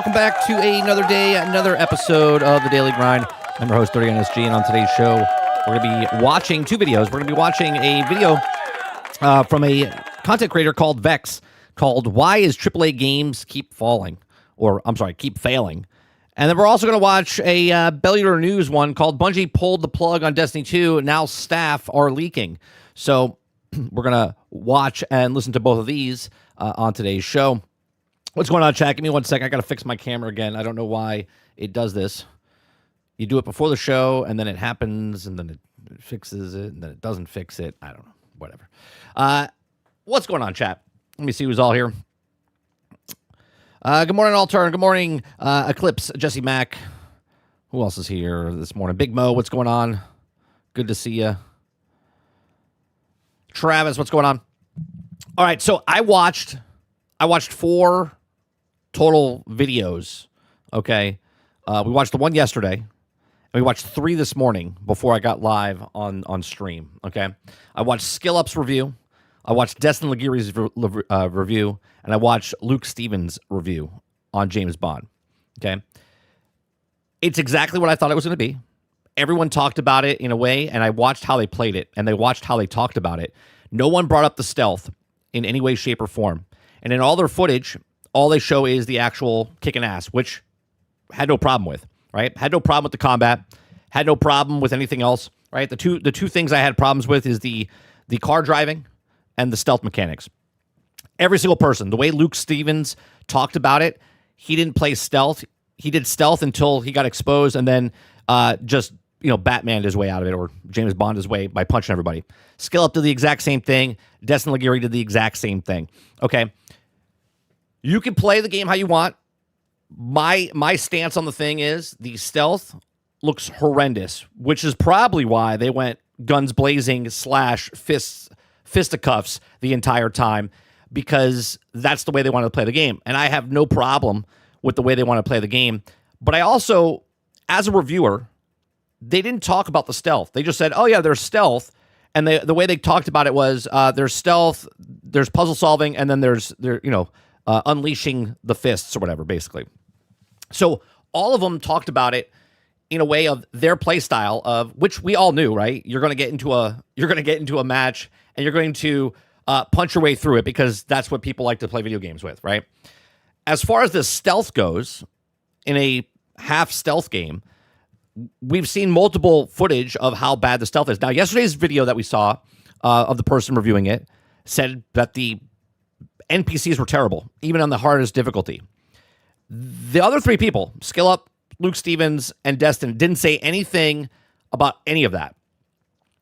welcome back to another day, another episode of the Daily Grind. I'm your host, 30NSG, and on today's show, we're going to be watching two videos. We're going to be watching a video from a content creator called Vex, called Why is AAA Games Keep Falling? Or, I'm sorry, Keep Failing. And then we're also going to watch a Bellular News one called Bungie Pulled the Plug on Destiny 2, and now staff are leaking. So we're going to watch and listen to both of these on today's show. What's going on, chat? Give me 1 second. I got to fix my camera again. I don't know why it does this. You do it before the show, and then it happens, and then it fixes it, and then it doesn't fix it. I don't know. Whatever. What's going on, chat? Let me see who's all here. Good morning, Alturn. Good morning, Eclipse, Jesse Mack. Who else is here this morning? Big Mo, what's going on? Good to see you. Travis, what's going on? All right, so I watched 4 total videos, okay? We watched the one yesterday, and we watched 3 this morning before I got live on stream, okay? I watched Skill Up's review, I watched Destin Laguirre's review, and I watched Luke Stevens' review on James Bond, okay? It's exactly what I thought it was going to be. Everyone talked about it in a way, and I watched how they played it, and they watched how they talked about it. No one brought up the stealth in any way, shape, or form. And in all their footage, all they show is the actual kicking ass, which had no problem with, right? Had no problem with the combat, had no problem with anything else, right? The two things I had problems with is the car driving and the stealth mechanics. Every single person, the way Luke Stevens talked about it, he didn't play stealth. He did stealth until he got exposed, and then just Batmaned his way out of it, or James Bond his way by punching everybody. Skill Up did the exact same thing. Destin Laguirre did the exact same thing. Okay. You can play the game how you want. My stance on the thing is the stealth looks horrendous, which is probably why they went guns blazing / fisticuffs the entire time, because that's the way they wanted to play the game. And I have no problem with the way they want to play the game. But I also, as a reviewer, they didn't talk about the stealth. They just said, oh yeah, there's stealth. And the way they talked about it was there's stealth, there's puzzle solving, and then there's unleashing the fists or whatever, basically. So all of them talked about it in a way of their play style, of which we all knew, right? You're going to get into a match, and you're going to punch your way through it, because that's what people like to play video games with, right? As far as the stealth goes, in a half stealth game, we've seen multiple footage of how bad the stealth is. Now, yesterday's video that we saw of the person reviewing it said that the NPCs were terrible, even on the hardest difficulty. The other 3 people, Skill Up, Luke Stevens, and Destin, didn't say anything about any of that.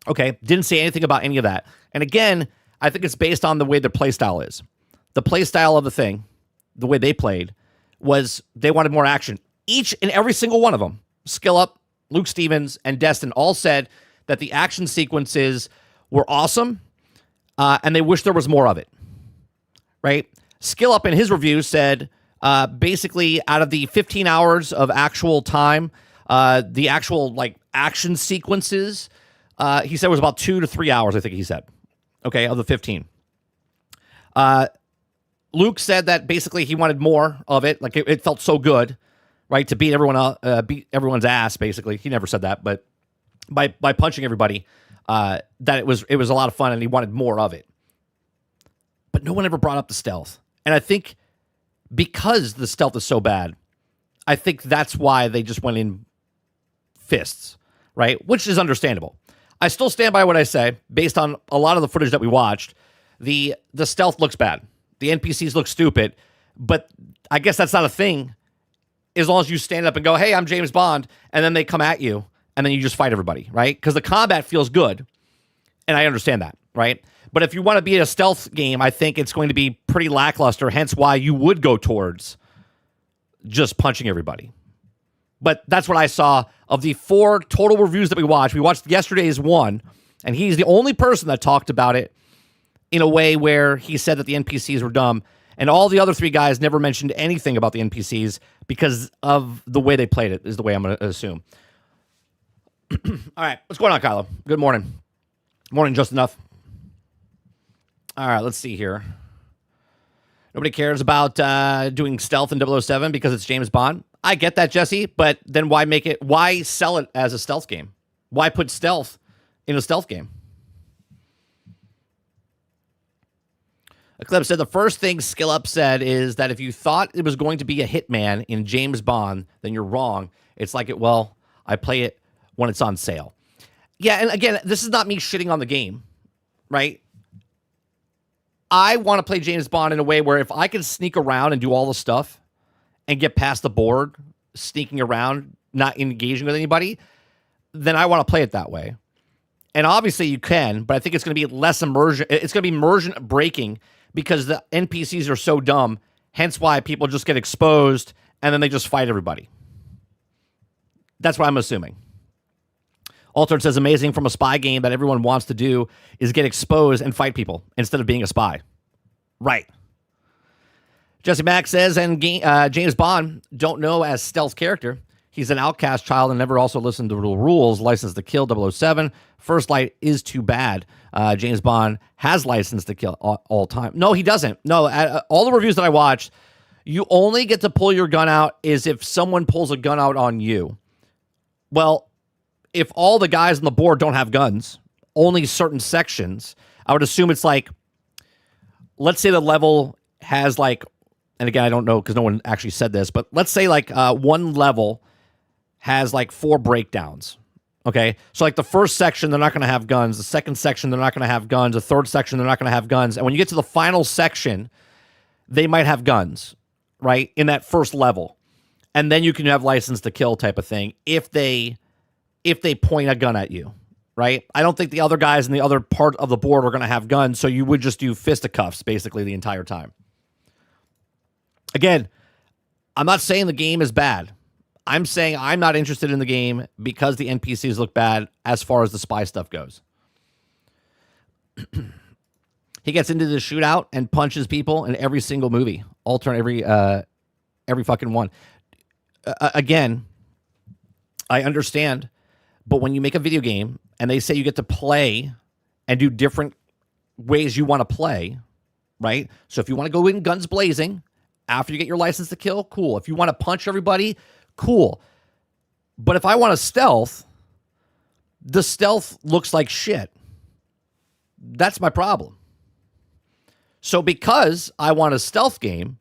Okay, didn't say anything about any of that. And again, I think it's based on the way their playstyle is. The playstyle of the thing, the way they played, was they wanted more action. Each and every single one of them, Skill Up, Luke Stevens, and Destin, all said that the action sequences were awesome, and they wish there was more of it, right? Skill Up in his review said, basically, out of the 15 hours of actual time, the actual action sequences, he said was about 2 to 3 hours, I think he said, okay, of the 15. Luke said that basically he wanted more of it, like it felt so good, right, to beat everyone's ass, basically. He never said that, but by punching everybody, that it was a lot of fun, and he wanted more of it. But no one ever brought up the stealth. And I think because the stealth is so bad, I think that's why they just went in fists, right? Which is understandable. I still stand by what I say, based on a lot of the footage that we watched. The stealth looks bad. The NPCs look stupid, but I guess that's not a thing, as long as you stand up and go, hey, I'm James Bond, and then they come at you, and then you just fight everybody, right? Because the combat feels good, and I understand that, right? But if you want to be a stealth game, I think it's going to be pretty lackluster, hence why you would go towards just punching everybody. But that's what I saw of the 4 total reviews that we watched. We watched yesterday's one, and he's the only person that talked about it in a way where he said that the NPCs were dumb. And all the other 3 guys never mentioned anything about the NPCs because of the way they played it, is the way I'm going to assume. All right. What's going on, Kylo? Good morning. Morning, just enough. All right. Let's see here. Nobody cares about doing stealth in 007 because it's James Bond. I get that, Jesse, but then why sell it as a stealth game? Why put stealth in a stealth game? Eclipse said the first thing Skill Up said is that if you thought it was going to be a hitman in James Bond, then you're wrong. It's like I play it when it's on sale. Yeah, and again, this is not me shitting on the game, right? I want to play James Bond in a way where if I can sneak around and do all the stuff and get past the board, sneaking around, not engaging with anybody, then I want to play it that way. And obviously you can, but I think it's going to be less immersion. It's going to be immersion breaking because the NPCs are so dumb, hence why people just get exposed and then they just fight everybody. That's what I'm assuming. Altered says, amazing from a spy game that everyone wants to do is get exposed and fight people instead of being a spy. Right. Jesse Mack says, and James Bond don't know as stealth character. He's an outcast child and never also listened to the rules. License to kill 007. First Light is too bad. James Bond has license to kill all time. No, he doesn't. No, all the reviews that I watched, you only get to pull your gun out is if someone pulls a gun out on you. Well, if all the guys on the board don't have guns, only certain sections, I would assume it's like, let's say the level has like, and again, I don't know because no one actually said this, but let's say like one level has like 4 breakdowns. Okay. So like the first section, they're not going to have guns. The second section, they're not going to have guns. The third section, they're not going to have guns. And when you get to the final section, they might have guns, right? In that first level. And then you can have license to kill type of thing if they point a gun at you, right? I don't think the other guys in the other part of the board are going to have guns, so you would just do fisticuffs basically the entire time. Again, I'm not saying the game is bad. I'm saying I'm not interested in the game because the NPCs look bad as far as the spy stuff goes. He gets into the shootout and punches people in every single movie. Alternate every fucking one. Again, I understand, but when you make a video game and they say you get to play and do different ways you want to play, right? So if you want to go in guns blazing after you get your license to kill, cool. If you want to punch everybody, cool. But if I want to stealth, the stealth looks like shit. That's my problem. So because I want a stealth game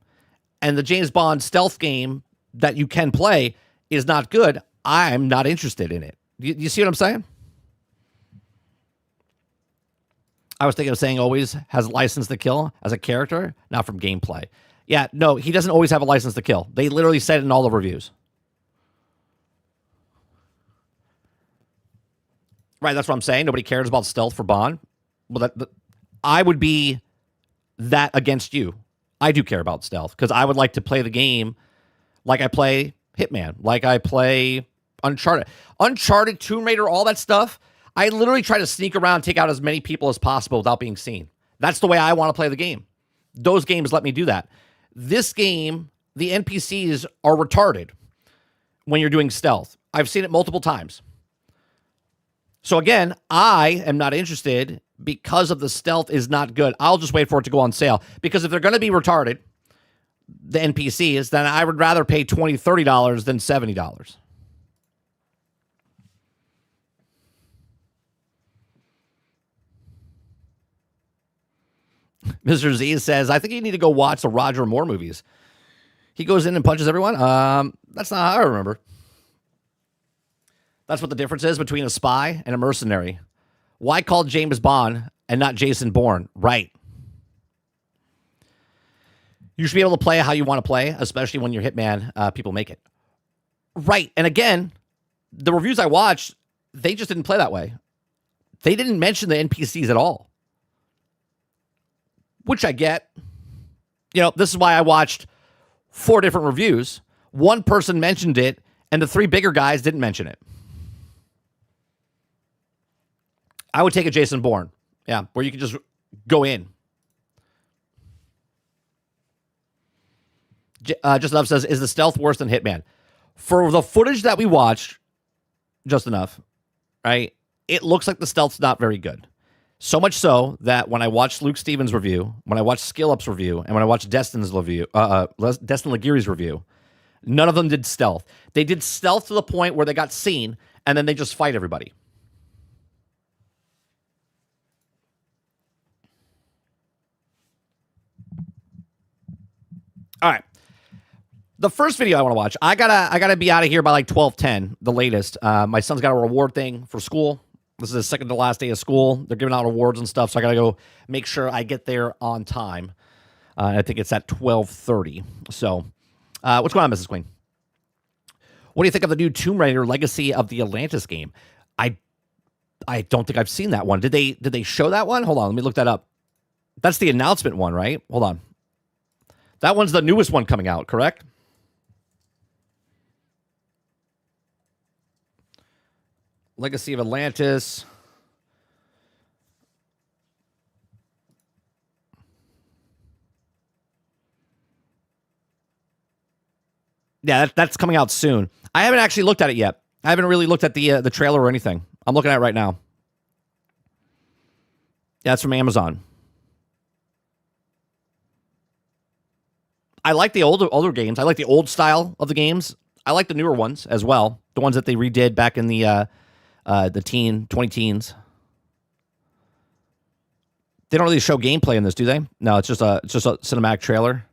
and the James Bond stealth game that you can play is not good, I'm not interested in it. You see what I'm saying? I was thinking of saying always has a license to kill as a character, not from gameplay. Yeah, no, he doesn't always have a license to kill. They literally said it in all the reviews. Right, that's what I'm saying. Nobody cares about stealth for Bond. Well, I would be that against you. I do care about stealth because I would like to play the game like I play Hitman, like I play Uncharted. Uncharted, Tomb Raider, all that stuff, I literally try to sneak around and take out as many people as possible without being seen. That's the way I want to play the game. Those games let me do that. This game, the NPCs are retarded when you're doing stealth. I've seen it multiple times. So again, I am not interested because of the stealth is not good. I'll just wait for it to go on sale. Because if they're going to be retarded, the NPCs, then I would rather pay $20, $30 than $70. Mr. Z says, I think you need to go watch the Roger Moore movies. He goes in and punches everyone. That's not how I remember. That's what the difference is between a spy and a mercenary. Why call James Bond and not Jason Bourne? Right. You should be able to play how you want to play, especially when you're Hitman. People make it. Right. And again, the reviews I watched, they just didn't play that way. They didn't mention the NPCs at all. Which I get. You know, this is why I watched 4 different reviews. One person mentioned it, and the 3 bigger guys didn't mention it. I would take a Jason Bourne. Yeah, where you can just go in. Just Enough says, is the stealth worse than Hitman? For the footage that we watched, Just Enough, right? It looks like the stealth's not very good. So much so that when I watched Luke Stevens' review, when I watched Skill Up's review, and when I watched Destin's review, Destin Laguerre's review, none of them did stealth. They did stealth to the point where they got seen, and then they just fight everybody. All right. The first video I want to watch, I gotta be out of here by like 12:10, the latest. My son's got a reward thing for school. This is his second to last day of school. They're giving out awards and stuff, so I gotta go make sure I get there on time. I think it's at 12:30. So, what's going on, Mrs. Queen? What do you think of the new Tomb Raider Legacy of the Atlantis game? I don't think I've seen that one. Did they show that one? Hold on, let me look that up. That's the announcement one, right? Hold on. That one's the newest one coming out, correct? Legacy of Atlantis. Yeah, that's coming out soon. I haven't actually looked at it yet. I haven't really looked at the trailer or anything. I'm looking at it right now. Yeah, it's from Amazon. I like the older games. I like the old style of the games. I like the newer ones as well. The ones that they redid back in the 20 teens. They don't really show gameplay in this, do they? No, it's just a cinematic trailer.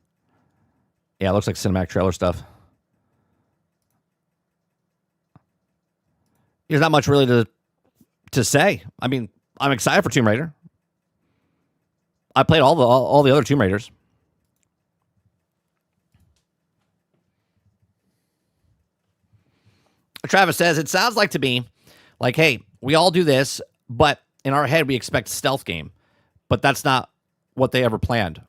Yeah, it looks like cinematic trailer stuff. There's not much really to say. I mean, I'm excited for Tomb Raider. I played all the other Tomb Raiders. Travis says, it sounds like to me, like, hey, we all do this, but in our head we expect stealth game. But that's not what they ever planned.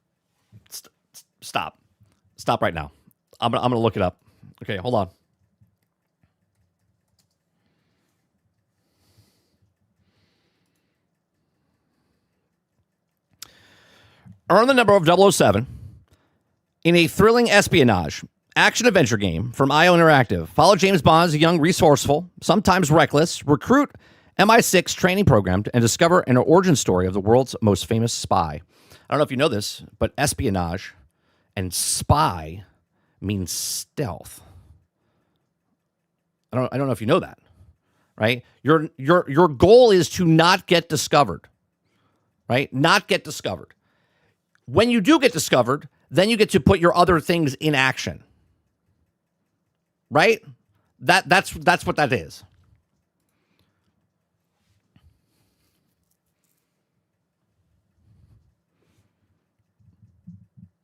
Stop. Stop right now. I'm gonna look it up. Okay, hold on. Earn the number of 007 in a thrilling espionage action-adventure game from IO Interactive. Follow James Bond's young, resourceful, sometimes reckless, recruit MI6 training program and discover an origin story of the world's most famous spy. I don't know if you know this, but espionage and spy means stealth. I don't know if you know that, right? Your goal is to not get discovered, right? Not get discovered. When you do get discovered, then you get to put your other things in action. Right? That's what that is.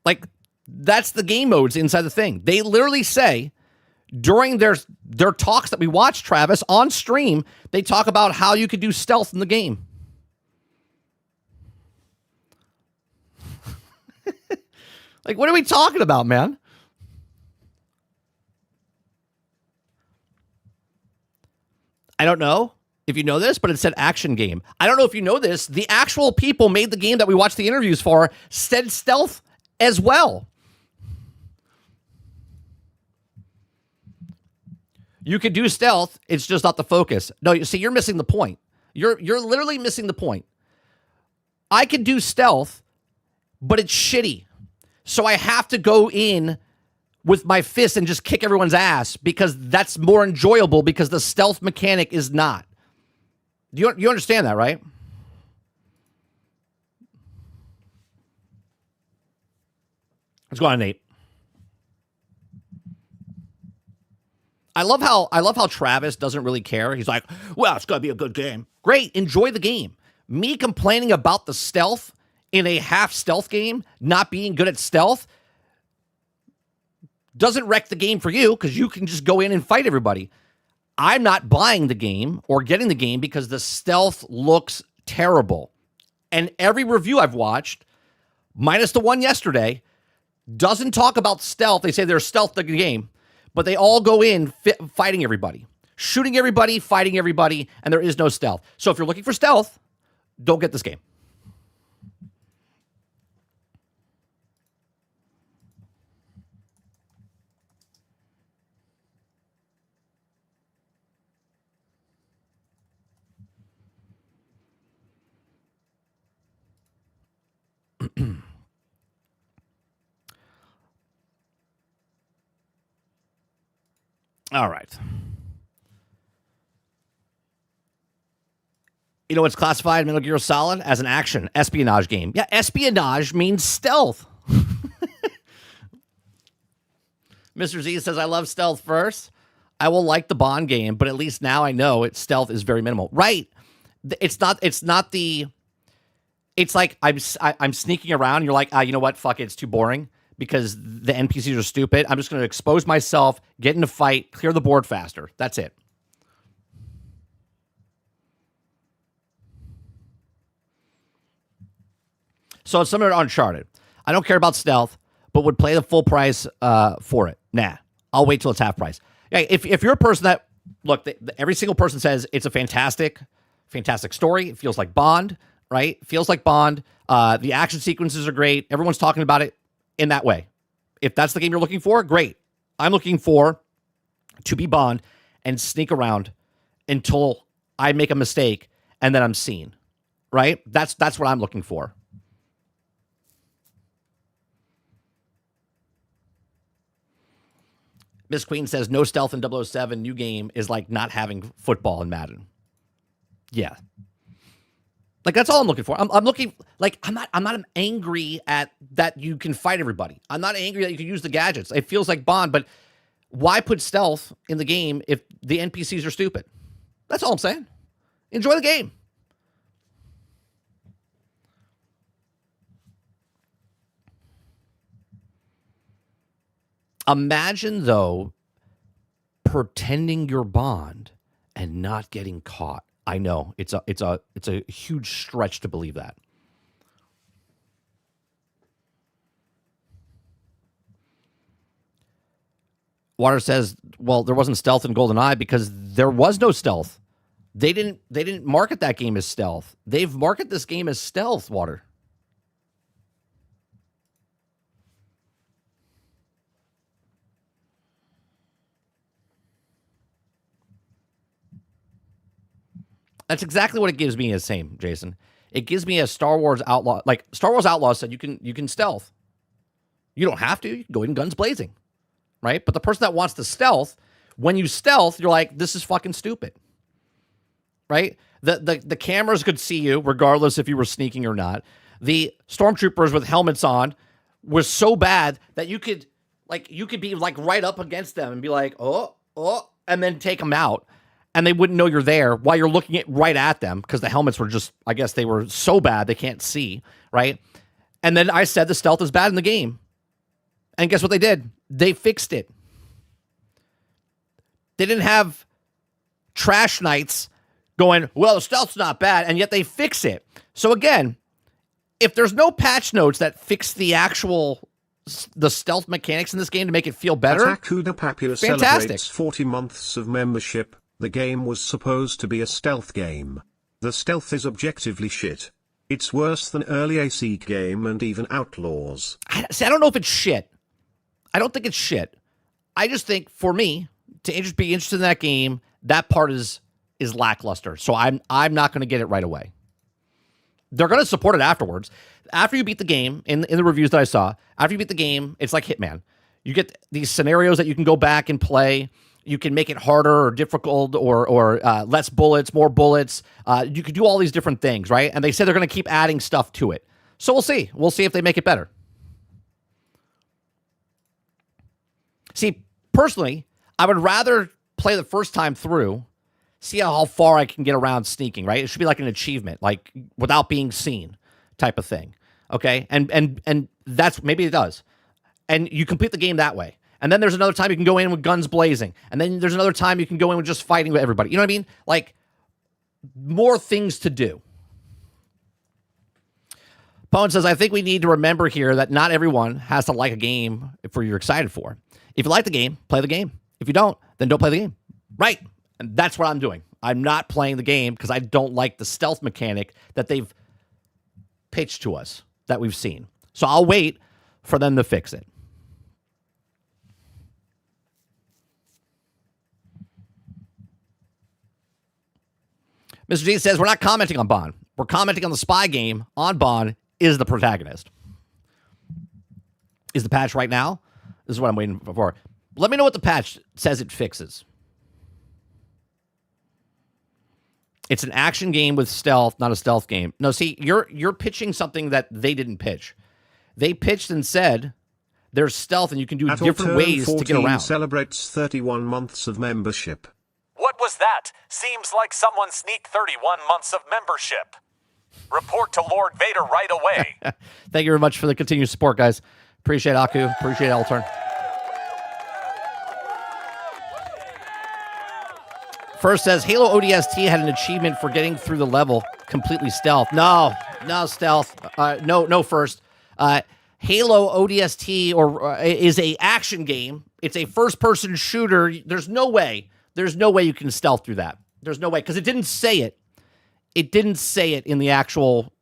Like, that's the game modes inside the thing. They literally say during their talks that we watch, Travis, on stream, they talk about how you could do stealth in the game. Like, what are we talking about, man? I don't know if you know this, but it said action game. I don't know if you know this. The actual people made the game that we watched the interviews for said stealth as well. You could do stealth. It's just not the focus. No, you see, you're missing the point. You're literally missing the point. I could do stealth, but it's shitty. So I have to go in with my fist and just kick everyone's ass because that's more enjoyable because the stealth mechanic is not. You understand that, right? Let's go on, Nate. I love how Travis doesn't really care. He's like, well, it's going to be a good game. Great. Enjoy the game. Me complaining about the stealth in a half stealth game, not being good at stealth, doesn't wreck the game for you because you can just go in and fight everybody. I'm not buying the game or getting the game because the stealth looks terrible. And every review I've watched, minus the one yesterday, doesn't talk about stealth. They say there's stealth in the game, but they all go in fighting everybody, shooting everybody, fighting everybody, and there is no stealth. So if you're looking for stealth, don't get this game. All right. You know what's classified Metal Gear Solid as an action espionage game? Yeah, espionage means stealth. Mr. Z says, I love stealth first. I will like the Bond game, but at least now I know its stealth is very minimal. Right. It's like I'm sneaking around. And you're like, you know what? Fuck it. It's too boring because the NPCs are stupid. I'm just going to expose myself, get in a fight, clear the board faster. That's it. So it's similar to Uncharted. I don't care about stealth, but would play the full price for it. Nah, I'll wait till it's half price. Yeah, if you're a person that, look, every single person says it's a fantastic story. It feels like Bond, right? It feels like Bond. The action sequences are great. Everyone's talking about it in that way. If that's the game you're looking for, great. I'm looking for to be Bond and sneak around until I make a mistake and then I'm seen, right? That's what I'm looking for. Miss Queen says, no stealth in 007, new game is like not having football in Madden. Yeah. Like, that's all I'm looking for. I'm looking, like, I'm not angry at that you can fight everybody. I'm not angry that you can use the gadgets. It feels like Bond, but why put stealth in the game if the NPCs are stupid? That's all I'm saying. Enjoy the game. Imagine, though, pretending you're Bond and not getting caught. I know it's a huge stretch to believe that. Water says, well, there wasn't stealth in GoldenEye because there was no stealth. They didn't market that game as stealth. They've marketed this game as stealth, Water. That's exactly what it gives me as same, Jason. It gives me a Star Wars Outlaw. Like, Star Wars Outlaw said you can stealth. You don't have to. You can go in guns blazing, right? But the person that wants to stealth, when you stealth, you're like, this is fucking stupid, right? The cameras could see you regardless if you were sneaking or not. The stormtroopers with helmets on was so bad that you could be like right up against them and be like, oh, and then take them out. And they wouldn't know you're there while you're looking right at them because the helmets were just, I guess they were so bad they can't see, right? And then I said the stealth is bad in the game. And guess what they did? They fixed it. They didn't have trash nights going, well, the stealth's not bad, and yet they fix it. So again, if there's no patch notes that fix the stealth mechanics in this game to make it feel better, Atakuda Papula celebrates 40 months of membership. The game was supposed to be a stealth game. The stealth is objectively shit. It's worse than early AC game and even Outlaws. I don't know if it's shit. I don't think it's shit. I just think, for me, to be interested in that game, that part is lackluster. So I'm not going to get it right away. They're going to support it afterwards. After you beat the game, in the reviews that I saw, after you beat the game, it's like Hitman. You get these scenarios that you can go back and play. You can make it harder or difficult or less bullets, more bullets. You could do all these different things, right? And they said they're going to keep adding stuff to it. So we'll see. We'll see if they make it better. See, personally, I would rather play the first time through, see how far I can get around sneaking, right? It should be like an achievement, like without being seen type of thing, okay? And that's, maybe it does. And you complete the game that way. And then there's another time you can go in with guns blazing. And then there's another time you can go in with just fighting with everybody. You know what I mean? Like, more things to do. Pone says, I think we need to remember here that not everyone has to like a game for you're excited for. If you like the game, play the game. If you don't, then don't play the game. Right. And that's what I'm doing. I'm not playing the game because I don't like the stealth mechanic that they've pitched to us that we've seen. So I'll wait for them to fix it. Mr. G says, we're not commenting on Bond. We're commenting on the spy game. On Bond is the protagonist. is the patch right now. This is what I'm waiting for. Let me know what the patch says it fixes. It's an action game with stealth, not a stealth game. No, see, you're pitching something that they didn't pitch. They pitched and said there's stealth and you can do different ways to get around. Celebrates 31 months of membership. What was that? Seems like someone sneaked 31 months of membership. Report to Lord Vader right away. Thank you very much for the continued support, guys. Appreciate Aku. Appreciate Elturn. First says, Halo ODST had an achievement for getting through the level completely stealth. No stealth. No first. Halo ODST is a action game. It's a first-person shooter. There's no way you can stealth through that. There's no way, because it didn't say it. It didn't say it in the actual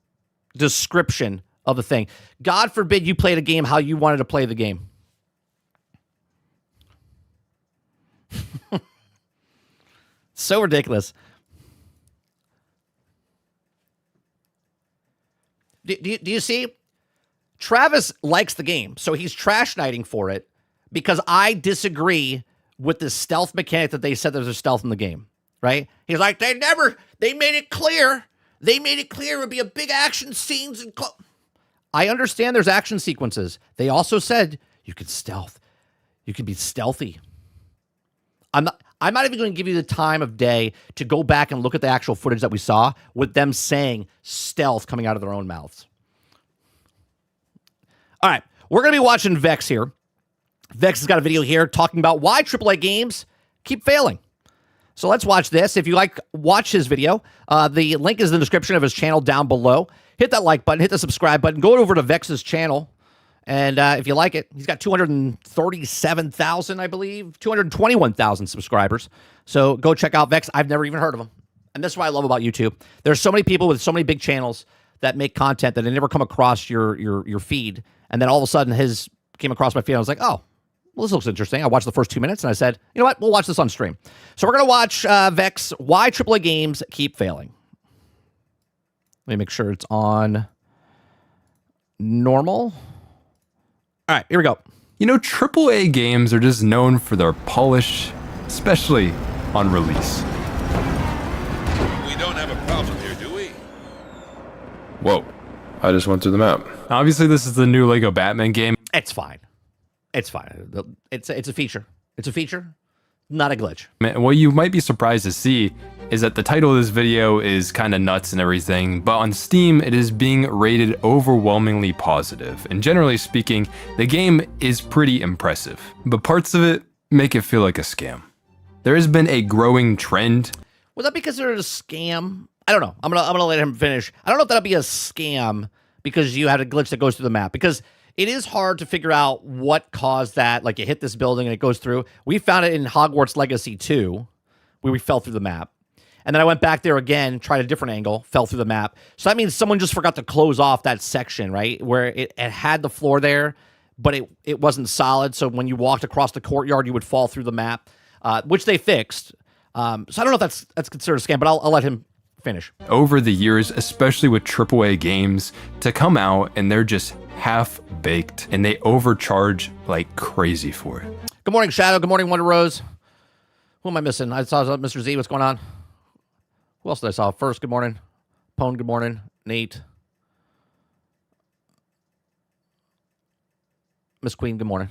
description of the thing. God forbid you played a game how you wanted to play the game. So ridiculous. Do you see? Travis likes the game, so he's trash nighting for it because I disagree with the stealth mechanic that they said there's a stealth in the game, right? He's like, they made it clear. They made it clear it would be a big action scenes. I understand there's action sequences. They also said you could stealth. You can be stealthy. I'm not even going to give you the time of day to go back and look at the actual footage that we saw with them saying stealth coming out of their own mouths. All right, we're going to be watching Vex here. Vex has got a video here talking about why AAA games keep failing. So let's watch this. If you watch his video, the link is in the description of his channel down below. Hit that like button, hit the subscribe button, go over to Vex's channel. And if you like it, he's got 237,000, I believe, 221,000 subscribers. So go check out Vex. I've never even heard of him. And that's what I love about YouTube. There's so many people with so many big channels that make content that they never come across your feed. And then all of a sudden his came across my feed. And I was like, oh, well, this looks interesting. I watched the first 2 minutes and I said, you know what? We'll watch this on stream. So we're going to watch Vex, why AAA games keep failing. Let me make sure it's on normal. All right, here we go. You know, AAA games are just known for their polish, especially on release. We don't have a problem here, do we? Whoa, I just went through the map. Obviously, this is the new Lego Batman game. It's fine. It's fine. It's a feature. It's a feature, not a glitch. What you might be surprised to see is that the title of this video is kind of nuts and everything, but on Steam, it is being rated overwhelmingly positive. And generally speaking, the game is pretty impressive, but parts of it make it feel like a scam. There has been a growing trend. Would that be considered a scam? I don't know. I'm gonna let him finish. I don't know if that'll be a scam because you had a glitch that goes through the map, because it is hard to figure out what caused that. Like, you hit this building and it goes through. We found it in Hogwarts Legacy 2, where we fell through the map. And then I went back there again, tried a different angle, fell through the map. So that means someone just forgot to close off that section, right? Where it had the floor there, but it wasn't solid. So when you walked across the courtyard, you would fall through the map, which they fixed. So I don't know if that's considered a scam, but I'll let him finish. Over the years, especially with AAA games, to come out and they're just half-baked and they overcharge like crazy for it. Good morning, Shadow. Good morning, Wonder Rose. Who am I missing? I saw Mr. Z. What's going on? Who else did I saw? First, good morning. Pone, good morning. Nate. Miss Queen, good morning.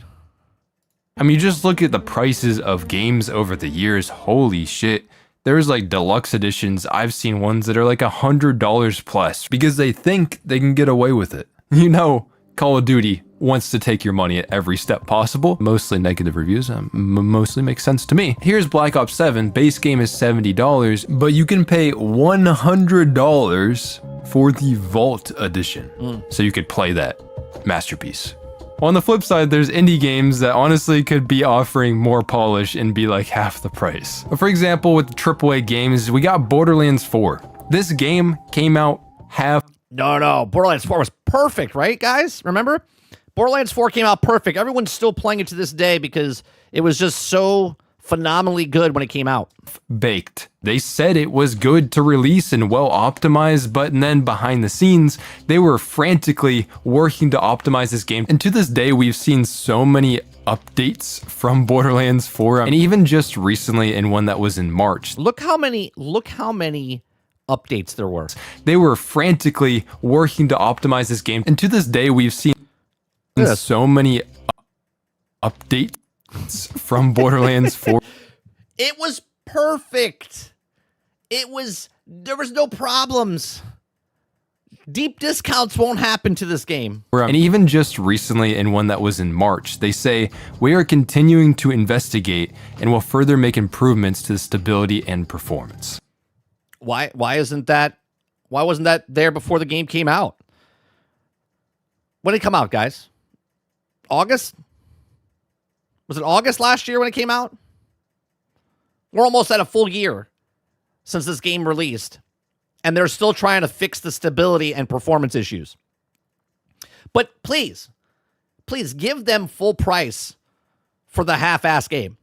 I mean, you just look at the prices of games over the years. Holy shit. There's like deluxe editions. I've seen ones that are like $100 plus because they think they can get away with it. You know, Call of Duty wants to take your money at every step possible. Mostly negative reviews, mostly makes sense to me. Here's Black Ops 7, base game is $70, but you can pay $100 for the Vault Edition. So you could play that masterpiece. On the flip side, there's indie games that honestly could be offering more polish and be like half the price. For example, with AAA games, we got Borderlands 4. This game came out No, Borderlands 4 was perfect, right, guys? Remember? Borderlands 4 came out perfect. Everyone's still playing it to this day because it was just so phenomenally good when it came out. Baked. They said it was good to release and well optimized, but then behind the scenes, they were frantically working to optimize this game. And to this day, we've seen so many updates from Borderlands 4, and even just recently in one that was in March. Look how many updates there were. They were frantically working to optimize this game. And to this day, we've seen so many updates from Borderlands 4. It was perfect. There was no problems. Deep discounts won't happen to this game. And even just recently in one that was in March, they say, we are continuing to investigate and will further make improvements to the stability and performance. Why wasn't that there before the game came out? When did it come out, guys? August? Was it August last year when it came out? We're almost at a full year since this game released, and they're still trying to fix the stability and performance issues. But please give them full price for the half-ass game.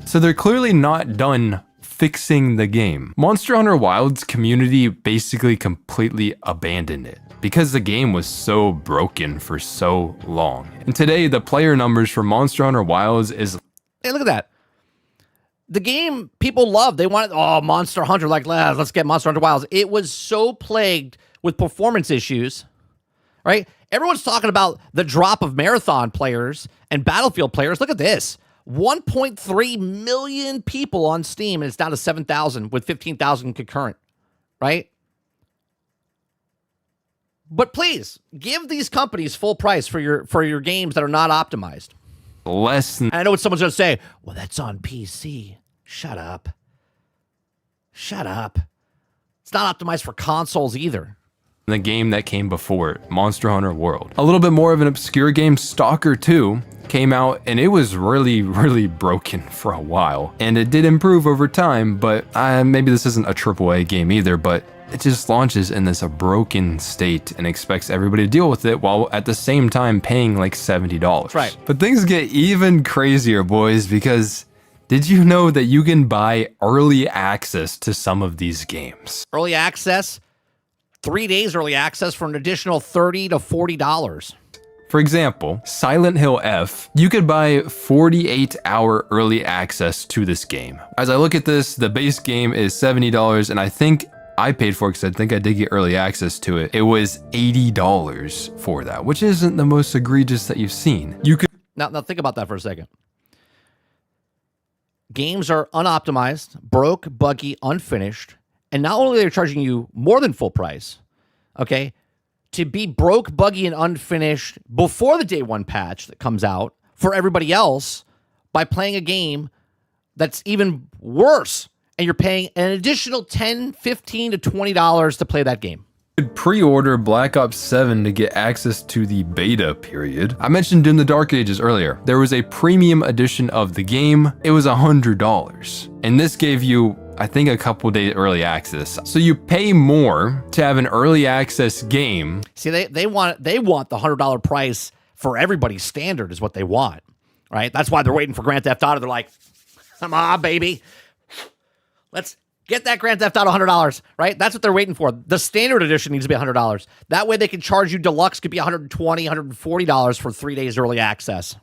So they're clearly not done fixing the game. Monster Hunter Wilds community basically completely abandoned it because the game was so broken for so long. And today, the player numbers for Monster Hunter Wilds is... Hey, look at that. The game people love. They wanted, Monster Hunter, let's get Monster Hunter Wilds. It was so plagued with performance issues, right? Everyone's talking about the drop of Marathon players and Battlefield players. Look at this. 1.3 million people on Steam, and it's down to 7,000 with 15,000 concurrent, right? But please, give these companies full price for your games that are not optimized. Less than... I know what someone's going to say. Well, that's on PC. Shut up. Shut up. It's not optimized for consoles either. The game that came before it, Monster Hunter World. A little bit more of an obscure game, Stalker 2, came out, and it was really, really broken for a while. And it did improve over time, but maybe this isn't a AAA game either, but it just launches in this broken state and expects everybody to deal with it while at the same time paying like $70. That's right. But things get even crazier, boys, because did you know that you can buy early access to some of these games? Early access, 3 days early access for an additional $30 to $40. For example, Silent Hill F, you could buy 48-hour early access to this game. As I look at this, the base game is $70, and I think I paid for it because I think I did get early access to it. It was $80 for that, which isn't the most egregious that you've seen. You could now think about that for a second. Games are unoptimized, broke, buggy, unfinished, and not only are they charging you more than full price, okay, to be broke, buggy, and unfinished before the day one patch that comes out for everybody else by playing a game that's even worse. And you're paying an additional $10, $15 to $20 to play that game. could pre-order Black Ops 7 to get access to the beta period. I mentioned in the Dark Ages earlier, there was a premium edition of the game. It was $100. And this gave you, I think, a couple days early access. So you pay more to have an early access game. See, they want the $100 price for everybody's standard is what they want, right? That's why they're waiting for Grand Theft Auto. They're like, come on, baby. Let's get that Grand Theft Auto $100, right? That's what they're waiting for. The standard edition needs to be $100. That way they can charge you deluxe could be $120, $140 for 3 days early access. I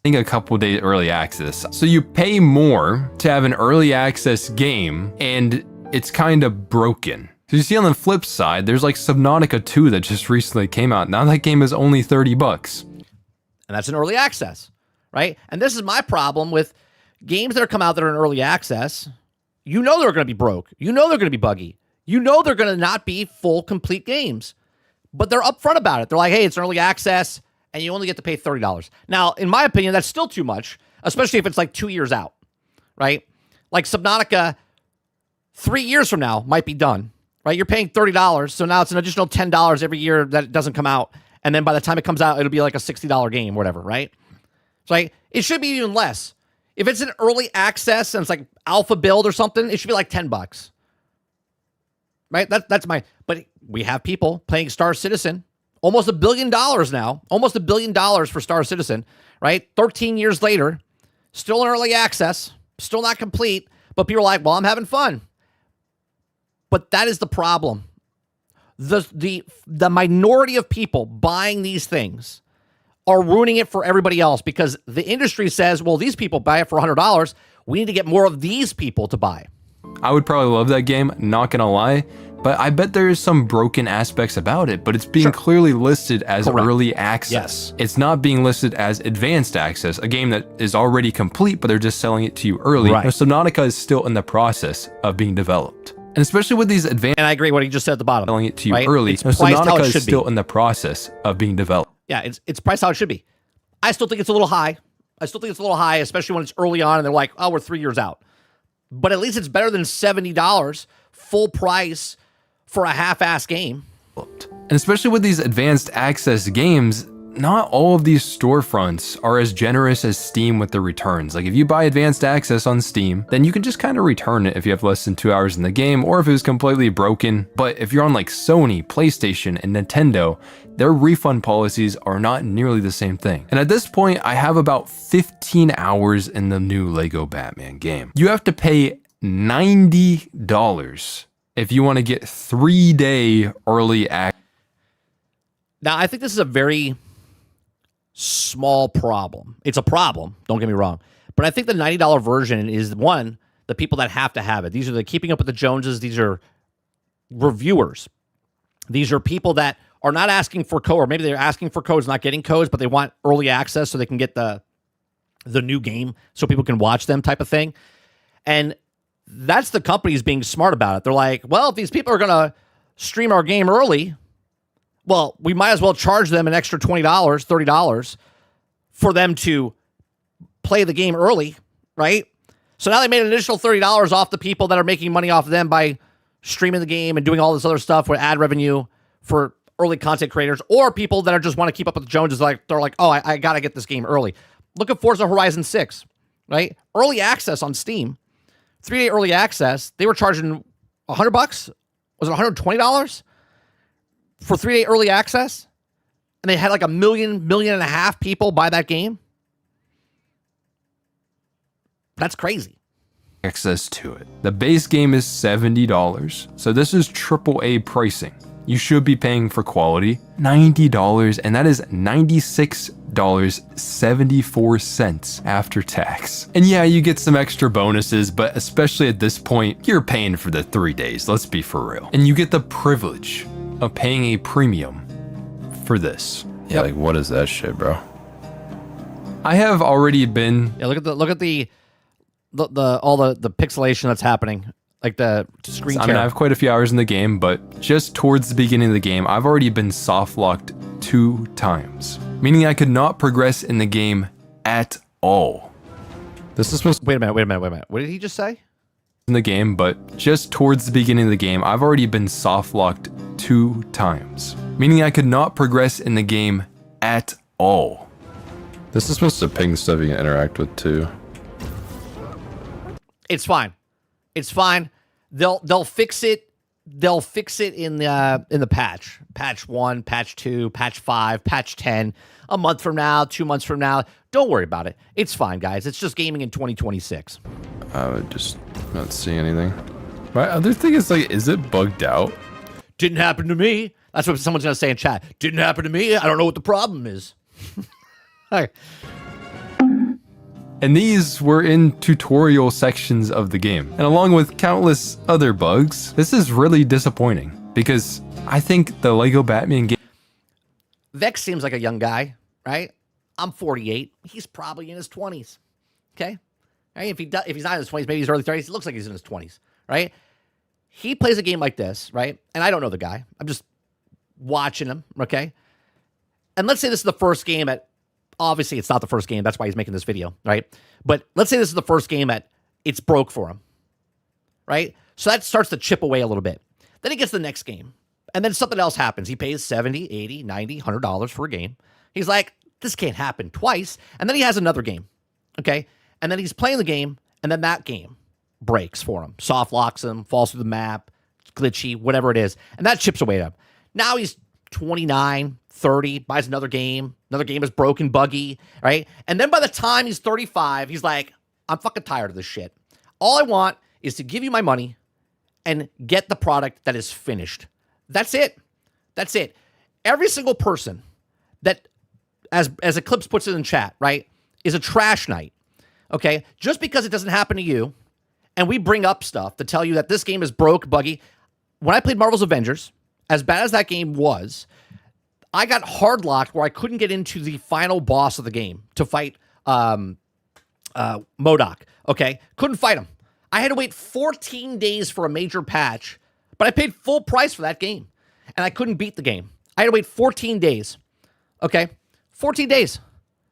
think a couple days early access. So you pay more to have an early access game, and it's kind of broken. So you see on the flip side, there's like Subnautica 2 that just recently came out. Now that game is only $30. And that's an early access, right? And this is my problem with games that are come out that are in early access. You know they're going to be broke. You know they're going to be buggy. You know they're going to not be full, complete games. But they're upfront about it. They're like, hey, it's early access, and you only get to pay $30. Now, in my opinion, that's still too much, especially if it's like 2 years out, right? Like Subnautica, 3 years from now, might be done, right? You're paying $30, so now it's an additional $10 every year that it doesn't come out. And then by the time it comes out, it'll be like a $60 game, whatever, right? So like, it should be even less. If it's an early access and it's like alpha build or something, it should be like $10, right? That's my, but we have people playing Star Citizen, almost $1 billion now, almost $1 billion for Star Citizen, right? 13 years later, still in early access, still not complete, but people are like, well, I'm having fun. But that is the problem. The minority of people buying these things are ruining it for everybody else because the industry says, well, these people buy it for $100. We need to get more of these people to buy. I would probably love that game, not gonna lie, but I bet there's some broken aspects about it, but it's being clearly listed as early access. Yes. It's not being listed as advanced access, a game that is already complete, but they're just selling it to you early. Right. Subnautica is still in the process of being developed. And especially with these advanced... And I agree what he just said at the bottom. Selling it to you right? early. It's priced how Subnautica it is should still be. in the process of being developed. Yeah, it's priced how it should be. I still think it's a little high. Especially when it's early on and they're like, oh, we're 3 years out. But at least it's better than $70 full price for a half-ass game. And especially with these advanced access games, not all of these storefronts are as generous as Steam with the returns. Like if you buy advanced access on Steam, then you can just kind of return it if you have less than 2 hours in the game or if it was completely broken. But if you're on like Sony, PlayStation, and Nintendo, their refund policies are not nearly the same thing. And at this point, I have about 15 hours in the new Lego Batman game. You have to pay $90 if you want to get 3-day early access. Now, I think this is a very small problem. It's a problem, don't get me wrong. But I think the $90 version is, one, the people that have to have it. These are the Keeping Up with the Joneses. These are reviewers. These are people that are not asking for code, or maybe they're asking for codes, not getting codes, but they want early access so they can get the new game so people can watch them type of thing. And that's the companies being smart about it. They're like, well, if these people are going to stream our game early, well, we might as well charge them an extra $20, $30 for them to play the game early, right? So now they made an additional $30 off the people that are making money off of them by streaming the game and doing all this other stuff with ad revenue for early content creators, or people that are just want to keep up with the Joneses. Like they're like, oh, I got to get this game early. Look at Forza Horizon 6, right? Early access on Steam, 3-day early access. They were charging $100. Was it $120? For 3-day early access, and they had like 1.5 million people buy that game. That's crazy. Access to it. The base game is $70, so this is AAA pricing. You should be paying for quality, $90, and that is $96.74 after tax. And yeah, you get some extra bonuses, but especially at this point, you're paying for the 3 days, let's be for real. And you get the privilege of paying a premium for this. Yeah, like what is that shit, bro? I have already been... Yeah, look at the all the pixelation that's happening, like the screen tear. I mean, I have quite a few hours in the game, but just towards the beginning of the game, I've already been soft locked 2 times, meaning I could not progress in the game at all. This is supposed Wait a minute. What did he just say? In the game, but just towards the beginning of the game, I've already been soft locked 2 times, meaning I could not progress in the game at all. This is supposed to ping stuff you can interact with too. It's fine. It's fine. They'll fix it. They'll fix it in the patch. Patch 1, patch 2, patch 5, patch 10. A month from now, 2 months from now. Don't worry about it. It's fine, guys. It's just gaming in 2026. I would just not see anything. My other thing is like, is it bugged out? Didn't happen to me. That's what someone's going to say in chat. Didn't happen to me. I don't know what the problem is. All right. And these were in tutorial sections of the game. And along with countless other bugs, this is really disappointing because I think the Lego Batman game... Vex seems like a young guy, right? I'm 48. He's probably in his 20s. Okay? Right? If he's not in his 20s, maybe he's early 30s. It looks like he's in his 20s, right? He plays a game like this, right? And I don't know the guy. I'm just watching him, okay? And let's say this is the first game at... Obviously, it's not the first game. That's why he's making this video, right? But let's say this is the first game at it's broke for him, right? So that starts to chip away a little bit. Then he gets the next game. And then something else happens. He pays $70, $80, $90, $100 for a game. He's like, this can't happen twice. And then he has another game, okay? And then he's playing the game, and then that game breaks for him. Soft locks him, falls through the map, glitchy, whatever it is. And that chips away at him. Now he's 29, 30, buys another game is broken, buggy, right? And then by the time he's 35, he's like, I'm fucking tired of this shit. All I want is to give you my money and get the product that is finished. That's it. That's it. Every single person that, as Eclipse puts it in chat, right, is a trash night, okay? Just because it doesn't happen to you, and we bring up stuff to tell you that this game is broke, buggy. When I played Marvel's Avengers, as bad as that game was, I got hard locked where I couldn't get into the final boss of the game to fight MODOK, okay? Couldn't fight him. I had to wait 14 days for a major patch, but I paid full price for that game, and I couldn't beat the game. I had to wait 14 days, okay? 14 days.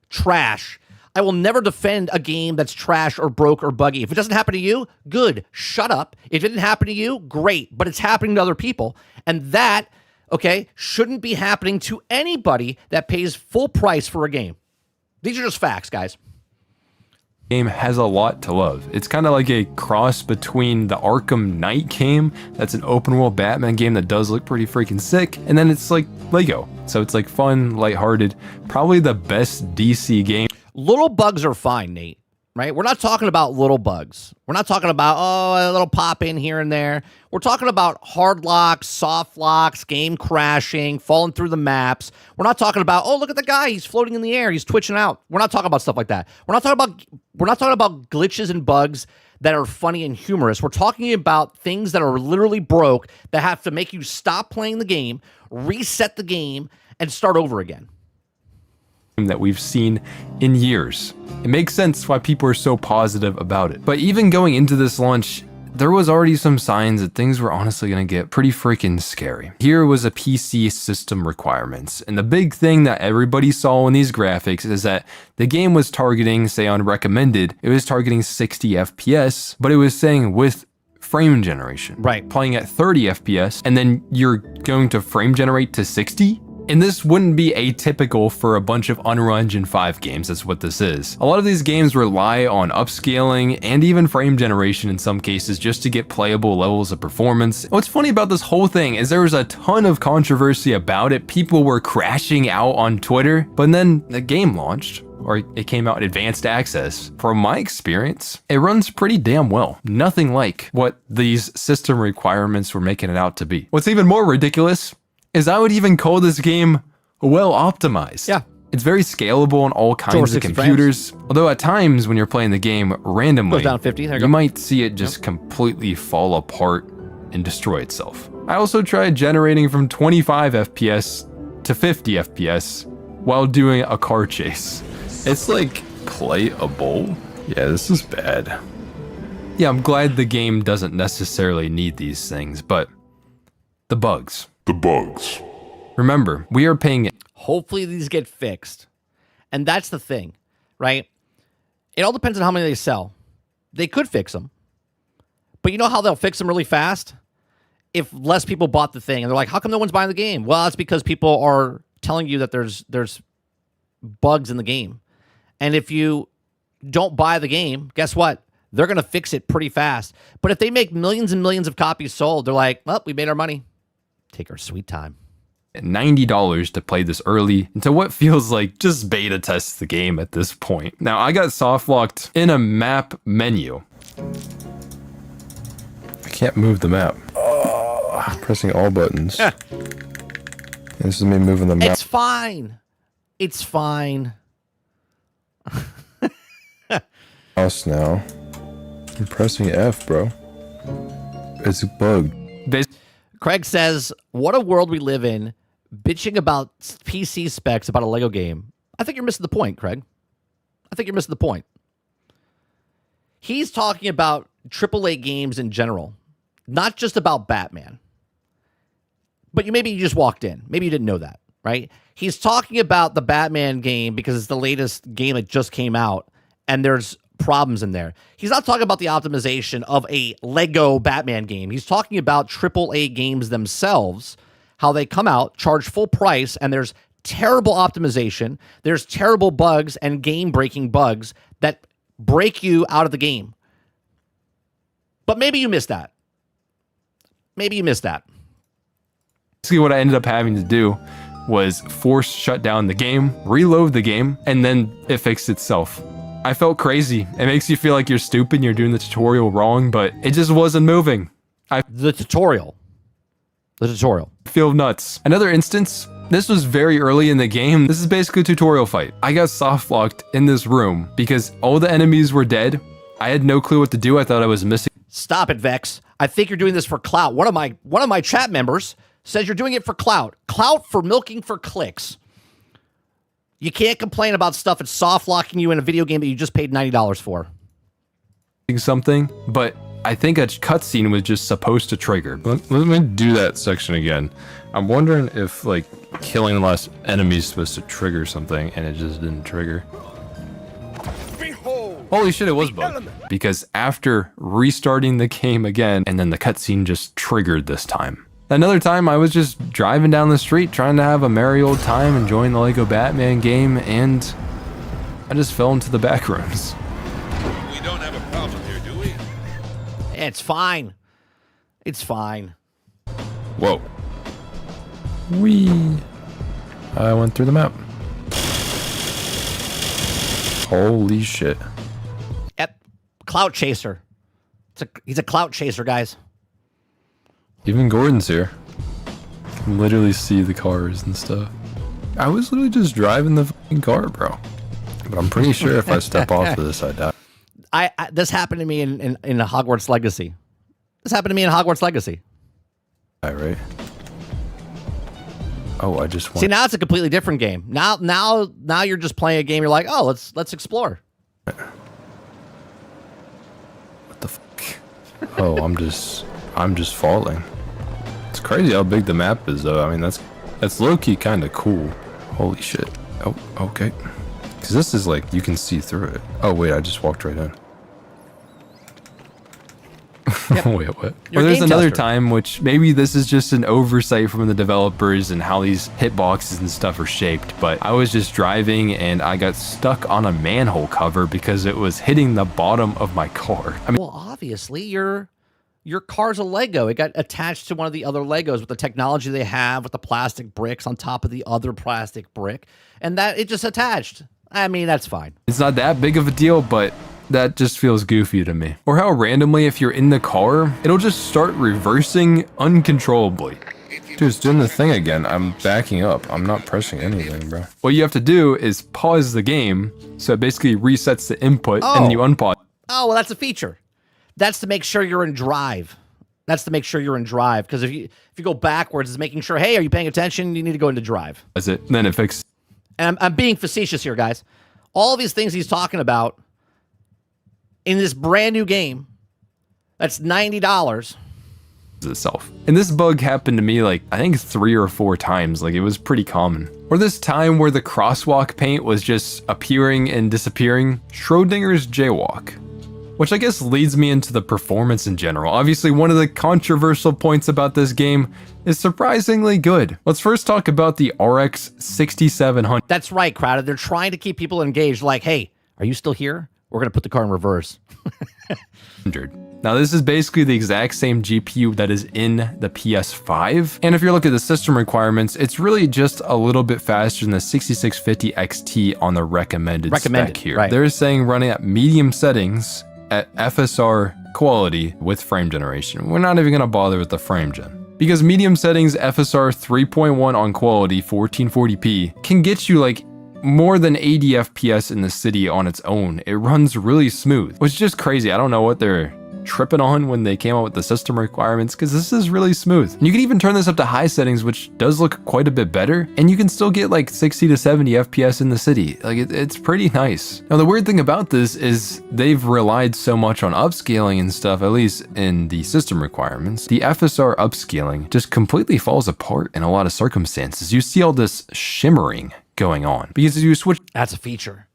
Trash. I will never defend a game that's trash or broke or buggy. If it doesn't happen to you, good. Shut up. If it didn't happen to you, great. But it's happening to other people. And that, okay, shouldn't be happening to anybody that pays full price for a game. These are just facts, guys. Game has a lot to love. It's kind of like a cross between the Arkham Knight game, that's an open world Batman game that does look pretty freaking sick, and then it's like Lego. So it's like fun, lighthearted, probably the best DC game. Little bugs are fine, Nate, right? We're not talking about little bugs. We're not talking about, a little pop in here and there. We're talking about hard locks, soft locks, game crashing, falling through the maps. We're not talking about, look at the guy, he's floating in the air, he's twitching out. We're not talking about stuff like that. We're not talking about glitches and bugs that are funny and humorous. We're talking about things that are literally broke that have to make you stop playing the game, reset the game, and start over again. That we've seen in years. It makes sense why people are so positive about it. But even going into this launch, there was already some signs that things were honestly going to get pretty freaking scary. Here was a PC system requirements, and the big thing that everybody saw in these graphics is that the game was targeting, say on recommended, it was targeting 60 FPS, but it was saying with frame generation. Right. Playing at 30 FPS, and then you're going to frame generate to 60? And this wouldn't be atypical for a bunch of Unreal Engine 5 games, that's what this is. A lot of these games rely on upscaling and even frame generation in some cases just to get playable levels of performance. What's funny about this whole thing is there was a ton of controversy about it. People were crashing out on Twitter, but then the game launched, or it came out in advanced access. From my experience, it runs pretty damn well. Nothing like what these system requirements were making it out to be. What's even more ridiculous is I would even call this game well optimized. Yeah. It's very scalable on all kinds of computers. Although at times when you're playing the game randomly, goes down 50, there you you go. might see it just completely fall apart and destroy itself. I also tried generating from 25 FPS to 50 FPS while doing a car chase. It's like playable. Yeah, this is bad. Yeah, I'm glad the game doesn't necessarily need these things, but the bugs. Remember, we are paying. Hopefully these get fixed. And that's the thing, right? It all depends on how many they sell. They could fix them. But you know how they'll fix them really fast? If less people bought the thing and they're like, how come no one's buying the game? Well, it's because people are telling you that there's bugs in the game. And if you don't buy the game, guess what? They're going to fix it pretty fast. But if they make millions and millions of copies sold, they're like, well, we made our money. Take our sweet time. $90 to play this early into what feels like just beta test the game at this point. Now, I got soft locked in a map menu. I can't move the map. I'm pressing all buttons. This is me moving the map. It's fine. It's fine. Mouse now. I'm pressing F, bro. It's bugged. Craig says, what a world we live in, bitching about PC specs about a Lego game. I think you're missing the point, Craig. I think you're missing the point. He's talking about AAA games in general, not just about Batman. But maybe you just walked in. Maybe you didn't know that, right? He's talking about the Batman game because it's the latest game that just came out, and there's problems in there. He's not talking about the optimization of a Lego Batman game. He's talking about AAA games themselves, how they come out, charge full price, and there's terrible optimization. There's terrible bugs and game-breaking bugs that break you out of the game. But maybe you missed that. Maybe you missed that. Basically what I ended up having to do was force shut down the game, reload the game, and then it fixed itself. I felt crazy. It makes you feel like you're stupid, you're doing the tutorial wrong, but it just wasn't moving. The tutorial. Feel nuts. Another instance, this was very early in the game. This is basically a tutorial fight. I got soft locked in this room because all the enemies were dead. I had no clue what to do. I thought I was missing. Stop it, Vex. I think you're doing this for clout. One of my chat members says you're doing it for clout. Clout for milking for clicks. You can't complain about stuff that's soft locking you in a video game that you just paid $90 for. Something, but I think a cutscene was just supposed to trigger. Let me do that section again. I'm wondering if like killing the last enemy is supposed to trigger something and it just didn't trigger. Holy shit, it was bugged. Because after restarting the game again, and then the cutscene just triggered this time. Another time, I was just driving down the street trying to have a merry old time, enjoying the Lego Batman game, and I just fell into the back rooms. We don't have a problem here, do we? It's fine. It's fine. Whoa. Whee. I went through the map. Holy shit. Yep. Clout chaser. He's a clout chaser, guys. Even Gordon's here. You can literally see the cars and stuff. I was literally just driving the fucking car, bro. But I'm pretty sure if I step off of this, I die. This happened to me in Hogwarts Legacy. Die, right? Oh, I just want. See, now it's a completely different game. Now you're just playing a game. You're like, oh, let's explore. What the fuck? Oh, I'm just falling. It's crazy how big the map is, though. I mean, that's low-key kind of cool. Holy shit. Oh, okay. Because this is like, you can see through it. Oh, wait, I just walked right in. Yep. Wait, what? Well, there's another time, which maybe this is just an oversight from the developers and how these hitboxes and stuff are shaped, but I was just driving and I got stuck on a manhole cover because it was hitting the bottom of my car. I mean, Well, obviously, your car's a Lego. It got attached to one of the other Legos with the technology they have with the plastic bricks on top of the other plastic brick, and that it just attached. I mean, that's fine. it's not that big of a deal, but that just feels goofy to me. Or how randomly, if you're in the car, it'll just start reversing uncontrollably. Dude, it's doing the thing again. I'm backing up. I'm not pressing anything, bro. What you have to do is pause the game, so it basically resets the input, and then you unpause. Oh, well, that's a feature. That's to make sure you're in drive. Because if you go backwards, it's making sure, hey, are you paying attention? You need to go into drive. That's it. Then it fixes And I'm being facetious here, guys. All of these things he's talking about in this brand new game, that's $90. itself. And this bug happened to me like, I think 3 or 4 times. Like, it was pretty common. Or this time where the crosswalk paint was just appearing and disappearing. Schrodinger's jaywalk. Which I guess leads me into the performance in general. Obviously, one of the controversial points about this game is surprisingly good. Let's first talk about the RX 6700. That's right, Crowded. They're trying to keep people engaged. Like, hey, are you still here? We're going to put the car in reverse. Now, this is basically the exact same GPU that is in the PS5. And if you're looking at the system requirements, it's really just a little bit faster than the 6650 XT on the recommended spec here. Right. They're saying running at medium settings at FSR quality with frame generation. We're not even going to bother with the frame gen. Because medium settings FSR 3.1 on quality 1440p can get you like more than 80 FPS in the city on its own. It runs really smooth, which is just crazy. I don't know what they're tripping on when they came out with the system requirements, because this is really smooth. And you can even turn this up to high settings, which does look quite a bit better, and you can still get like 60 to 70 FPS in the city. Like, it's pretty nice. Now, the weird thing about this is they've relied so much on upscaling and stuff, at least in the system requirements. The FSR upscaling just completely falls apart in a lot of circumstances. You see all this shimmering going on because as you switch, That's a feature.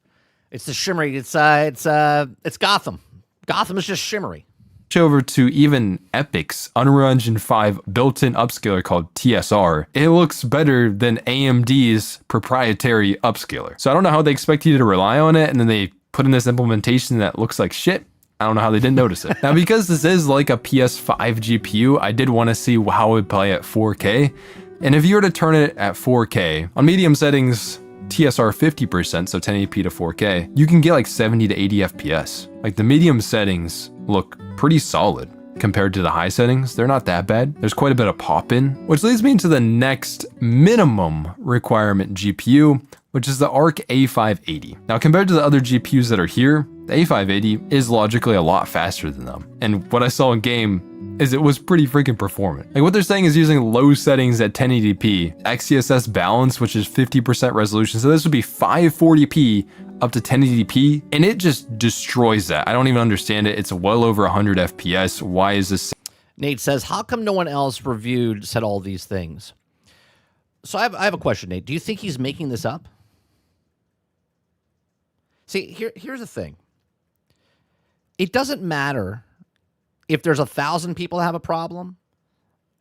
It's the shimmery. It's Gotham. Gotham is just shimmery. over to even Epic's Unreal Engine 5 built-in upscaler called TSR, it looks better than AMD's proprietary upscaler. So I don't know how they expect you to rely on it, and then they put in this implementation that looks like shit. I don't know how they didn't notice it. Now, because this is like a PS5 GPU, I did want to see how it would play at 4K. And if you were to turn it at 4K, on medium settings, TSR 50%, so 1080p to 4K, you can get like 70 to 80 FPS. Like the medium settings look pretty solid compared to the high settings. They're not that bad. There's quite a bit of pop in, which leads me to the next minimum requirement GPU, which is the ARC A580. Now, compared to the other GPUs that are here, the A580 is logically a lot faster than them. And what I saw in game is it was pretty freaking performant. Like what they're saying is using low settings at 1080p, XeSS balance, which is 50% resolution. So this would be 540p up to 1080p, and it just destroys that. I don't even understand it. It's well over 100 FPS. Why is this? Nate says, how come no one else said all these things? So I have a question, Nate. Do you think he's making this up? See, here's the thing. It doesn't matter if there's 1,000 people that have a problem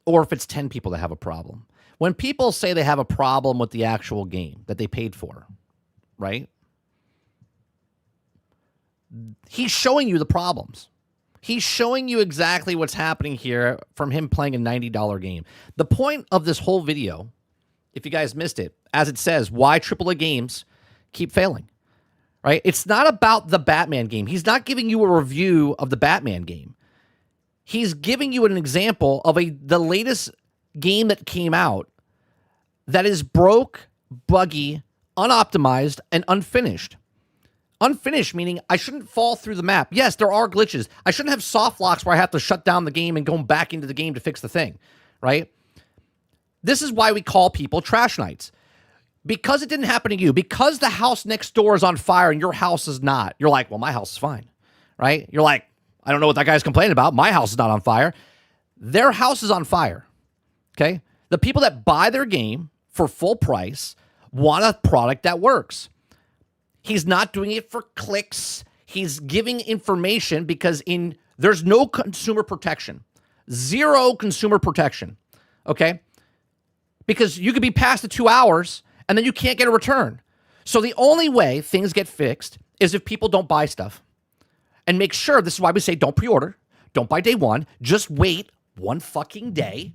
or if it's 10 people that have a problem. When people say they have a problem with the actual game that they paid for, right? He's showing you the problems. He's showing you exactly what's happening here from him playing a $90 game. The point of this whole video, if you guys missed it, as it says, why AAA games keep failing, right? It's not about the Batman game. He's not giving you a review of the Batman game. He's giving you an example of the latest game that came out that is broke, buggy, unoptimized, and unfinished. Unfinished meaning I shouldn't fall through the map. Yes, there are glitches. I shouldn't have soft locks where I have to shut down the game and go back into the game to fix the thing, right? This is why we call people trash nights. Because it didn't happen to you, because the house next door is on fire and your house is not, you're like, well, my house is fine, right? You're like, I don't know what that guy's complaining about. My house is not on fire. Their house is on fire, okay? The people that buy their game for full price want a product that works. He's not doing it for clicks. He's giving information because there's no consumer protection. Zero consumer protection, okay? Because you could be past the 2 hours and then you can't get a return. So the only way things get fixed is if people don't buy stuff. And make sure, this is why we say don't pre-order, don't buy day one, just wait one fucking day.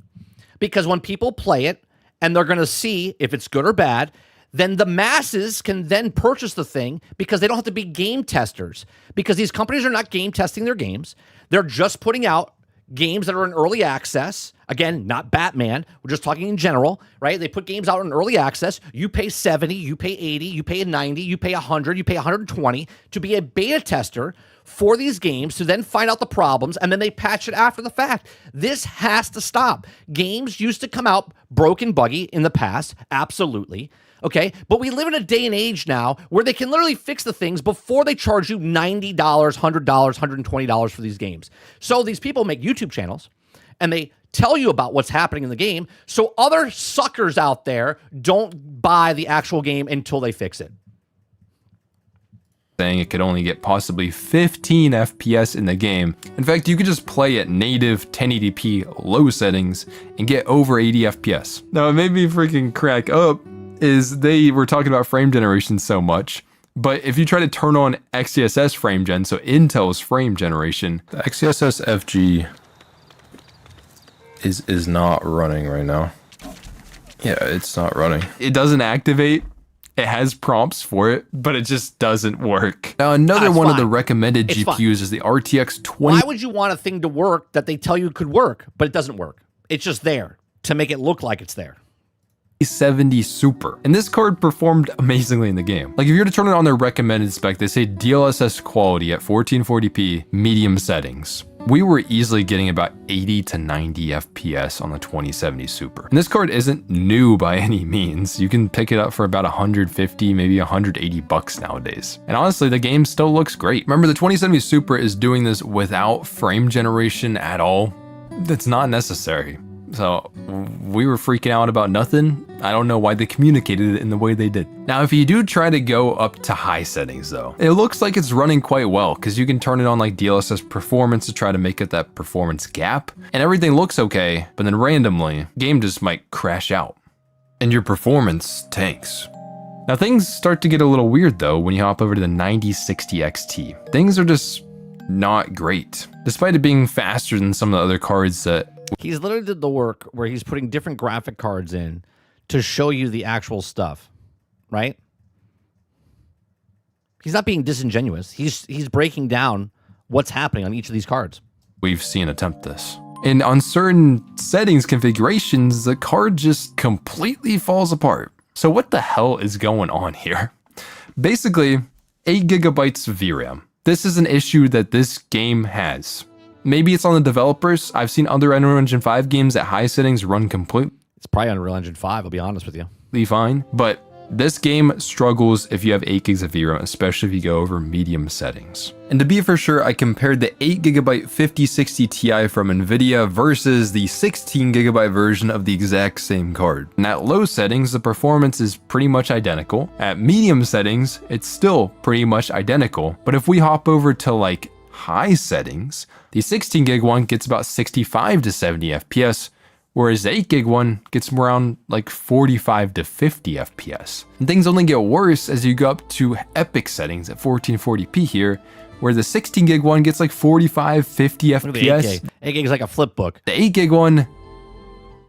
Because when people play it and they're going to see if it's good or bad, then the masses can then purchase the thing because they don't have to be game testers. Because these companies are not game testing their games. They're just putting out games that are in early access. Again, not Batman. We're just talking in general, right? They put games out in early access. You pay 70, you pay 80, you pay 90, you pay 100, you pay 120 to be a beta tester for these games to then find out the problems, and then they patch it after the fact. This has to stop. Games used to come out broken, buggy in the past, absolutely, okay? But we live in a day and age now where they can literally fix the things before they charge you $90, $100, $120 for these games. So these people make YouTube channels, and they tell you about what's happening in the game, so other suckers out there don't buy the actual game until they fix it. Saying it could only get possibly 15 FPS in the game. In fact, you could just play at native 1080p low settings and get over 80 FPS. Now, it made me freaking crack up is they were talking about frame generation so much, but if you try to turn on XeSS frame gen, so Intel's frame generation, the XeSS FG is not running right now. Yeah, it's not running. It doesn't activate. It has prompts for it, but it just doesn't work. Now, That's one fine. of the recommended It's GPUs fine. is the RTX 20. Why would you want a thing to work that they tell you could work, but it doesn't work? It's just there to make it look like it's there. 70 Super. And this card performed amazingly in the game. Like if you were to turn it on their recommended spec, they say DLSS quality at 1440p medium settings. We were easily getting about 80 to 90 FPS on the 2070 Super. And this card isn't new by any means. You can pick it up for about 150, maybe 180 bucks nowadays. And honestly, the game still looks great. Remember, the 2070 Super is doing this without frame generation at all. That's not necessary. So we were freaking out about nothing. I don't know why they communicated it in the way they did. Now, if you do try to go up to high settings though, it looks like it's running quite well because you can turn it on like DLSS performance to try to make it that performance gap and everything looks okay, but then randomly, game just might crash out and your performance tanks. Now things start to get a little weird though when you hop over to the 9060 XT. Things are just not great, despite it being faster than some of the other cards that... He's literally did the work where he's putting different graphic cards in to show you the actual stuff, right? He's not being disingenuous. He's breaking down what's happening on each of these cards. We've seen attempt this. And on certain settings configurations, the card just completely falls apart. So what the hell is going on here? Basically, 8 gigabytes of VRAM. This is an issue that this game has. Maybe it's on the developers. I've seen other Unreal Engine 5 games at high settings run completely It's probably Unreal Engine 5, I'll be honest with you. fine, but this game struggles if you have 8 gigs of VRAM, especially if you go over medium settings. And to be for sure, I compared the 8 gigabyte 5060 Ti from Nvidia versus the 16 gigabyte version of the exact same card. And at low settings, the performance is pretty much identical. At medium settings, it's still pretty much identical. But if we hop over to like high settings, the 16 gig one gets about 65 to 70 FPS, whereas the 8 gig one gets around like 45 to 50 FPS. And things only get worse as you go up to epic settings at 1440p here, where the 16 gig one gets like 45, 50 FPS. Look at the 8 gig. 8 gig is like a flip book. The 8 gig one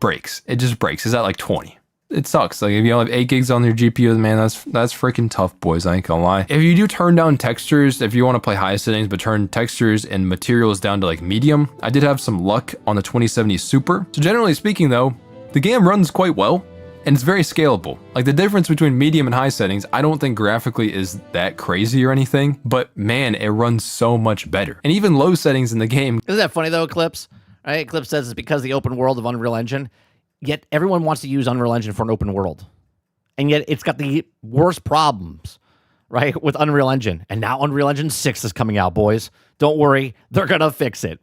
breaks. It just breaks. It's at like 20. It sucks. Like if you have 8 gigs on your GPU, man, that's freaking tough, boys. I ain't gonna lie. If you do turn down textures, if you want to play high settings, but turn textures and materials down to like medium, I did have some luck on the 2070 Super. So generally speaking though, the game runs quite well and it's very scalable. Like the difference between medium and high settings, I don't think graphically is that crazy or anything, but man, it runs so much better. And even low settings in the game. Isn't that funny though, Eclipse? Right? Eclipse says it's because of the open world of Unreal Engine. Yet everyone wants to use Unreal Engine for an open world. And yet it's got the worst problems, right, with Unreal Engine. And now Unreal Engine 6 is coming out, boys. Don't worry, they're going to fix it.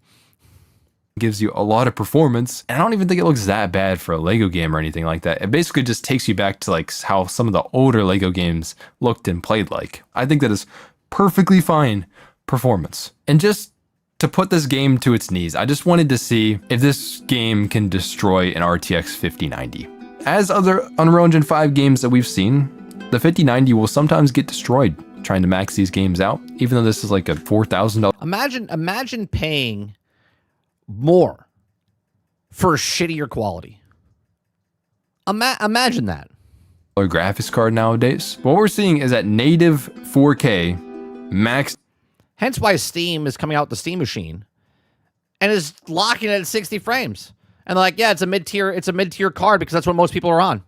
Gives you a lot of performance, and I don't even think it looks that bad for a Lego game or anything like that. It basically just takes you back to like how some of the older Lego games looked and played like. I think that is perfectly fine performance. And just to put this game to its knees, I just wanted to see if this game can destroy an RTX 5090. As other Unreal Engine 5 games that we've seen, the 5090 will sometimes get destroyed trying to max these games out, even though this is like a $4,000. Imagine paying more for shittier quality. Imagine that. Graphics card nowadays. What we're seeing is at native 4K max. Hence why Steam is coming out with the Steam machine and is locking it at 60 frames. And they're like, yeah, it's a mid-tier card because that's what most people are on.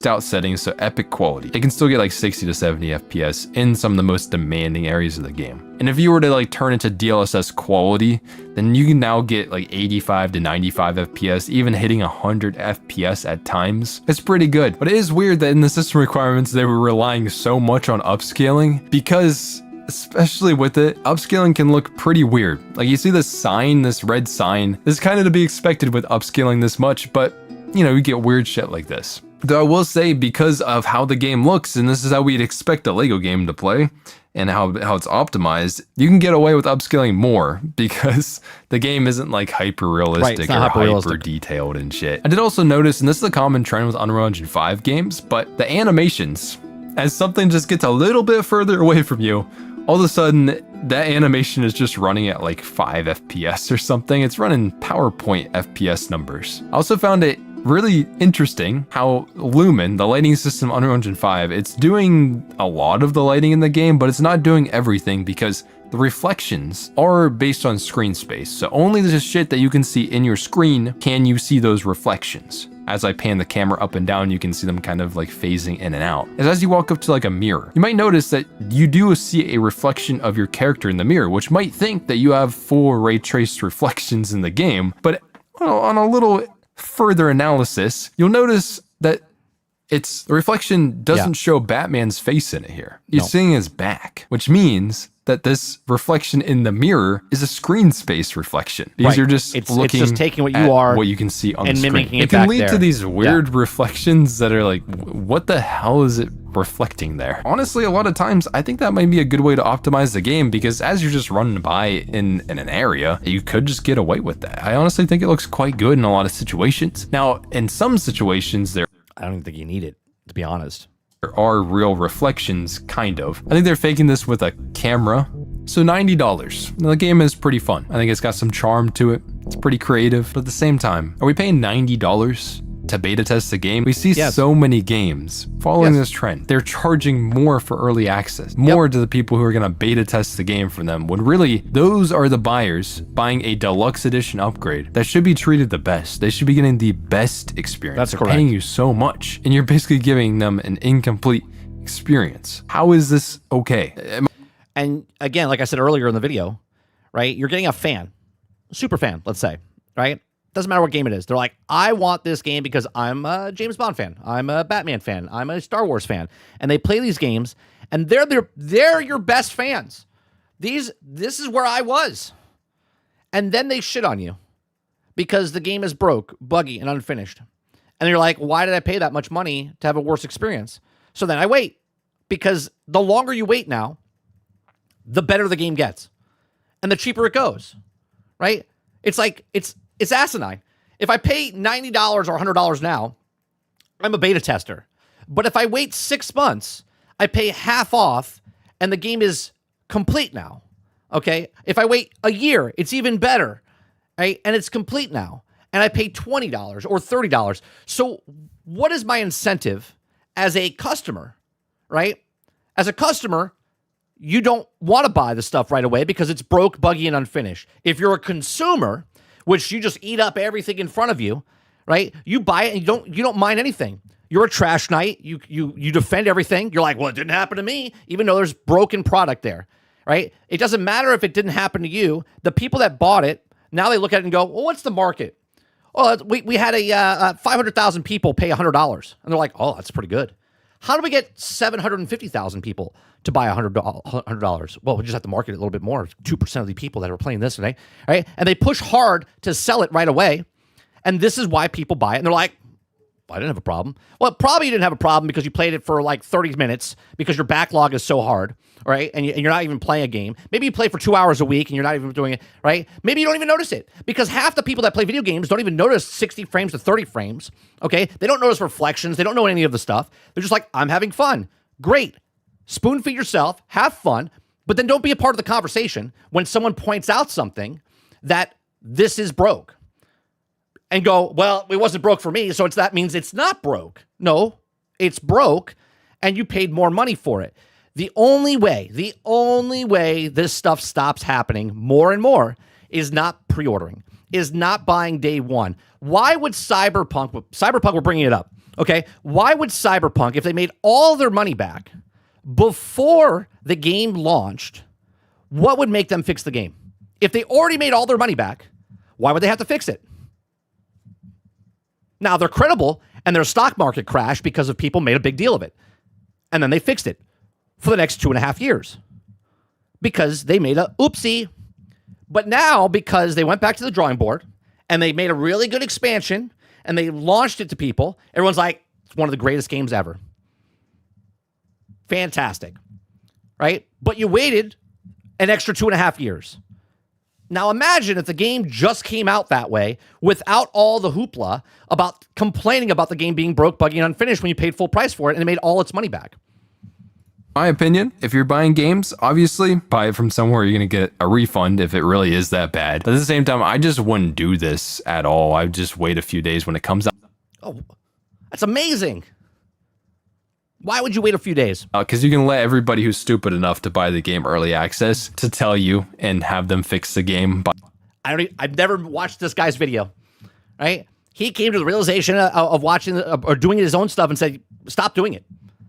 Out settings, so epic quality. It can still get like 60 to 70 FPS in some of the most demanding areas of the game. And if you were to like turn it to DLSS quality, then you can now get like 85 to 95 FPS, even hitting 100 FPS at times. It's pretty good. But it is weird that in the system requirements, they were relying so much on upscaling because especially with it, upscaling can look pretty weird. Like you see this sign, this red sign. This is kind of to be expected with upscaling this much, but you know, you get weird shit like this. Though I will say, because of how the game looks, and this is how we'd expect a Lego game to play, and how it's optimized, you can get away with upscaling more because the game isn't like hyper realistic or hyper detailed and shit. I did also notice, and this is a common trend with Unreal Engine 5 games, but the animations, as something just gets a little bit further away from you, all of a sudden that animation is just running at like 5 FPS or something. It's running PowerPoint FPS numbers. I also found it really interesting how Lumen, the lighting system Unreal Engine 5, it's doing a lot of the lighting in the game, but it's not doing everything because the reflections are based on screen space. So only the shit that you can see in your screen can you see those reflections. As I pan the camera up and down, you can see them kind of like phasing in and out. As you walk up to like a mirror, you might notice that you do see a reflection of your character in the mirror, which might think that you have full ray traced reflections in the game. But on a little further analysis, you'll notice that the reflection doesn't show Batman's face in it here. You're seeing his back, which means that this reflection in the mirror is a screen space reflection. Because you're just looking it's just taking what you are, what you can see on the screen. Mimicking it can lead to these weird reflections that are like, what the hell is it reflecting there? Honestly, a lot of times, I think that might be a good way to optimize the game because as you're just running by in an area, you could just get away with that. I honestly think it looks quite good in a lot of situations. Now, in some situations, I don't even think you need it, to be honest. There are real reflections, kind of. I think they're faking this with a camera So $90. Now, the game is pretty fun. I think it's got some charm to it. It's pretty creative, but at the same time, are we paying $90 to beta test the game? We see so many games following this trend. They're charging more for early access, more to the people who are gonna beta test the game for them, when really those are the buyers buying a deluxe edition upgrade that should be treated the best. They should be getting the best experience. That's correct. They're paying you so much, and you're basically giving them an incomplete experience. How is this okay? And again, like I said earlier in the video, right? You're getting a fan, super fan, let's say, right? Doesn't matter what game it is. They're like, I want this game because I'm a James Bond fan. I'm a Batman fan. I'm a Star Wars fan. And they play these games, and they're your best fans. This is where I was. And then they shit on you because the game is broke, buggy, and unfinished. And you're like, why did I pay that much money to have a worse experience? So then I wait, because the longer you wait now, the better the game gets, and the cheaper it goes, right? It's like, it's asinine. If I pay $90 or $100 now, I'm a beta tester. But if I wait 6 months, I pay half off, and the game is complete now, okay? If I wait a year, it's even better, right? And it's complete now, and I pay $20 or $30. So what is my incentive as a customer, right? As a customer, you don't want to buy the stuff right away because it's broke, buggy, and unfinished. If you're a consumer, which you just eat up everything in front of you, right? You buy it and you don't mind anything. You're a trash knight. You defend everything. You're like, well, it didn't happen to me, even though there's broken product there, right? It doesn't matter if it didn't happen to you. The people that bought it, now they look at it and go, well, what's the market? Oh, we had 500,000 people pay $100, and they're like, oh, that's pretty good. How do we get 750,000 people to buy $100? Well, we just have to market it a little bit more. 2% of the people that are playing this today, right? And they push hard to sell it right away. And this is why people buy it. And they're like, I didn't have a problem. Well, probably you didn't have a problem because you played it for like 30 minutes because your backlog is so hard, right? And you're not even playing a game. Maybe you play for 2 hours a week and you're not even doing it, right? Maybe you don't even notice it because half the people that play video games don't even notice 60 frames to 30 frames, okay? They don't notice reflections. They don't know any of the stuff. They're just like, I'm having fun. Great. Spoon feed yourself, have fun, but then don't be a part of the conversation when someone points out something that this is broke. And go, well, it wasn't broke for me, so that means it's not broke. No, it's broke, and you paid more money for it. The only way this stuff stops happening more and more is not pre-ordering, is not buying day one. Why would Cyberpunk, we're bringing it up, okay? Why would Cyberpunk, if they made all their money back before the game launched, what would make them fix the game? If they already made all their money back, why would they have to fix it? Now, they're credible, and their stock market crashed because of people made a big deal of it. And then they fixed it for the next 2.5 years because they made a oopsie. But now, because they went back to the drawing board and they made a really good expansion and they launched it to people, everyone's like, it's one of the greatest games ever. Fantastic, right? But you waited an extra 2.5 years. Now imagine if the game just came out that way without all the hoopla about complaining about the game being broke, buggy, and unfinished when you paid full price for it and it made all its money back. My opinion, if you're buying games, obviously buy it from somewhere you're going to get a refund if it really is that bad. But at the same time, I just wouldn't do this at all. I'd just wait a few days when it comes out. Oh, that's amazing. Why would you wait a few days? Because you can let everybody who's stupid enough to buy the game early access to tell you and have them fix the game. I've never watched this guy's video, right? He came to the realization of watching or doing his own stuff and said, stop doing it.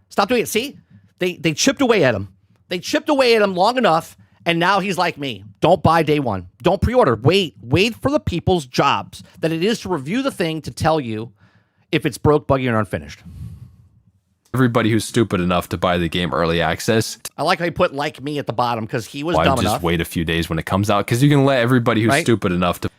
Stop doing it. See, they chipped away at him. They chipped away at him long enough. And now he's like me. Don't buy day one. Don't pre-order. Wait for the people's jobs that it is to review the thing to tell you if it's broke, buggy, or unfinished. Everybody who's stupid enough to buy the game early access. I like how he put like me at the bottom because he was dumb enough. Just wait a few days when it comes out because you can let everybody who's stupid enough to.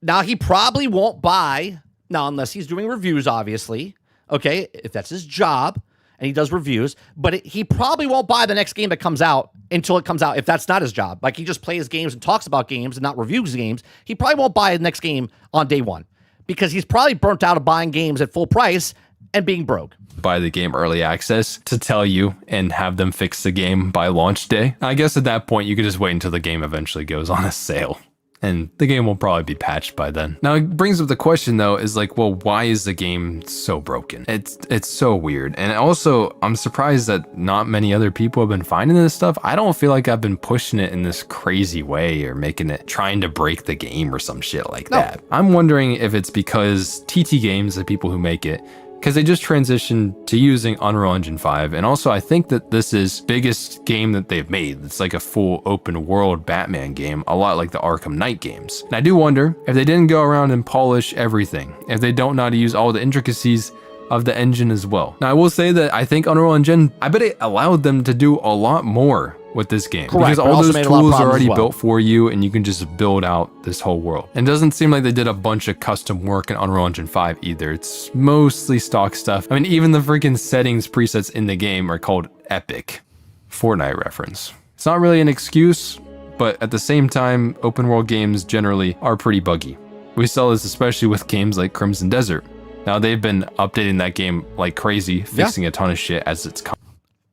Now he probably won't buy now unless he's doing reviews, obviously. Okay, if that's his job and he does reviews, but he probably won't buy the next game that comes out until it comes out. If that's not his job, like he just plays games and talks about games and not reviews games, he probably won't buy the next game on day one because he's probably burnt out of buying games at full price and being broke. Buy the game early access to tell you and have them fix the game by launch day. I guess at that point you could just wait until the game eventually goes on a sale. And the game will probably be patched by then. Now it brings up the question though, is like, well, why is the game so broken? It's so weird. And also, I'm surprised that not many other people have been finding this stuff. I don't feel like I've been pushing it in this crazy way or making it trying to break the game or some shit like that. I'm wondering if it's because TT Games, the people who make it, because they just transitioned to using Unreal Engine 5. And also I think that this is biggest game that they've made. It's like a full open world Batman game, a lot like the Arkham Knight games. And I do wonder if they didn't go around and polish everything, if they don't know how to use all the intricacies of the engine as well. Now I will say that I think Unreal Engine, I bet it allowed them to do a lot more with this game. Correct, because all those tools are already built for you and you can just build out this whole world. And it doesn't seem like they did a bunch of custom work in Unreal Engine 5 either. It's mostly stock stuff. I mean, even the freaking settings presets in the game are called Epic. Fortnite reference. It's not really an excuse, but at the same time, open world games generally are pretty buggy. We saw this especially with games like Crimson Desert. Now they've been updating that game like crazy, fixing a ton of shit as it's come.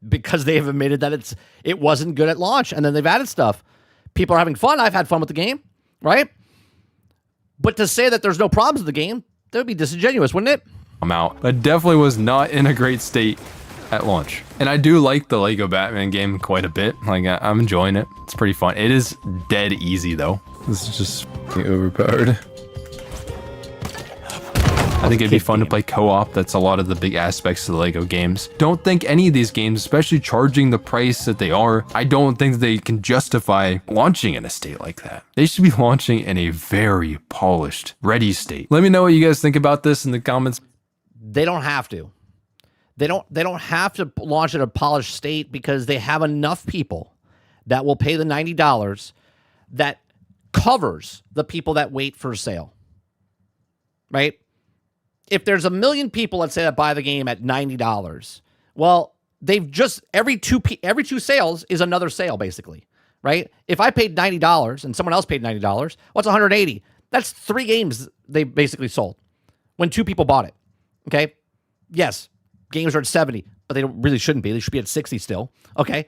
Because they have admitted that it wasn't good at launch, and then they've added stuff. People are having fun. I've had fun with the game, right? But to say that there's no problems with the game, that would be disingenuous, wouldn't it? I'm out, but definitely was not in a great state at launch. And I do like the Lego Batman game quite a bit. Like I'm enjoying it. It's pretty fun. It is dead easy though. This is just overpowered. I think it'd be fun to play co-op. That's a lot of the big aspects of the Lego games. Don't think any of these games, especially charging the price that they are, I don't think they can justify launching in a state like that. They should be launching in a very polished, ready state. Let me know what you guys think about this in the comments. They don't have to. They don't have to launch in a polished state because they have enough people that will pay the $90 that covers the people that wait for a sale. Right? If there's 1 million people, let's say, that buy the game at $90, well, they've just every two sales is another sale, basically, right? If I paid $90 and someone else paid $90, what's 180? That's 3 games they basically sold when 2 people bought it. Okay, yes, games are at 70, but they really shouldn't be. They should be at 60 still. Okay,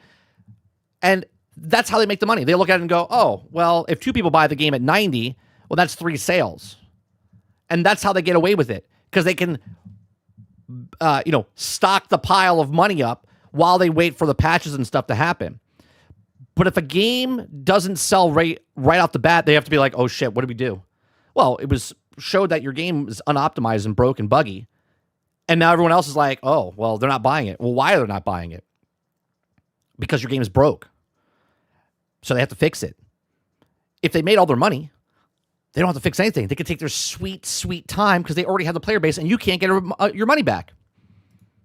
and that's how they make the money. They look at it and go, oh, well, if 2 people buy the game at 90, well, that's 3 sales, and that's how they get away with it. Because they can, stock the pile of money up while they wait for the patches and stuff to happen. But if a game doesn't sell right off the bat, they have to be like, oh shit, what do we do? Well, it was showed that your game is unoptimized and broke and buggy. And now everyone else is like, oh, well, they're not buying it. Well, why are they not buying it? Because your game is broke. So they have to fix it. If they made all their money, they don't have to fix anything. They can take their sweet, sweet time because they already have the player base and you can't get your money back.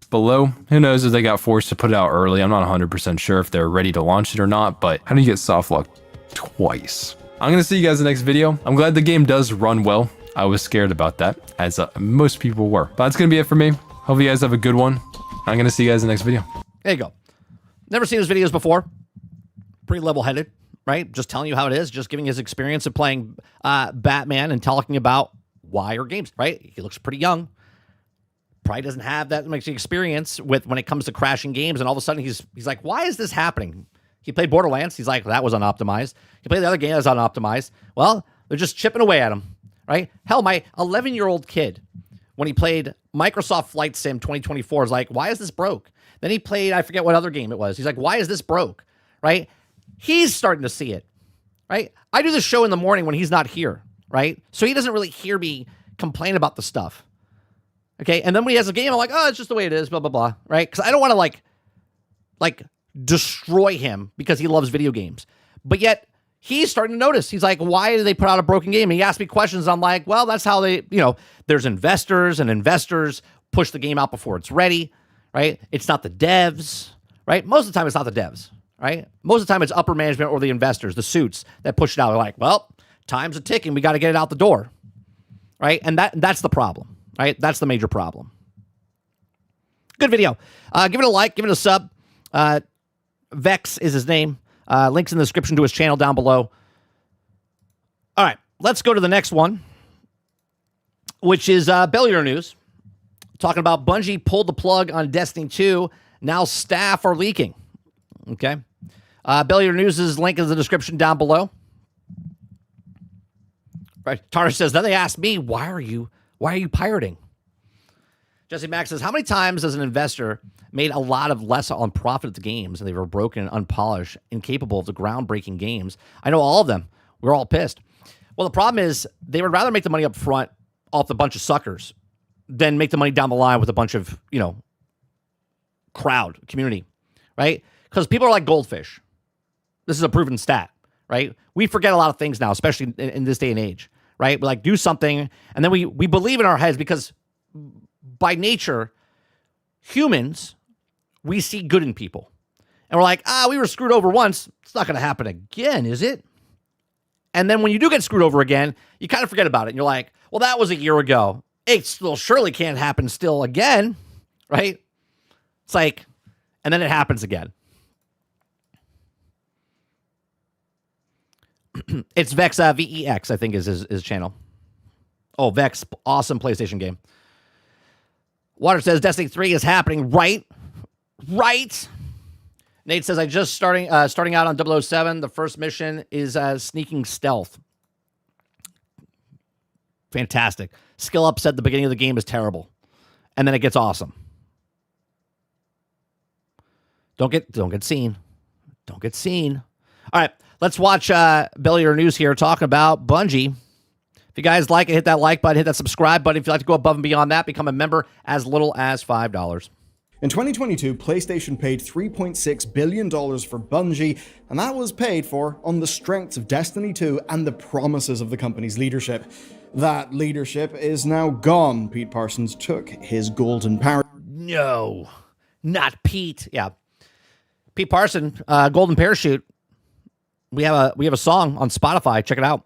Below, who knows if they got forced to put it out early. I'm not 100% sure if they're ready to launch it or not, but how do you get soft lock twice? I'm going to see you guys in the next video. I'm glad the game does run well. I was scared about that, as most people were. But that's going to be it for me. Hope you guys have a good one. I'm going to see you guys in the next video. There you go. Never seen his videos before. Pretty level-headed. Right? Just telling you how it is, just giving his experience of playing Batman and talking about wire games, right? He looks pretty young. Probably doesn't have that much experience with when it comes to crashing games, and all of a sudden he's like, why is this happening? He played Borderlands. He's like, that was unoptimized. He played the other game that was unoptimized. Well, they're just chipping away at him, right? Hell, my 11-year-old kid, when he played Microsoft Flight Sim 2024, is like, why is this broke? Then he played, I forget what other game it was. He's like, why is this broke? Right? He's starting to see it, right? I do this show in the morning when he's not here, right? So he doesn't really hear me complain about the stuff, okay? And then when he has a game, I'm like, oh, it's just the way it is, blah, blah, blah, right? Because I don't want to, like, destroy him because he loves video games. But yet, he's starting to notice. He's like, why do they put out a broken game? And he asks me questions. I'm like, well, that's how they, there's investors, and investors push the game out before it's ready, right? It's not the devs, right? Most of the time, it's not the devs. Right? Most of the time, it's upper management or the investors, the suits that push it out. They're like, well, time's a ticking. We got to get it out the door. Right? And that's the problem. Right? That's the major problem. Good video. Give it a like. Give it a sub. Vex is his name. Links in the description to his channel down below. All right. Let's go to the next one, which is Bellular news. talking about Bungie pulled the plug on Destiny 2. Now staff are leaking. Okay. Bellular News' link is in the description down below. Right. Tarnish says, then they asked me, why are you pirating? Jesse Max says, how many times has an investor made a lot of less on profit at the games and they were broken and unpolished, incapable of the groundbreaking games? I know all of them. We're all pissed. Well, the problem is they would rather make the money up front off a bunch of suckers than make the money down the line with a bunch of, crowd, community, right? Because people are like goldfish. This is a proven stat, right? We forget a lot of things now, especially in this day and age, right? We like do something, and then we believe in our heads because by nature, humans, we see good in people. And we're like, we were screwed over once. It's not going to happen again, is it? And then when you do get screwed over again, you kind of forget about it. And you're like, well, that was a year ago. It still surely can't happen still again, right? It's like, and then it happens again. It's Vex, VEX, I think is his channel. Oh, Vex, awesome PlayStation game. Water says Destiny 3 is happening, right? Nate says, I just starting out on 007. The first mission is sneaking stealth. Fantastic. Skill up at the beginning of the game is terrible. And then it gets awesome. Don't get seen. Don't get seen. All right, let's watch Bellular News here talking about Bungie. If you guys like it, hit that like button, hit that subscribe button. If you'd like to go above and beyond that, become a member as little as $5. In 2022, PlayStation paid $3.6 billion for Bungie, and that was paid for on the strengths of Destiny 2 and the promises of the company's leadership. That leadership is now gone. Pete Parsons took his golden parachute. No, not Pete. Yeah. Pete Parson, golden parachute. We have a song on Spotify. Check it out.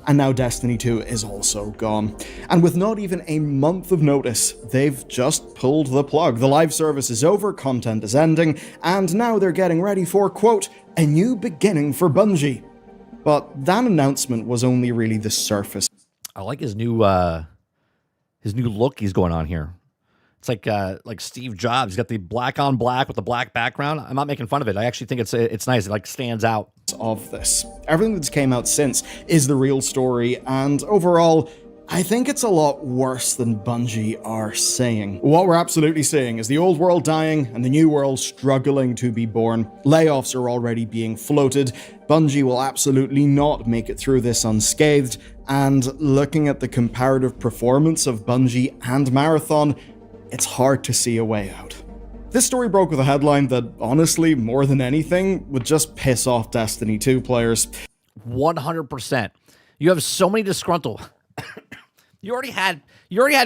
And now Destiny 2 is also gone. And with not even a month of notice, they've just pulled the plug. The live service is over, content is ending, and now they're getting ready for, quote, a new beginning for Bungie. But that announcement was only really the surface. I like his new look he's going on here. It's like Steve Jobs. He's got the black on black with the black background. I'm not making fun of it. I actually think it's nice. It like stands out. Of this. Everything that's came out since is the real story, and overall, I think it's a lot worse than Bungie are saying. What we're absolutely seeing is the old world dying and the new world struggling to be born. Layoffs are already being floated. Bungie will absolutely not make it through this unscathed, and looking at the comparative performance of Bungie and Marathon, it's hard to see a way out. This story broke with a headline that, honestly, more than anything, would just piss off Destiny 2 players. 100%. You have so many disgruntled. You already had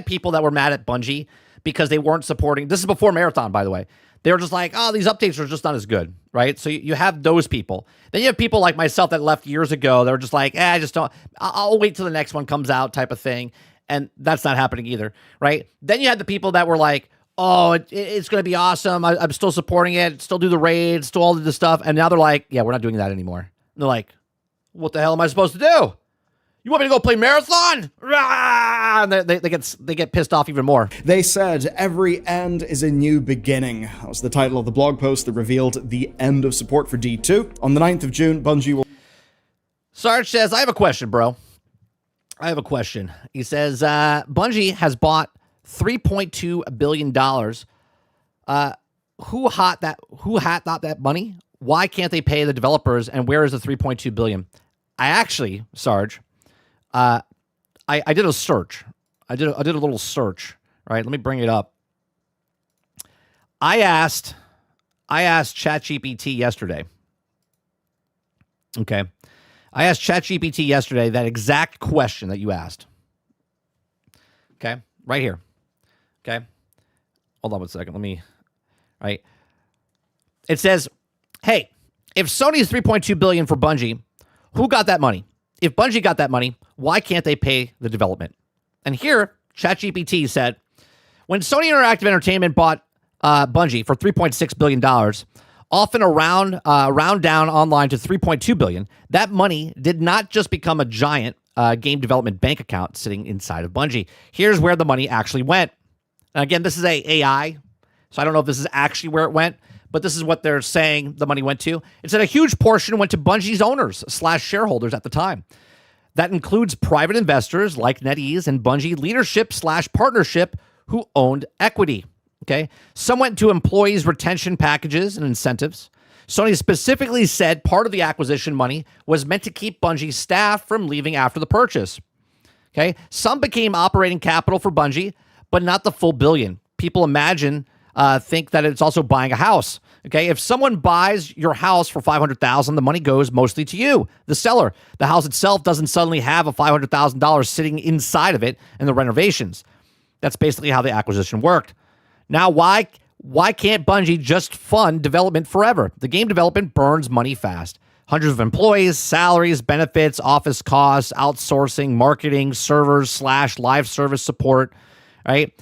people that were mad at Bungie because they weren't supporting. This is before Marathon, by the way. They were just like, oh, these updates are just not as good, right? So you have those people. Then you have people like myself that left years ago. They were just like, I just don't. I'll wait till the next one comes out, type of thing. And that's not happening either, right? Then you had the people that were like, oh, it's going to be awesome. I'm still supporting it. Still do the raids, still all of this stuff. And now they're like, yeah, we're not doing that anymore. And they're like, what the hell am I supposed to do? You want me to go play Marathon? Rah! And they get pissed off even more. They said, every end is a new beginning. That was the title of the blog post that revealed the end of support for D2. On the 9th of June, Bungie will... Sarge says, I have a question, bro. I have a question. He says, Bungie has bought $3.2 billion. Who hacked that money? Why can't they pay the developers? And where is the $3.2 billion? I actually, Sarge, I did a search. I did a little search. Right? Let me bring it up. I asked ChatGPT yesterday. Okay. I asked ChatGPT yesterday that exact question that you asked. Okay. Right here. Okay. Hold on 1 second. Right. It says, hey, if Sony's $3.2 billion for Bungie, who got that money? If Bungie got that money, why can't they pay the development? And here, ChatGPT said, when Sony Interactive Entertainment bought Bungie for $3.6 billion, often round down online to $3.2 billion, that money did not just become a giant game development bank account sitting inside of Bungie. Here's where the money actually went. And again, this is a AI, so I don't know if this is actually where it went, but this is what they're saying the money went to. It said a huge portion went to Bungie's owners / shareholders at the time. That includes private investors like NetEase and Bungie leadership / partnership who owned equity. Okay. Some went to employees' retention packages and incentives. Sony specifically said part of the acquisition money was meant to keep Bungie's staff from leaving after the purchase. Okay. Some became operating capital for Bungie, but not the full billion. People think that it's also buying a house. Okay. If someone buys your house for $500,000, the money goes mostly to you, the seller. The house itself doesn't suddenly have a $500,000 sitting inside of it and the renovations. That's basically how the acquisition worked. Now, why can't Bungie just fund development forever? The game development burns money fast. Hundreds of employees, salaries, benefits, office costs, outsourcing, marketing, servers / live service support, right?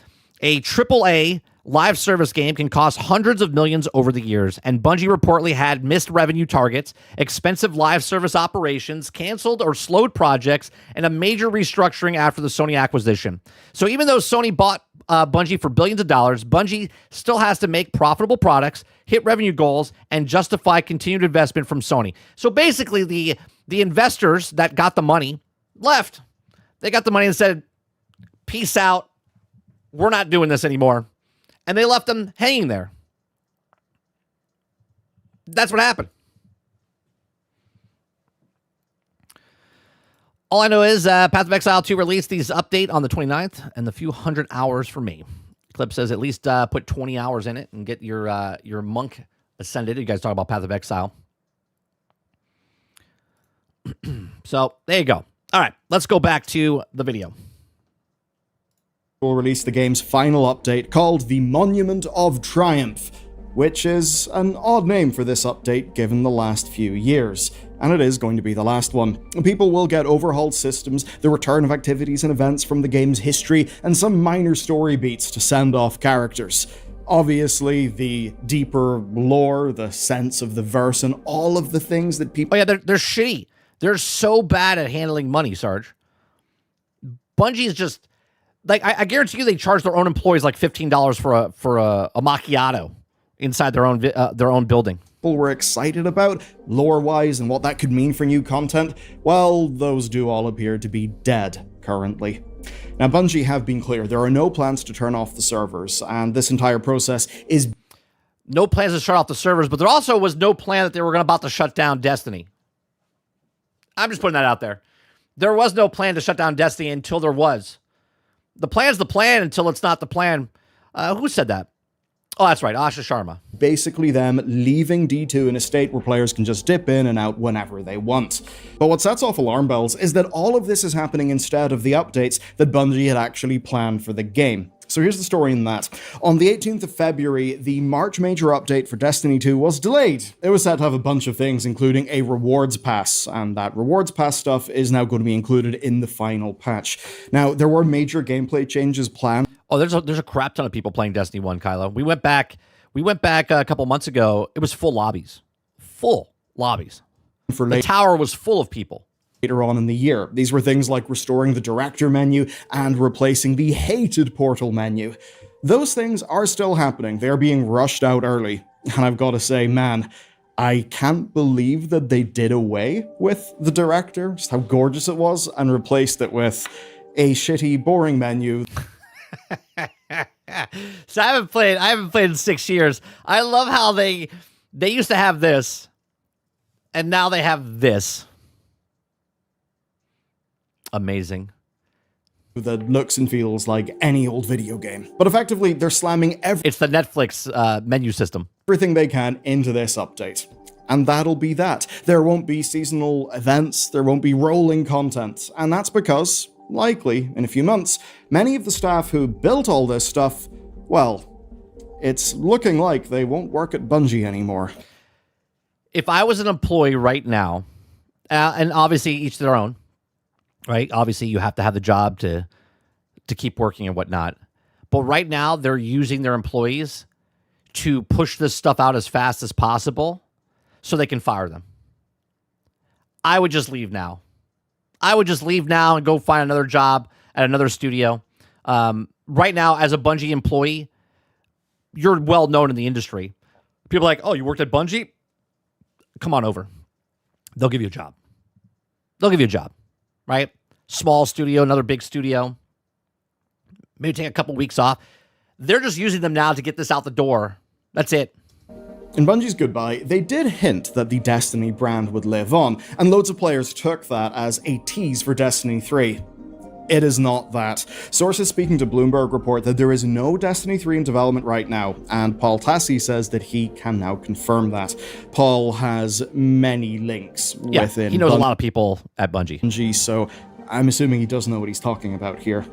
A AAA live service game can cost hundreds of millions over the years, and Bungie reportedly had missed revenue targets, expensive live service operations, canceled or slowed projects, and a major restructuring after the Sony acquisition. So even though Sony bought Bungie for billions of dollars, Bungie still has to make profitable products, hit revenue goals, and justify continued investment from Sony. So basically, the investors that got the money left. They got the money and said, peace out. We're not doing this anymore. And they left them hanging there. That's what happened. All I know is Path of Exile 2 released these update on the 29th and the few hundred hours for me. Clip says at least put 20 hours in it and get your monk ascended. You guys talk about Path of Exile. So there you go. All right, let's go back to the video. Will release the game's final update called the Monument of Triumph, which is an odd name for this update given the last few years. And it is going to be the last one. People will get overhauled systems, the return of activities and events from the game's history, and some minor story beats to send off characters. Obviously, the deeper lore, the sense of the verse, and all of the things that people... Oh yeah, they're shitty. They're so bad at handling money, Sarge. Bungie is just... Like, I guarantee you they charge their own employees like $15 for a macchiato inside their own building. People were excited about, lore-wise, and what that could mean for new content, well, those do all appear to be dead currently. Now, Bungie have been clear, there are no plans to turn off the servers, and this entire process is... No plans to shut off the servers, but there also was no plan that they were about to shut down Destiny. I'm just putting that out there. There was no plan to shut down Destiny until there was. The plan's the plan until it's not the plan. Who said that? Oh, that's right, Asha Sharma. Basically them leaving D2 in a state where players can just dip in and out whenever they want. But what sets off alarm bells is that all of this is happening instead of the updates that Bungie had actually planned for the game. So here's the story in that. On the 18th of February, the March major update for Destiny 2 was delayed. It was set to have a bunch of things, including a rewards pass, and that rewards pass stuff is now going to be included in the final patch. Now, there were major gameplay changes planned. Oh, there's a crap ton of people playing Destiny 1, Kylo. We went back a couple months ago. It was full lobbies. Full lobbies. The tower was full of people. Later on in the year. These were things like restoring the director menu and replacing the hated portal menu. Those things are still happening. They're being rushed out early. And I've got to say, man, I can't believe that they did away with the director, just how gorgeous it was, and replaced it with a shitty, boring menu. So I haven't played in 6 years. I love how they used to have this, and now they have this. Amazing. That looks and feels like any old video game. But effectively, they're slamming It's the Netflix menu system. Everything they can into this update. And that'll be that. There won't be seasonal events, there won't be rolling content. And that's because, likely, in a few months, many of the staff who built all this stuff, well, it's looking like they won't work at Bungie anymore. If I was an employee right now, and obviously each their own, right? Obviously, you have to have the job to keep working and whatnot. But right now, they're using their employees to push this stuff out as fast as possible so they can fire them. I would just leave now. I would just leave now and go find another job at another studio. right now, as a Bungie employee, you're well known in the industry. People are like, oh, you worked at Bungie? Come on over. They'll give you a job. Right? Small studio, another big studio. Maybe take a couple weeks off. They're just using them now to get this out the door. That's it. In Bungie's goodbye, they did hint that the Destiny brand would live on, and loads of players took that as a tease for Destiny 3. It is not that. Sources speaking to Bloomberg report that there is no Destiny 3 in development right now, and Paul Tassi says that he can now confirm that. Paul has many links within he knows a lot of people at Bungie, so I'm assuming he does know what he's talking about here.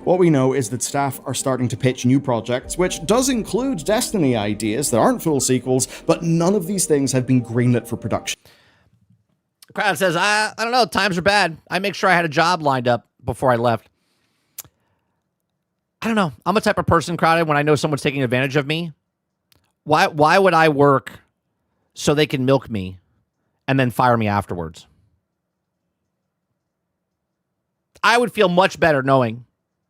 What we know is that staff are starting to pitch new projects, which does include Destiny ideas that aren't full sequels, but none of these things have been greenlit for production. Crowd says, I don't know, times are bad. I make sure I had a job lined up before I left. I don't know. I'm a type of person, Crowded, when I know someone's taking advantage of me. Why would I work so they can milk me and then fire me afterwards? I would feel much better knowing,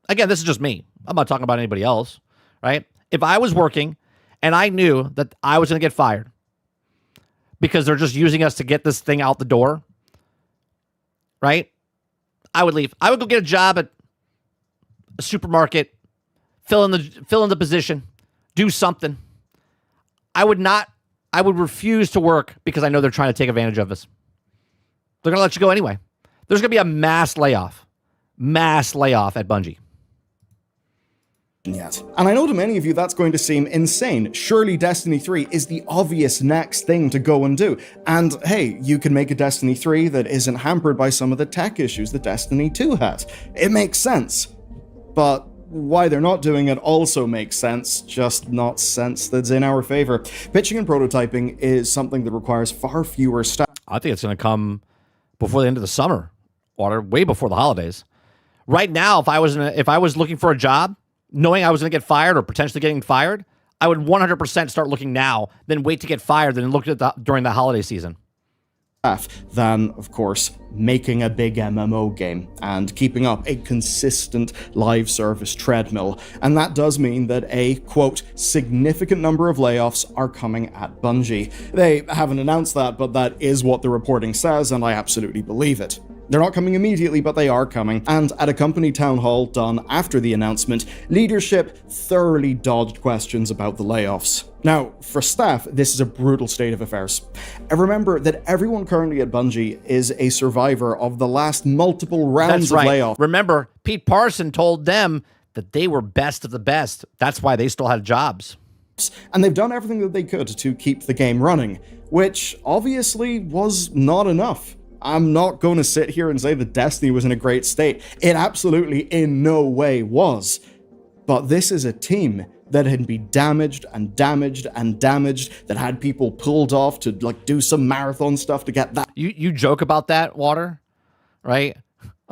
again, this is just me. I'm not talking about anybody else, right? If I was working and I knew that I was going to get fired because they're just using us to get this thing out the door, right? I would leave. I would go get a job at a supermarket, fill in the position, do something. I would refuse to work because I know they're trying to take advantage of us. They're going to let you go anyway. There's going to be a mass layoff at Bungie. Yet. And I know to many of you that's going to seem insane. Surely Destiny 3 is the obvious next thing to go and do. And hey, you can make a Destiny 3 that isn't hampered by some of the tech issues that Destiny 2 has. It makes sense. But why they're not doing it also makes sense, just not sense that's in our favor. Pitching and prototyping is something that requires far fewer staff. I think it's going to come before the end of the summer, or way before the holidays. Right now, if I was looking for a job, knowing I was going to get fired or potentially getting fired, I would 100% start looking now, then wait to get fired, then look at during the holiday season. Than, of course, making a big MMO game and keeping up a consistent live service treadmill. And that does mean that a, quote, significant number of layoffs are coming at Bungie. They haven't announced that, but that is what the reporting says, and I absolutely believe it. They're not coming immediately, but they are coming. And at a company town hall done after the announcement, leadership thoroughly dodged questions about the layoffs. Now, for staff, this is a brutal state of affairs. And remember that everyone currently at Bungie is a survivor of the last multiple rounds of layoffs. Remember, Pete Parson told them that they were best of the best. That's why they still had jobs. And they've done everything that they could to keep the game running, which obviously was not enough. I'm not going to sit here and say that Destiny was in a great state. It absolutely in no way was. But this is a team that had been damaged and damaged and damaged, that had people pulled off to like do some marathon stuff to get that. You joke about that, Water, right?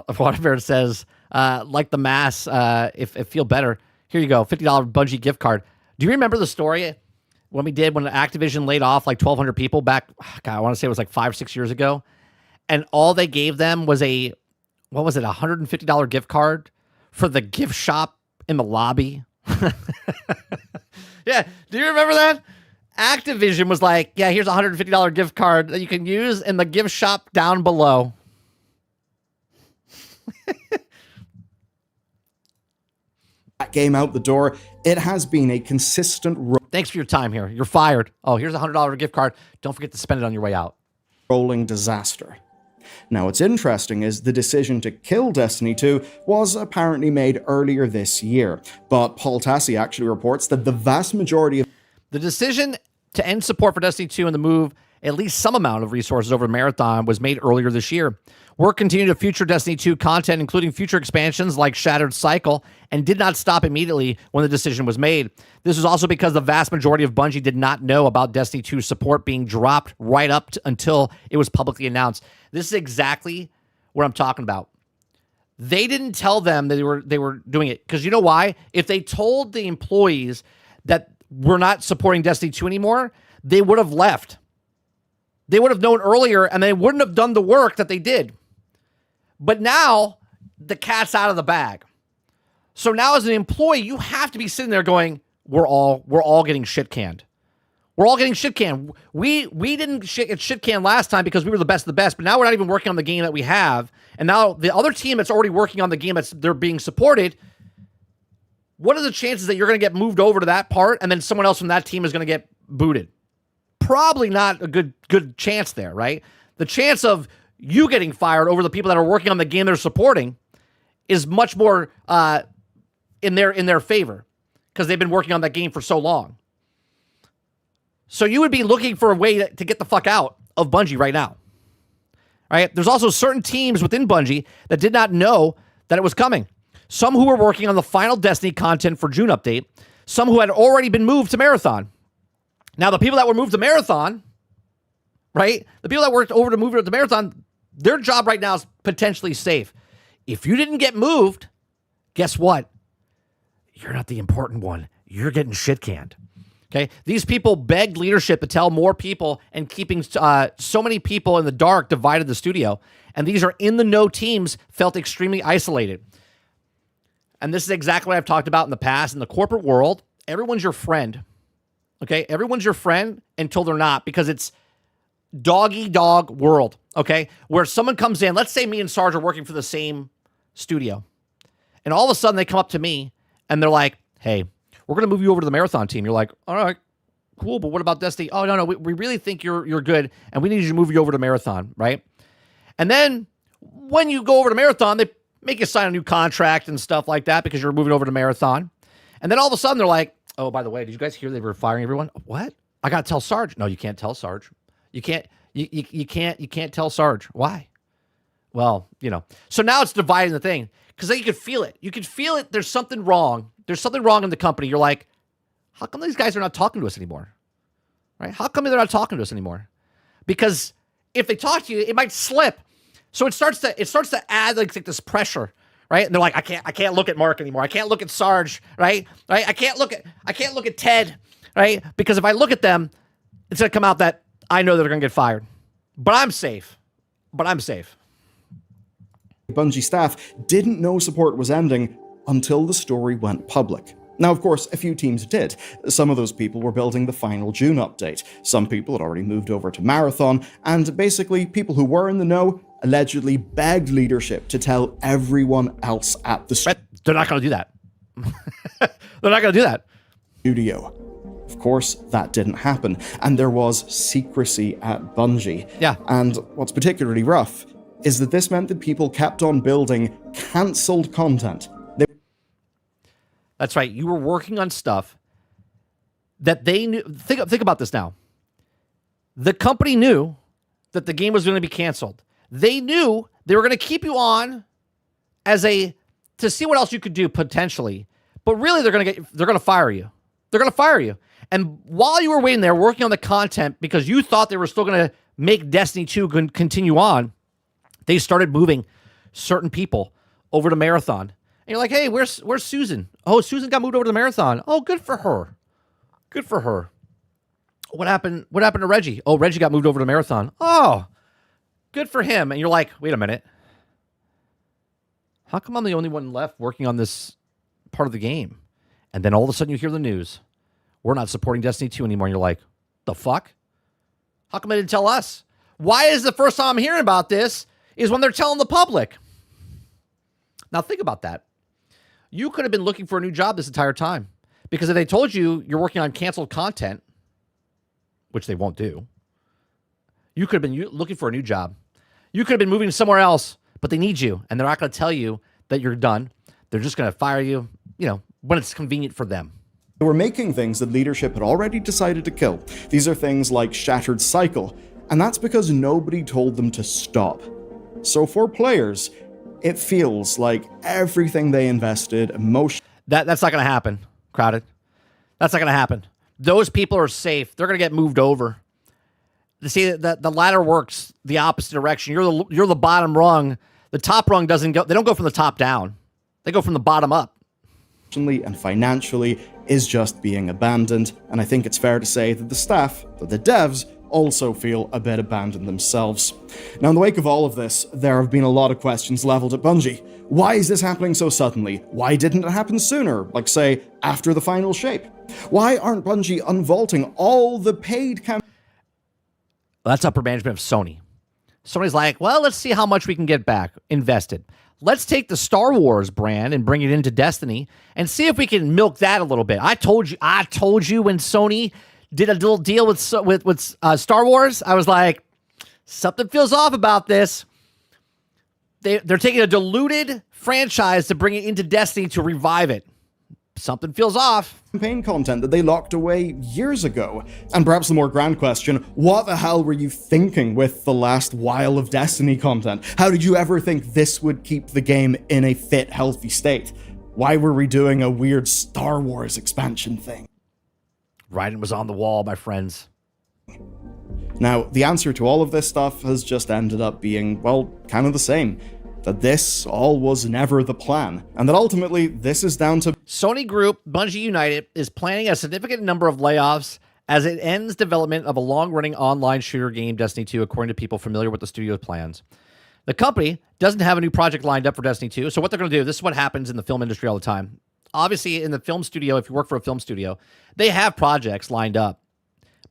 Waterbear says, like the mass, if it feel better, here you go, $50 Bungie gift card. Do you remember the story when Activision laid off like 1,200 people back, God, I want to say it was like 5-6 years ago? And all they gave them was a $150 gift card for the gift shop in the lobby. Yeah, do you remember that? Activision was like, yeah, here's a $150 gift card that you can use in the gift shop down below. That game out the door, it has been a consistent Thanks for your time here. You're fired. Oh, here's a $100 gift card. Don't forget to spend it on your way out. rolling disaster. Now, what's interesting is the decision to kill Destiny 2 was apparently made earlier this year, but Paul Tassi actually reports that the vast majority of the decision to end support for Destiny 2 and the move at least some amount of resources over Marathon was made earlier this year. Work continued to future Destiny 2 content, including future expansions like Shattered Cycle, and did not stop immediately when the decision was made. This was also because the vast majority of Bungie did not know about Destiny 2 support being dropped right up until it was publicly announced. This is exactly what I'm talking about. They didn't tell them that they were doing it, because you know why? If they told the employees that we're not supporting Destiny 2 anymore, they would have left. They would have known earlier, and they wouldn't have done the work that they did. But now, the cat's out of the bag. So now as an employee, you have to be sitting there going, we're all getting shit canned. We're all getting shit canned. We didn't get shit canned last time because we were the best of the best, but now we're not even working on the game that we have. And now the other team that's already working on the game they're being supported, what are the chances that you're going to get moved over to that part and then someone else from that team is going to get booted? Probably not a good chance there, right? The chance of you getting fired over the people that are working on the game they're supporting is much more in their favor because they've been working on that game for so long. So you would be looking for a way to get the fuck out of Bungie right now. Right? There's also certain teams within Bungie that did not know that it was coming. Some who were working on the final Destiny content for June update. Some who had already been moved to Marathon. Now, the people that were moved to Marathon, right? The people that worked over to move to Marathon, their job right now is potentially safe. If you didn't get moved, guess what? You're not the important one. You're getting shit canned. Okay, these people begged leadership to tell more people, and keeping so many people in the dark divided the studio. And these are in the know teams felt extremely isolated. And this is exactly what I've talked about in the past. In the corporate world, everyone's your friend. Okay, everyone's your friend until they're not, because it's dog-eat-dog world. Okay, where someone comes in, let's say me and Sarge are working for the same studio, and all of a sudden they come up to me and they're like, "Hey, we're going to move you over to the Marathon team." You're like, "All right, cool, but what about Destiny?" "Oh, no, we really think you're good, and we need you to move you over to Marathon," right? And then when you go over to Marathon, they make you sign a new contract and stuff like that because you're moving over to Marathon. And then all of a sudden they're like, "Oh, by the way, did you guys hear they were firing everyone?" "What? I got to tell Sarge." "No, you can't tell Sarge. You can't tell Sarge." "Why?" "Well, you know." So now it's dividing the thing, because then you could feel it. You could feel it. There's something wrong. There's something wrong in the company. You're like, how come these guys are not talking to us anymore? Right? How come they're not talking to us anymore? Because if they talk to you, it might slip. So it starts to add like this pressure, right? And they're like, I can't look at Mark anymore. I can't look at Sarge, right? I can't look at Ted, right? Because if I look at them, it's gonna come out that I know that they're gonna get fired. But I'm safe. Bungie staff didn't know support was ending until the story went public. Now, of course, a few teams did. Some of those people were building the final June update. Some people had already moved over to Marathon, and basically, people who were in the know allegedly begged leadership to tell everyone else at the They're not going to do that. They're not going to do that. Studio. Of course, that didn't happen, and there was secrecy at Bungie. Yeah. And what's particularly rough is that this meant that people kept on building cancelled content. That's right. You were working on stuff that they knew. Think about this now. The company knew that the game was going to be canceled. They knew they were going to keep you on to see what else you could do potentially. But really, they're going to fire you. They're going to fire you. And while you were waiting there working on the content because you thought they were still going to make Destiny 2 continue on, they started moving certain people over to Marathon. And you're like, "Hey, where's Susan?" "Oh, Susan got moved over to the Marathon." "Oh, good for her. Good for her." What happened to Reggie?" "Oh, Reggie got moved over to Marathon." "Oh, good for him." And you're like, wait a minute. How come I'm the only one left working on this part of the game? And then all of a sudden you hear the news. We're not supporting Destiny 2 anymore. And you're like, the fuck? How come they didn't tell us? Why is the first time I'm hearing about this is when they're telling the public? Now think about that. You could have been looking for a new job this entire time. Because if they told you you're working on canceled content, which they won't do, you could have been looking for a new job. You could have been moving somewhere else, but they need you. And they're not going to tell you that you're done. They're just going to fire you, when it's convenient for them. They were making things that leadership had already decided to kill. These are things like Shattered Cycle, and that's because nobody told them to stop. So for players, it feels like everything they invested, emotion... That's not going to happen, Crowded. That's not going to happen. Those people are safe. They're going to get moved over. See, the ladder works the opposite direction. You're the bottom rung. The top rung doesn't go. They don't go from the top down. They go from the bottom up. And financially is just being abandoned, and I think it's fair to say that the staff, that the devs, also feel a bit abandoned themselves. Now, in the wake of all of this, there have been a lot of questions leveled at Bungie. Why is this happening so suddenly? Why didn't it happen sooner, like say, after the final shape? Why aren't Bungie unvaulting all the paid That's upper management of Sony. Sony's like, well, let's see how much we can get back invested. Let's take the Star Wars brand and bring it into Destiny and see if we can milk that a little bit. I told you when Sony did a little deal with Star Wars, I was like, something feels off about this. They're taking a diluted franchise to bring it into Destiny to revive it. Something feels off. campaign content that they locked away years ago? And perhaps the more grand question, what the hell were you thinking with the last while of Destiny content? How did you ever think this would keep the game in a fit, healthy state? Why were we doing a weird Star Wars expansion thing? Writing was on the wall, my friends. Now, the answer to all of this stuff has just ended up being, well, kind of the same. That this all was never the plan, and that ultimately this is down to Sony Group, Bungie United, is planning a significant number of layoffs as it ends development of a long-running online shooter game, Destiny 2, according to people familiar with the studio's plans. The company doesn't have a new project lined up for Destiny 2, so what they're going to do, this is what happens in the film industry all the time. Obviously, in the film studio, if you work for a film studio, they have projects lined up,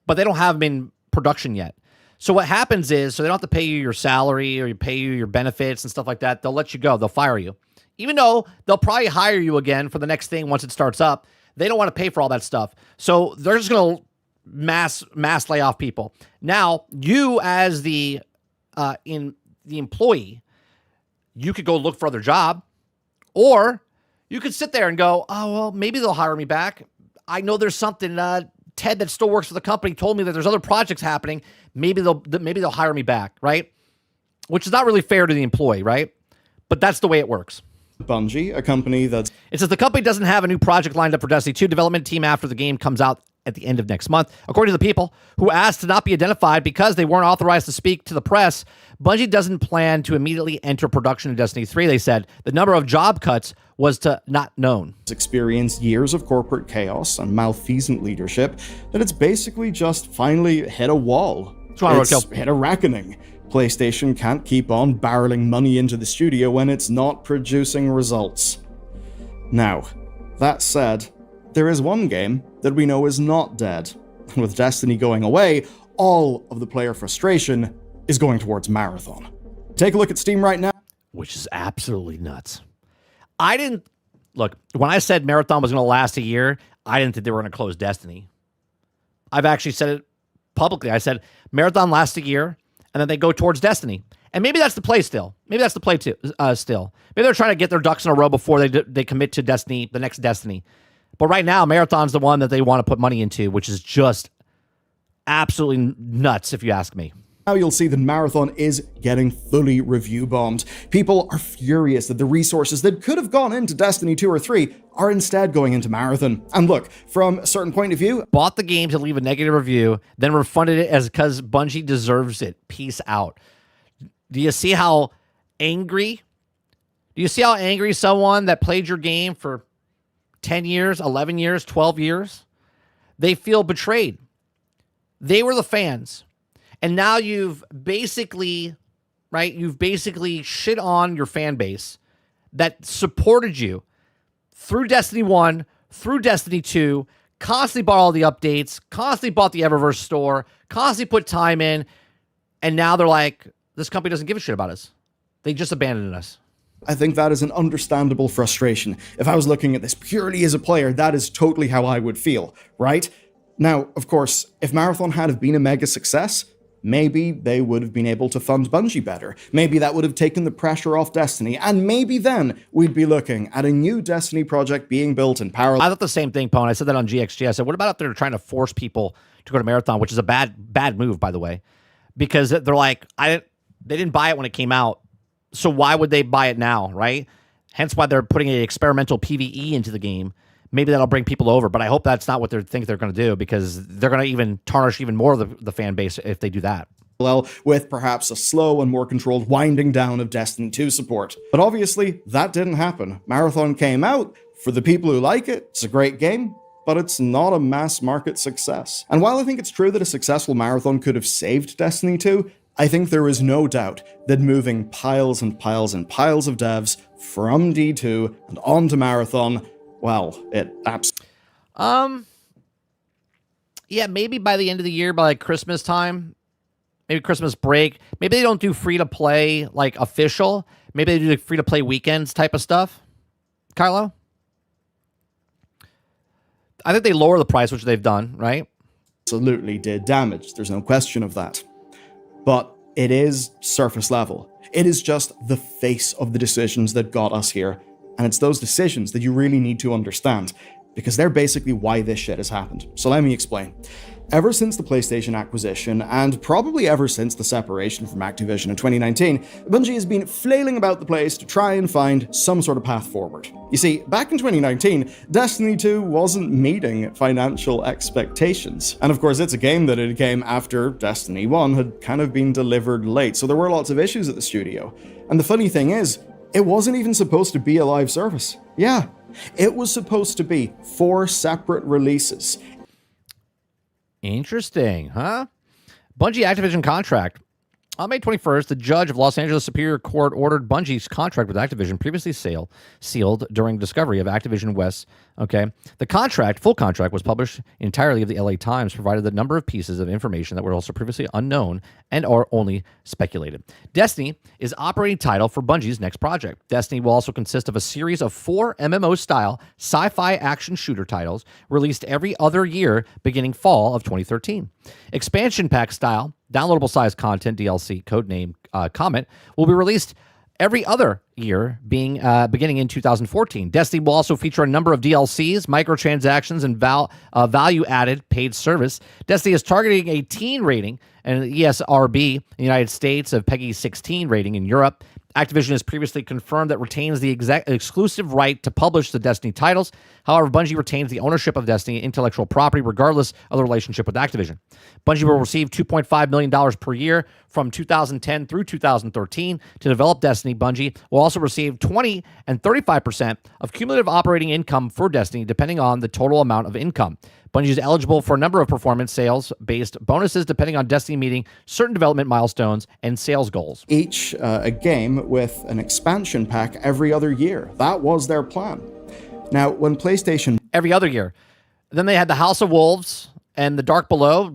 but they don't have them in production yet. So what happens is, so they don't have to pay you your salary or pay you your benefits and stuff like that. They'll let you go. They'll fire you. Even though they'll probably hire you again for the next thing once it starts up, they don't want to pay for all that stuff. So they're just going to mass lay off people. Now, you as the employee, you could go look for other job, or you could sit there and go, oh, well, maybe they'll hire me back. I know there's something, Ted that still works for the company told me that there's other projects happening. Maybe they'll hire me back, right? Which is not really fair to the employee, right? But that's the way it works. Bungie, a company that's... It says the company doesn't have a new project lined up for Destiny 2 development team after the game comes out at the end of next month. According to the people who asked to not be identified because they weren't authorized to speak to the press, Bungie doesn't plan to immediately enter production in Destiny 3. They said the number of job cuts was to not known. Experienced years of corporate chaos and malfeasant leadership, that it's basically just finally hit a wall. It's hit a reckoning. PlayStation can't keep on barreling money into the studio when it's not producing results. Now, that said, there is one game that we know is not dead. And with Destiny going away, all of the player frustration is going towards Marathon. Take a look at Steam right now. Which is absolutely nuts. Look, when I said Marathon was going to last a year, I didn't think they were going to close Destiny. I've actually said it publicly. I said Marathon lasts a year, and then they go towards Destiny. And maybe that's the play still. Maybe that's the play too, still. Maybe they're trying to get their ducks in a row before they commit to Destiny, the next Destiny. But right now, Marathon's the one that they want to put money into, which is just absolutely nuts, if you ask me. Now you'll see that Marathon is getting fully review bombed. People are furious that the resources that could have gone into Destiny 2 or 3 are instead going into Marathon. And look, from a certain point of view, bought the game to leave a negative review, then refunded it as because Bungie deserves it. Peace out. Do you see how angry? Do you see how angry someone that played your game for 10 years, 11 years, 12 years? They feel betrayed. They were the fans. And now you've basically shit on your fan base that supported you through Destiny 1, through Destiny 2, constantly bought all the updates, constantly bought the Eververse store, constantly put time in, and now they're like, this company doesn't give a shit about us. They just abandoned us. I think that is an understandable frustration. If I was looking at this purely as a player, that is totally how I would feel, right? Now, of course, if Marathon had have been a mega success, maybe they would have been able to fund Bungie better. Maybe that would have taken the pressure off Destiny, and maybe then we'd be looking at a new Destiny project being built in parallel. I thought the same thing, Pone. I said that on GXG. I said, what about if they're trying to force people to go to Marathon, which is a bad move, by the way, because they're like, they didn't buy it when it came out, so why would they buy it now, right? Hence why they're putting an experimental PvE into the game. Maybe that'll bring people over, but I hope that's not what they think they're going to do, because they're going to even tarnish even more of the fan base if they do that. Well, with perhaps a slow and more controlled winding down of Destiny 2 support. But obviously, that didn't happen. Marathon came out. For the people who like it, it's a great game, but it's not a mass market success. And while I think it's true that a successful Marathon could have saved Destiny 2, I think there is no doubt that moving piles and piles and piles of devs from D2 and onto Marathon, well, it absolutely... Yeah, maybe by the end of the year, by like Christmas time, maybe Christmas break. Maybe they don't do free-to-play, like, official. Maybe they do like free-to-play weekends type of stuff. Kylo? I think they lower the price, which they've done, right? Absolutely did damage. There's no question of that. But it is surface level. It is just the face of the decisions that got us here. And it's those decisions that you really need to understand, because they're basically why this shit has happened. So let me explain. Ever since the PlayStation acquisition, and probably ever since the separation from Activision in 2019, Bungie has been flailing about the place to try and find some sort of path forward. You see, back in 2019, Destiny 2 wasn't meeting financial expectations. And of course, it's a game that it came after Destiny 1 had kind of been delivered late, so there were lots of issues at the studio. And the funny thing is, it wasn't even supposed to be a live service. Yeah, it was supposed to be 4 separate releases. Interesting, huh? Bungie Activision contract. On May 21st, the judge of Los Angeles Superior Court ordered Bungie's contract with Activision, previously sealed during discovery of Activision West. Okay. The contract, full contract, was published entirely of the LA Times, provided the number of pieces of information that were also previously unknown and are only speculated. Destiny is operating title for Bungie's next project. Destiny will also consist of a series of 4 MMO-style sci-fi action shooter titles released every other year beginning fall of 2013. Expansion pack style, downloadable size content DLC, codename Comet, will be released every other year, beginning in 2014. Destiny will also feature a number of DLCs, microtransactions, and value-added paid service. Destiny is targeting a teen rating and an ESRB in the United States, of PEGI 16 rating in Europe. Activision has previously confirmed that retains the exclusive right to publish the Destiny titles. However, Bungie retains the ownership of Destiny intellectual property regardless of the relationship with Activision. Bungie will receive $2.5 million per year from 2010 through 2013 to develop Destiny. Bungie will also receive 20 and 35% of cumulative operating income for Destiny, depending on the total amount of income. Bungie is eligible for a number of performance sales-based bonuses depending on Destiny meeting certain development milestones and sales goals. Each a game with an expansion pack every other year. That was their plan. Now, when PlayStation... Every other year. Then they had the House of Wolves and the Dark Below,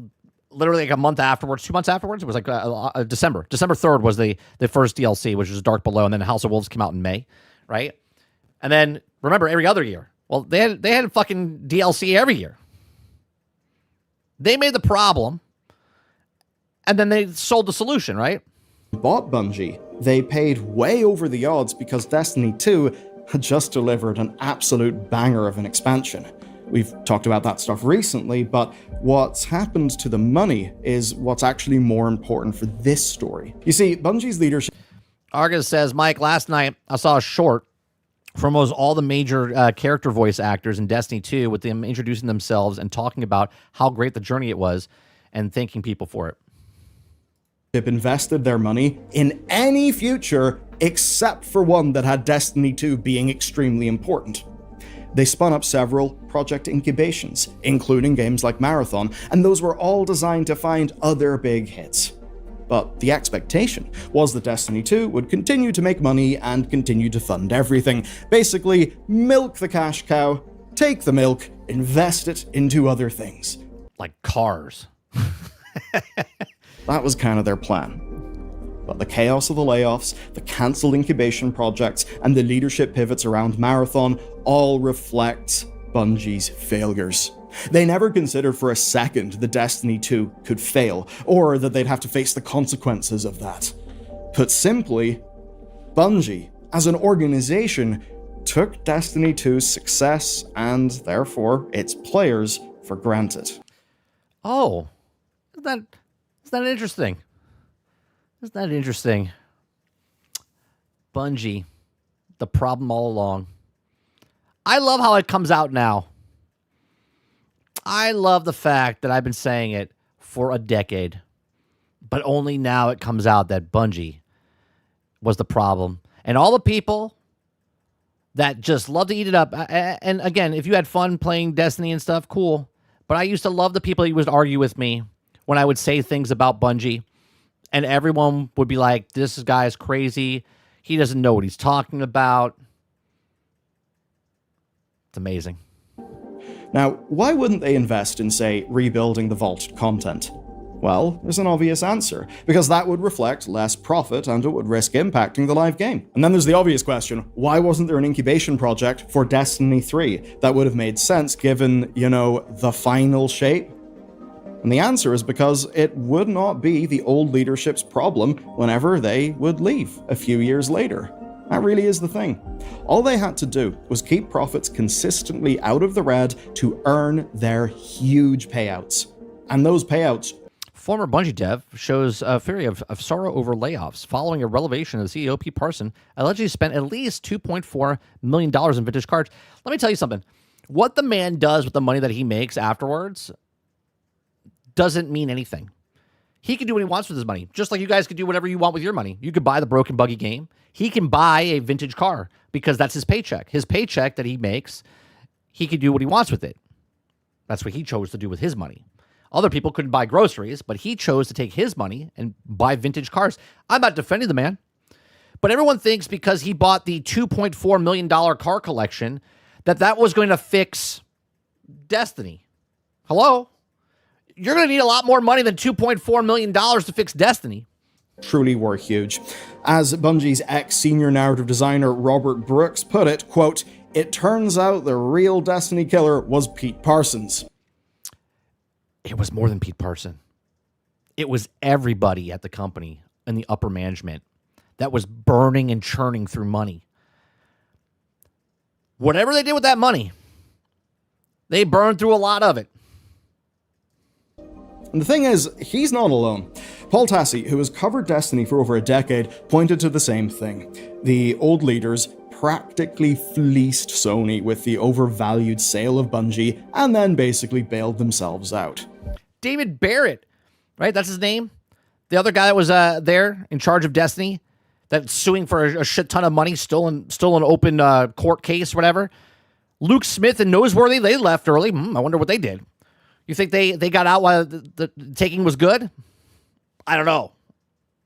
literally like a month afterwards, 2 months afterwards. It was like December. December 3rd was the first DLC, which was Dark Below, and then House of Wolves came out in May, right? And then, remember, every other year. Well, they had fucking DLC every year. They made the problem, and then they sold the solution, right? Bought Bungie. They paid way over the odds because Destiny 2 had just delivered an absolute banger of an expansion. We've talked about that stuff recently, but what's happened to the money is what's actually more important for this story. You see, Bungie's leadership... Argus says, Mike, last night I saw a short from almost all the major character voice actors in Destiny 2 with them introducing themselves and talking about how great the journey it was and thanking people for it. Invested their money in any future except for one that had Destiny 2 being extremely important. They spun up several project incubations, including games like Marathon, and those were all designed to find other big hits. But the expectation was that Destiny 2 would continue to make money and continue to fund everything. Basically, milk the cash cow, take the milk, invest it into other things. Like cars. That was kind of their plan. But the chaos of the layoffs, the cancelled incubation projects, and the leadership pivots around Marathon all reflect Bungie's failures. They never considered for a second that Destiny 2 could fail, or that they'd have to face the consequences of that. Put simply, Bungie, as an organization, took Destiny 2's success, and therefore its players, for granted. Oh, isn't that interesting? Isn't that interesting? Bungie, the problem all along. I love how it comes out now. I love the fact that I've been saying it for a decade, but only now it comes out that Bungie was the problem. And all the people that just love to eat it up. And again, if you had fun playing Destiny and stuff, cool. But I used to love the people who would argue with me when I would say things about Bungie. and everyone would be like, this guy's crazy. He doesn't know what he's talking about. It's amazing. Now, why wouldn't they invest in, say, rebuilding the vaulted content? Well, there's an obvious answer, because that would reflect less profit and it would risk impacting the live game. And then there's the obvious question, why wasn't there an incubation project for Destiny 3? That would have made sense given, the final shape. And the answer is because it would not be the old leadership's problem whenever they would leave a few years later. That really is the thing. All they had to do was keep profits consistently out of the red to earn their huge payouts. And those payouts... Former Bungie dev shows a fury of sorrow over layoffs following a revelation of CEO Pete Parson allegedly spent at least $2.4 million in vintage cards. Let me tell you something. What the man does with the money that he makes afterwards doesn't mean anything. He can do what he wants with his money, just like you guys can do whatever you want with your money. You could buy the broken buggy game. He can buy a vintage car because that's his paycheck. His paycheck that he makes, he can do what he wants with it. That's what he chose to do with his money. Other people couldn't buy groceries, but he chose to take his money and buy vintage cars. I'm not defending the man, but everyone thinks because he bought the $2.4 million car collection that was going to fix Destiny. Hello? You're going to need a lot more money than $2.4 million to fix Destiny. Truly were huge. As Bungie's ex-senior narrative designer Robert Brooks put it, quote, "It turns out the real Destiny killer was Pete Parsons." It was more than Pete Parson. It was everybody at the company and the upper management that was burning and churning through money. Whatever they did with that money, they burned through a lot of it. And the thing is, he's not alone. Paul Tassi, who has covered Destiny for over a decade, pointed to the same thing. The old leaders practically fleeced Sony with the overvalued sale of Bungie and then basically bailed themselves out. David Barrett, right? That's his name. The other guy that was there in charge of Destiny, that's suing for a shit ton of money, still an open court case, whatever. Luke Smith and Noseworthy, they left early. I wonder what they did. You think they got out while the taking was good? I don't know.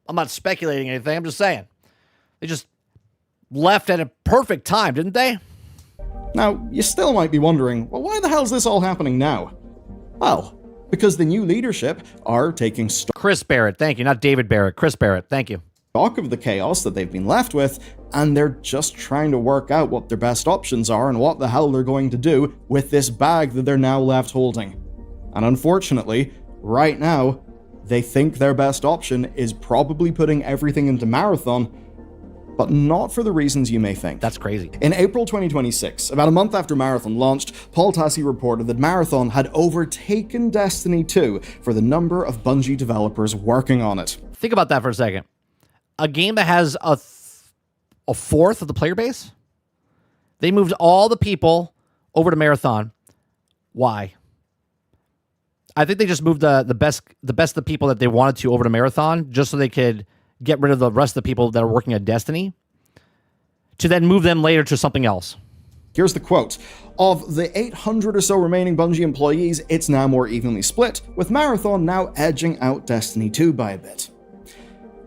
I'm not speculating anything. I'm just saying. They just left at a perfect time, didn't they? Now, you still might be wondering, well, why the hell is this all happening now? Well, because the new leadership are taking Chris Barrett, thank you. Not David Barrett. Chris Barrett, thank you. Stock of the chaos that they've been left with, and they're just trying to work out what their best options are and what the hell they're going to do with this bag that they're now left holding. And unfortunately, right now, they think their best option is probably putting everything into Marathon, but not for the reasons you may think. That's crazy. In April 2026, about a month after Marathon launched, Paul Tassi reported that Marathon had overtaken Destiny 2 for the number of Bungie developers working on it. Think about that for a second. A game that has a fourth of the player base? They moved all the people over to Marathon. Why? I think they just moved the best of the people that they wanted to over to Marathon just so they could get rid of the rest of the people that are working at Destiny to then move them later to something else. Here's the quote. Of the 800 or so remaining Bungie employees, it's now more evenly split, with Marathon now edging out Destiny 2 by a bit.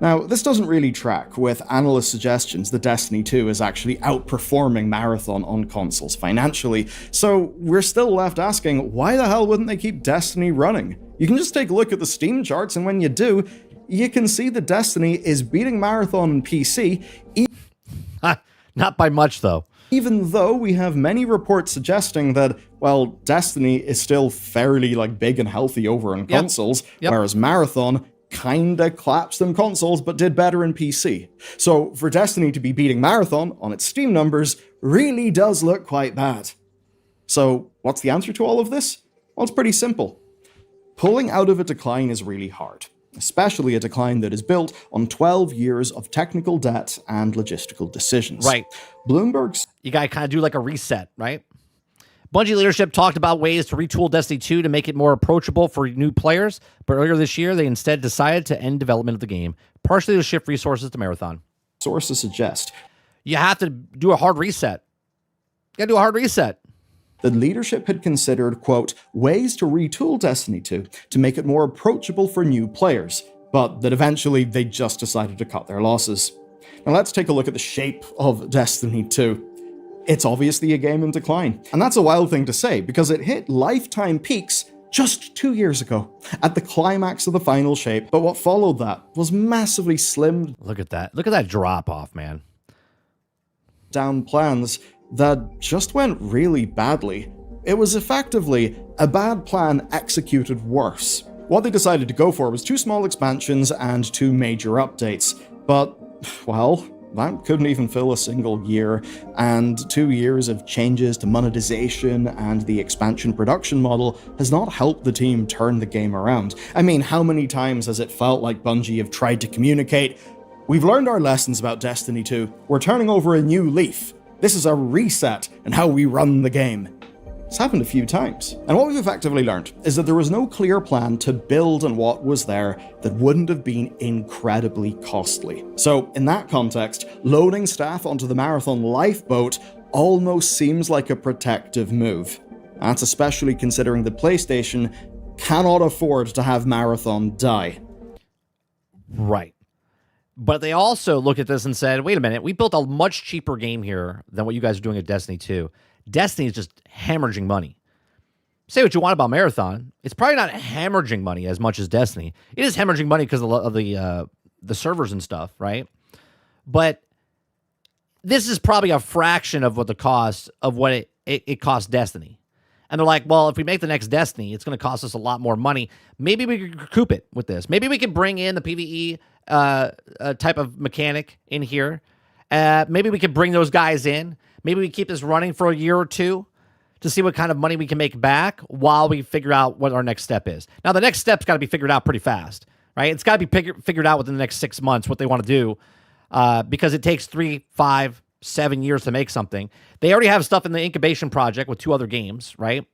Now, this doesn't really track with analyst suggestions that Destiny 2 is actually outperforming Marathon on consoles financially, so we're still left asking, why the hell wouldn't they keep Destiny running? You can just take a look at the Steam charts, and when you do, you can see that Destiny is beating Marathon on PC. Not by much, though. Even though we have many reports suggesting that, well, Destiny is still fairly big and healthy over on consoles, whereas Marathon kinda collapsed on consoles but did better in PC. So for Destiny to be beating Marathon on its Steam numbers really does look quite bad. So what's the answer to all of this? Well, it's pretty simple. Pulling out of a decline is really hard, especially a decline that is built on 12 years of technical debt and logistical decisions. Right. Bloomberg's... You gotta kind of do like a reset, right? Bungie leadership talked about ways to retool Destiny 2 to make it more approachable for new players, but earlier this year, they instead decided to end development of the game, partially to shift resources to Marathon. Sources suggest you have to do a hard reset. You gotta do a hard reset. The leadership had considered, quote, ways to retool Destiny 2 to make it more approachable for new players, but that eventually they just decided to cut their losses. Now let's take a look at the shape of Destiny 2. It's obviously a game in decline, and that's a wild thing to say because it hit lifetime peaks just 2 years ago, at the climax of the final shape, but what followed that was massively slimmed Look at that. Look at that drop off, man. down plans that just went really badly. It was effectively a bad plan executed worse. What they decided to go for was 2 small expansions and 2 major updates, but, well, that couldn't even fill a single year, and 2 years of changes to monetization and the expansion production model has not helped the team turn the game around. I mean, how many times has it felt like Bungie have tried to communicate, "We've learned our lessons about Destiny 2, we're turning over a new leaf. This is a reset in how we run the game." It's happened a few times. And what we've effectively learned is that there was no clear plan to build on what was there that wouldn't have been incredibly costly. So, in that context, loading staff onto the Marathon lifeboat almost seems like a protective move. That's especially considering that PlayStation cannot afford to have Marathon die. Right. But they also looked at this and said, wait a minute, we built a much cheaper game here than what you guys are doing at Destiny 2. Destiny is just hemorrhaging money. Say what you want about Marathon, it's probably not hemorrhaging money as much as Destiny. It is hemorrhaging money because of the servers and stuff, right? But this is probably a fraction of what the cost of what it costs Destiny. And they're like, well, if we make the next Destiny, it's going to cost us a lot more money. Maybe we could recoup it with this. Maybe we could bring in the PvE type of mechanic in here. Maybe we could bring those guys in. Maybe we keep this running for a year or two to see what kind of money we can make back while we figure out what our next step is. Now, the next step's got to be figured out pretty fast, right? It's got to be figured out within the next 6 months what they want to do because it takes 3, 5, 7 years to make something. They already have stuff in the incubation project with 2 other games, right?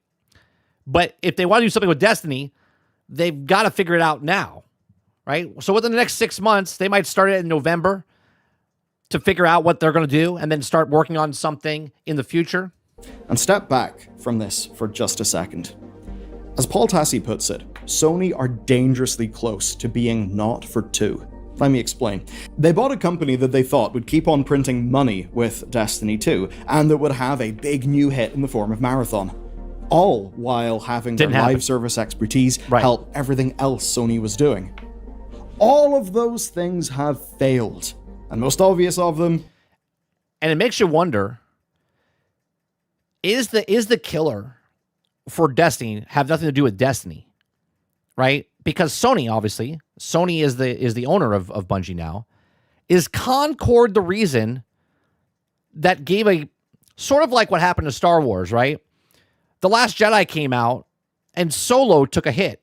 But if they want to do something with Destiny, they've got to figure it out now, right? So within the next 6 months, they might start it in November to figure out what they're going to do and then start working on something in the future. And step back from this for just a second. As Paul Tassi puts it, Sony are dangerously close to being not for 2. Let me explain. They bought a company that they thought would keep on printing money with Destiny 2, and that would have a big new hit in the form of Marathon. All while having their live service expertise help everything else Sony was doing. All of those things have failed. And most obvious of them. And it makes you wonder, is the killer for Destiny have nothing to do with Destiny, right? Because Sony, obviously, Sony is the owner of Bungie now. Is Concord the reason that gave a sort of like what happened to Star Wars, right? The Last Jedi came out and Solo took a hit.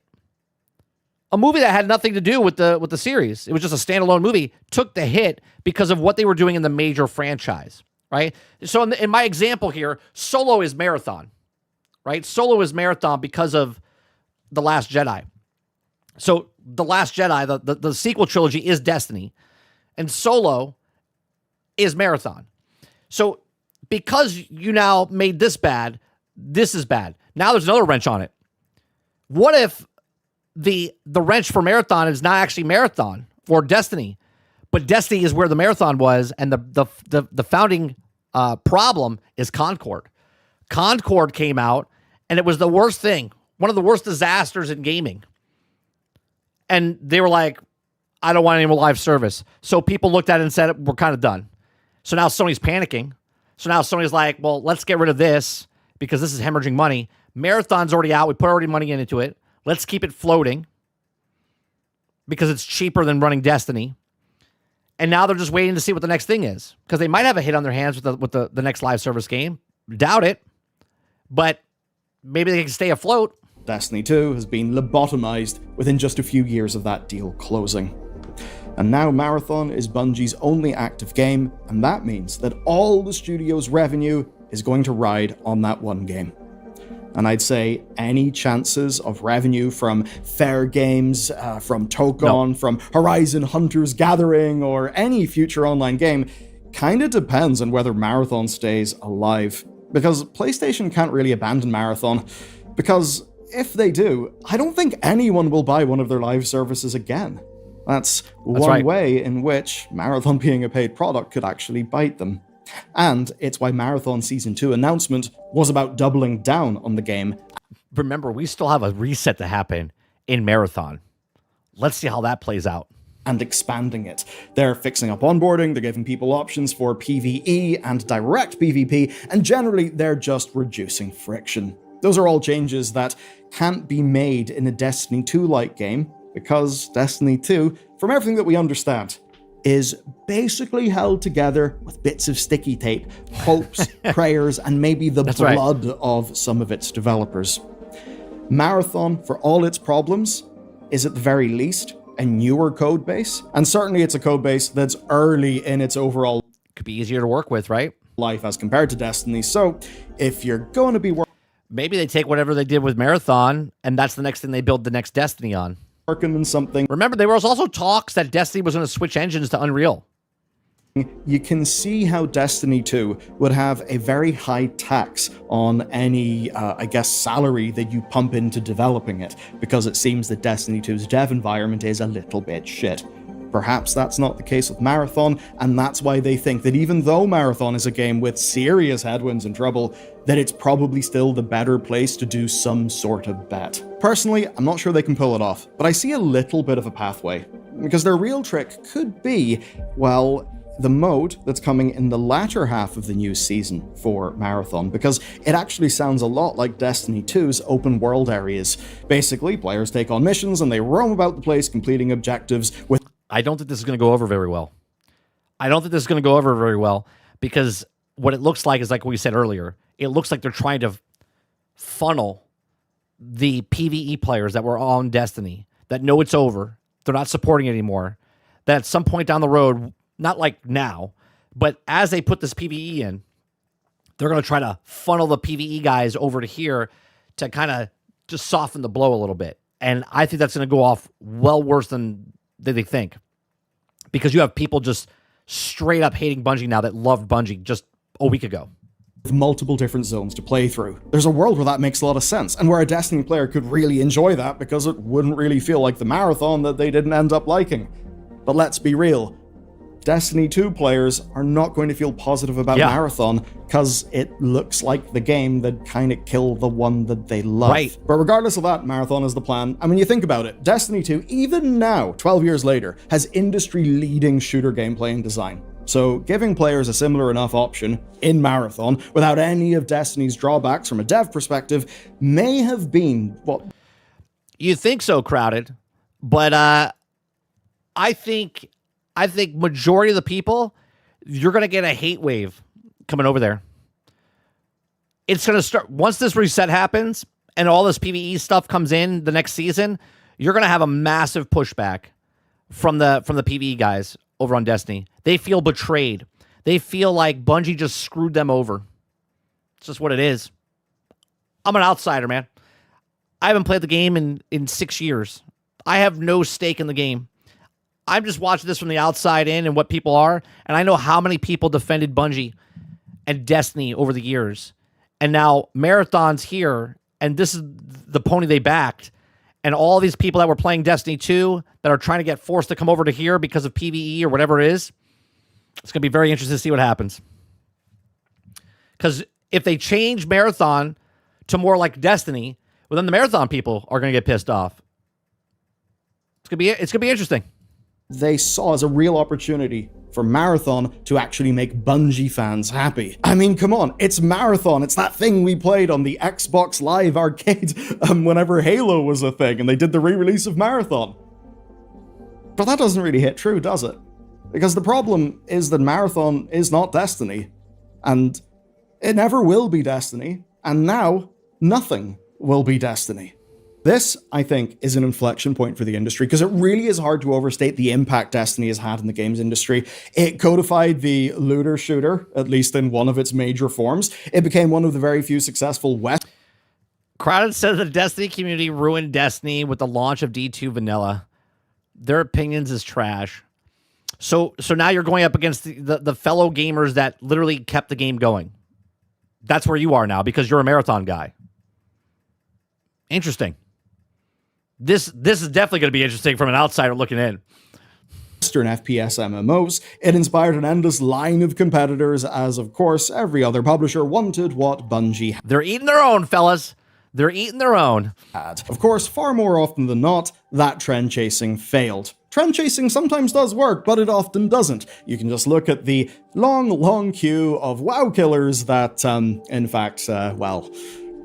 A movie that had nothing to do with the series. It was just a standalone movie, took the hit because of what they were doing in the major franchise, right? So in my example here, Solo is Marathon, right? Solo is Marathon because of The Last Jedi. So The Last Jedi, the sequel trilogy is Destiny, and Solo is Marathon. So because you now made this bad, this is bad. Now there's another wrench on it. What if the wrench for Marathon is not actually Marathon or Destiny, but Destiny is where the Marathon was, and the founding problem is Concord. Concord came out, and it was the worst thing, one of the worst disasters in gaming. And they were like, I don't want any more live service. So people looked at it and said, we're kind of done. So now Sony's panicking. So now Sony's like, well, let's get rid of this because this is hemorrhaging money. Marathon's already out. We put already money into it. Let's keep it floating because it's cheaper than running Destiny. And now they're just waiting to see what the next thing is because they might have a hit on their hands with the next live service game. Doubt it, but maybe they can stay afloat. Destiny 2 has been lobotomized within just a few years of that deal closing. And now Marathon is Bungie's only active game, and that means that all the studio's revenue is going to ride on that one game. And I'd say any chances of revenue from Fair Games, from Tokon, from Horizon Hunters Gathering, or any future online game kinda depends on whether Marathon stays alive. Because PlayStation can't really abandon Marathon, because if they do, I don't think anyone will buy one of their live services again. That's one right. way in which Marathon being a paid product could actually bite them. And it's why Marathon Season 2 announcement was about doubling down on the game. Remember, we still have a reset to happen in Marathon. Let's see how that plays out. And expanding it. They're fixing up onboarding, they're giving people options for PvE and direct PvP, and generally they're just reducing friction. Those are all changes that can't be made in a Destiny 2-like game, because Destiny 2, from everything that we understand, is basically held together with bits of sticky tape, hopes, prayers, and maybe the blood of some of its developers. Marathon, for all its problems, is at the very least a newer code base, and certainly it's a code base that's early in its overall Could be easier to work with, right? life as compared to Destiny. So if you're going to be Maybe they take whatever they did with Marathon, and that's the next thing they build the next Destiny on. working on something, Remember, there was also talks that Destiny was going to switch engines to Unreal. you can see how Destiny 2 would have a very high tax on any, salary that you pump into developing it, because it seems that Destiny 2's dev environment is a little bit shit. Perhaps that's not the case with Marathon, and that's why they think that even though Marathon is a game with serious headwinds and trouble, that it's probably still the better place to do some sort of bet. Personally, I'm not sure they can pull it off, but I see a little bit of a pathway, because their real trick could be, well, the mode that's coming in the latter half of the new season for Marathon, because it actually sounds a lot like Destiny 2's open world areas. Basically, players take on missions and they roam about the place completing objectives with... I don't think this is going to go over very well. Because what it looks like is like we said earlier. It looks like they're trying to funnel the PvE players that were on Destiny, that know it's over, they're not supporting it anymore, that at some point down the road, not like now, but as they put this PvE in, they're going to try to funnel the PvE guys over to here to kind of just soften the blow a little bit. And I think that's going to go off well worse than they think. Because you have people just straight up hating Bungie now that loved Bungie just a week ago. With multiple different zones to play through. There's a world where that makes a lot of sense, and where a Destiny player could really enjoy that because it wouldn't really feel like the Marathon that they didn't end up liking. But let's be real. Destiny 2 players are not going to feel positive about Marathon because it looks like the game that kind of killed the one that they love. Right. But regardless of that, Marathon is the plan. And when you think about it, Destiny 2, even now, 12 years later, has industry-leading shooter gameplay and design. So giving players a similar enough option in Marathon without any of Destiny's drawbacks from a dev perspective may have been what... You think so, Crowded, but I think majority of the people, you're going to get a hate wave coming over there. It's going to start, once this reset happens and all this PvE stuff comes in the next season, you're going to have a massive pushback from the PvE guys over on Destiny. They feel betrayed. They feel like Bungie just screwed them over. It's just what it is. I'm an outsider, man. I haven't played the game in 6 years. I have no stake in the game. I'm just watching this from the outside in and what people are, and I know how many people defended Bungie and Destiny over the years. And now Marathon's here, and this is the pony they backed. And all these people that were playing Destiny 2 that are trying to get forced to come over to here because of PvE or whatever it is, it's going to be very interesting to see what happens. Because if they change Marathon to more like Destiny, well, then the Marathon people are going to get pissed off. It's going to be interesting. They saw as a real opportunity for Marathon to actually make Bungie fans happy. I mean, come on, it's Marathon. It's that thing we played on the Xbox Live Arcade whenever Halo was a thing, and they did the re-release of Marathon. But that doesn't really hit true, does it? Because the problem is that Marathon is not Destiny, and it never will be Destiny, and now nothing will be Destiny. This, I think, is an inflection point for the industry, because it really is hard to overstate the impact Destiny has had in the games industry. It codified the looter shooter, at least in one of its major forms. It became one of the very few successful West... Crowded says the Destiny community ruined Destiny with the launch of D2 Vanilla. Their opinions is trash. So now you're going up against the fellow gamers that literally kept the game going. That's where you are now, because you're a Marathon guy. Interesting. This is definitely going to be interesting from an outsider looking in. Western FPS MMOs, it inspired an endless line of competitors as, of course, every other publisher wanted what Bungie They're eating their own, fellas. They're eating their own. had. Of course, far more often than not, that trend chasing failed. Trend chasing sometimes does work, but it often doesn't. You can just look at the long queue of WoW killers that, in fact,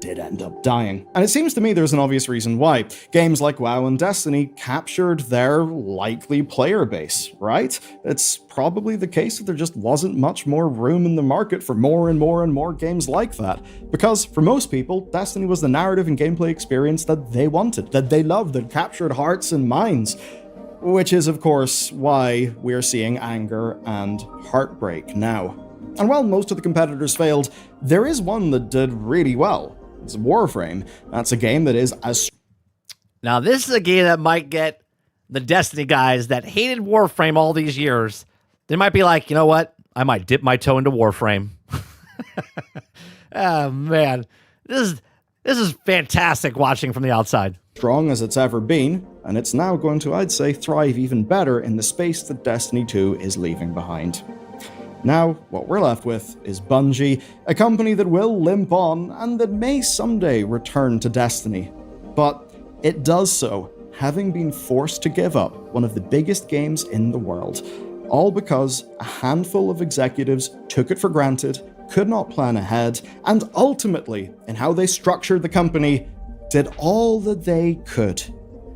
did end up dying. And it seems to me there's an obvious reason why. Games like WoW and Destiny captured their likely player base, right? It's probably the case that there just wasn't much more room in the market for more and more games like that. Because for most people, Destiny was the narrative and gameplay experience that they wanted, that they loved, that captured hearts and minds. Which is, of course, why we're seeing anger and heartbreak now. And while most of the competitors failed, there is one that did really well. It's Warframe. That's a game that is as... Now, this is a game that might get the Destiny guys that hated Warframe all these years. They might be like, you know what? I might dip my toe into Warframe. Oh, man. This is fantastic watching from the outside. Strong as it's ever been, and it's now going to, I'd say, thrive even better in the space that Destiny 2 is leaving behind. Now, what we're left with is Bungie, a company that will limp on and that may someday return to Destiny. But it does so, having been forced to give up one of the biggest games in the world, all because a handful of executives took it for granted, could not plan ahead, and ultimately, in how they structured the company, did all that they could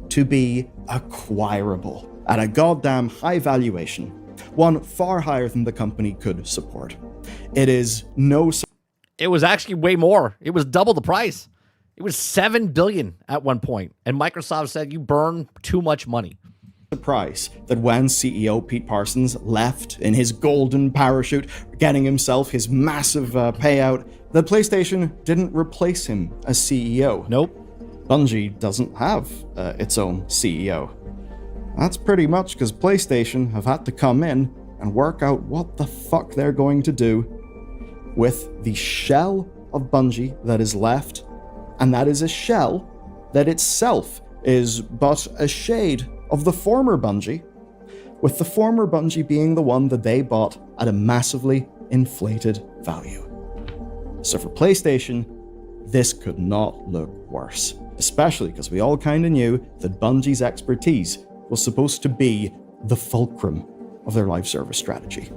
to be acquirable at a goddamn high valuation. One far higher than the company could support. It is no... It was actually way more. It was double the price. It was $7 billion at one point, and Microsoft said you burn too much money. Surprise that when CEO Pete Parsons left in his golden parachute, getting himself his massive payout, that PlayStation didn't replace him as CEO. Nope. Bungie doesn't have its own CEO. That's pretty much because PlayStation have had to come in and work out what the fuck they're going to do with the shell of Bungie that is left, and that is a shell that itself is but a shade of the former Bungie, with the former Bungie being the one that they bought at a massively inflated value. So for PlayStation, this could not look worse, especially because we all kind of knew that Bungie's expertise was supposed to be the fulcrum of their live service strategy.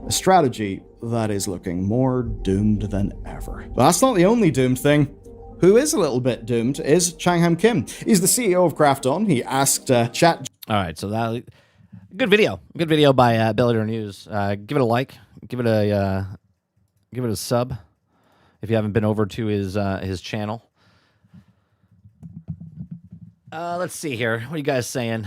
A strategy that is looking more doomed than ever. But that's not the only doomed thing. Who is a little bit doomed is Changham Kim. He's the CEO of Krafton. He asked Chat... All right, so that... Good video by Bellular News. Give it a like. Give it a sub if you haven't been over to his channel. Let's see here. What are you guys saying?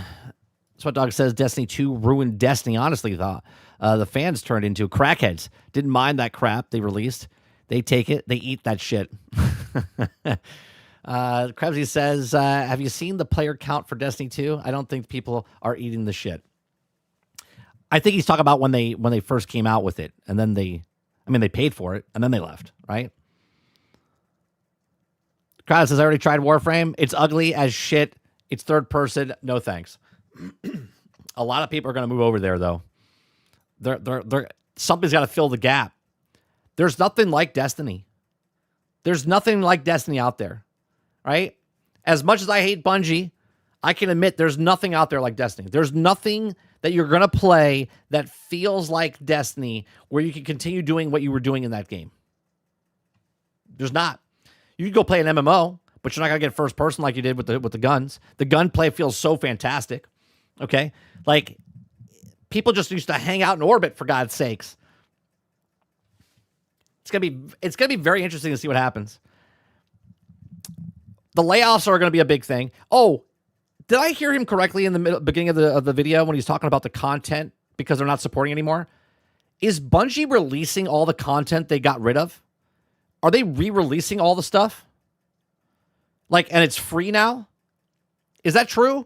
Sweat Dog says Destiny 2 ruined Destiny. Honestly, the fans turned into crackheads. Didn't mind that crap they released. They take it. They eat that shit. Krebsy says, have you seen the player count for Destiny 2? I don't think people are eating the shit. I think he's talking about when they first came out with it, and then they paid for it, and then they left, right? Crowd says, I already tried Warframe. It's ugly as shit. It's third person. No thanks. A lot of people are going to move over there, though. Something's got to fill the gap. There's nothing like Destiny. There's nothing like Destiny out there, right? As much as I hate Bungie, I can admit there's nothing out there like Destiny. There's nothing that you're going to play that feels like Destiny where you can continue doing what you were doing in that game. There's not. You can go play an MMO, but you're not going to get first person like you did with the guns. The gunplay feels so fantastic, okay? Like, people just used to hang out in orbit, for God's sakes. It's gonna be very interesting to see what happens. The layoffs are going to be a big thing. Oh, did I hear him correctly in the beginning of the video when he's talking about the content because they're not supporting anymore? Is Bungie releasing all the content they got rid of? Are they re-releasing all the stuff? And it's free now? Is that true?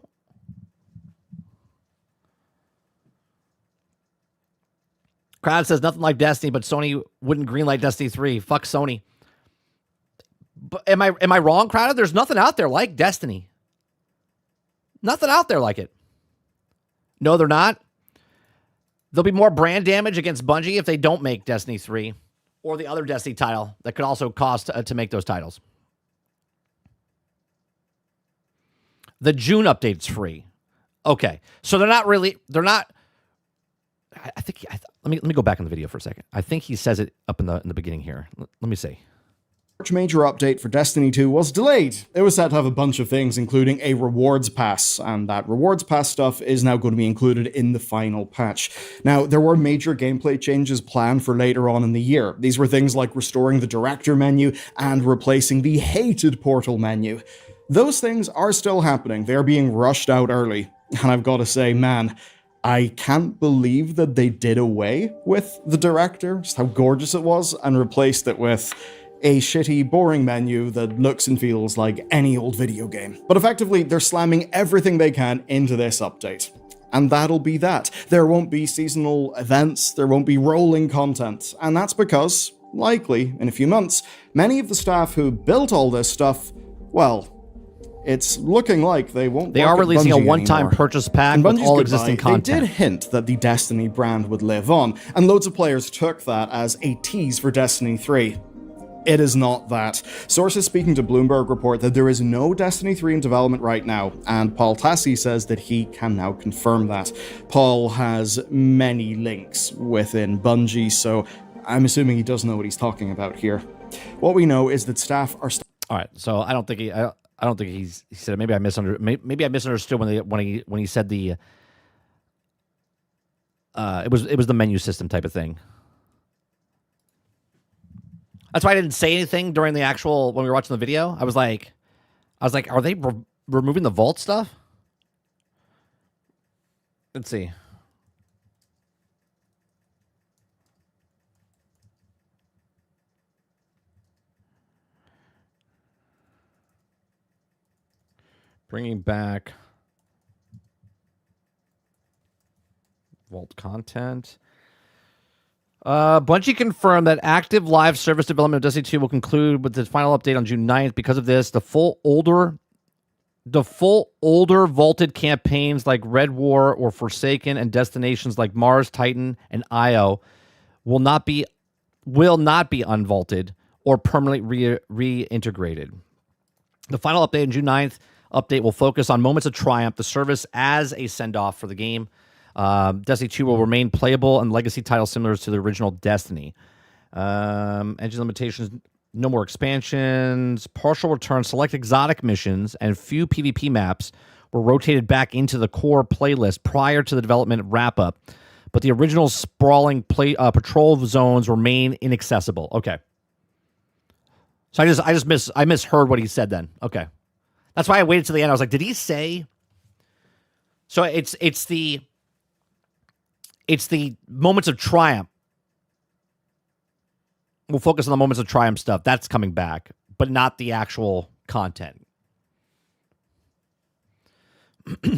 Crowd says nothing like Destiny, but Sony wouldn't greenlight Destiny 3. Fuck Sony. But am I wrong, Crowd? There's nothing out there like Destiny. Nothing out there like it. No, they're not. There'll be more brand damage against Bungie if they don't make Destiny 3 or the other Destiny title that could also cost to make those titles. The June update's free. Okay. So they're not. Let me go back in the video for a second. I think he says it up in the beginning here. Let me see. Major update for Destiny 2 was delayed. It was set to have a bunch of things, including a rewards pass, and that rewards pass stuff is now going to be included in the final patch. Now, there were major gameplay changes planned for later on in the year. These were things like restoring the director menu and replacing the hated portal menu. Those things are still happening. They're being rushed out early. And I've got to say, man, I can't believe that they did away with the director, just how gorgeous it was, and replaced it with a shitty, boring menu that looks and feels like any old video game. But effectively, they're slamming everything they can into this update. And that'll be that. There won't be seasonal events, there won't be rolling content, and that's because, likely, in a few months, many of the staff who built all this stuff, well, it's looking like they won't. They are releasing a one-time purchase pack with all existing content. They did hint that the Destiny brand would live on, and loads of players took that as a tease for Destiny 3. It is not that. Sources speaking to Bloomberg report that there is no Destiny 3 in development right now, and Paul Tassi says that he can now confirm that. Paul has many links within Bungie, so I'm assuming he does know what he's talking about here. What we know is that staff are... All right, so I don't think he said it. Maybe I misunderstood. Maybe I misunderstood when he said the it was the menu system type of thing. That's why I didn't say anything during the actual when we were watching the video. I was like, are they removing the vault stuff? Let's see. Bringing back vault content. Bungie confirmed that active live service development of Destiny 2 will conclude with the final update on June 9th. Because of this, the full older vaulted campaigns like Red War or Forsaken and destinations like Mars, Titan, and Io will not be unvaulted or permanently reintegrated. The final update on June 9th update will focus on moments of triumph, the service as a send-off for the game. Destiny 2 will remain playable and legacy titles similar to the original Destiny. Engine limitations, no more expansions, partial return, select exotic missions, and few PvP maps were rotated back into the core playlist prior to the development wrap-up, but the original sprawling patrol zones remain inaccessible. Okay. So I misheard what he said then. Okay. That's why I waited till the end. I was like, did he say? So it's the moments of triumph. We'll focus on the moments of triumph stuff. That's coming back, but not the actual content.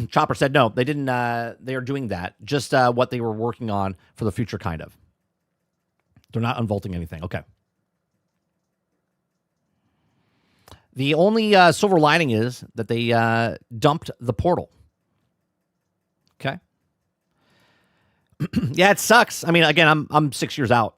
Chopper said no, they didn't. They are doing that. Just what they were working on for the future, kind of. They're not unvaulting anything. Okay. The only silver lining is that they dumped the portal. Okay. Yeah, it sucks. I mean, again, I'm 6 years out.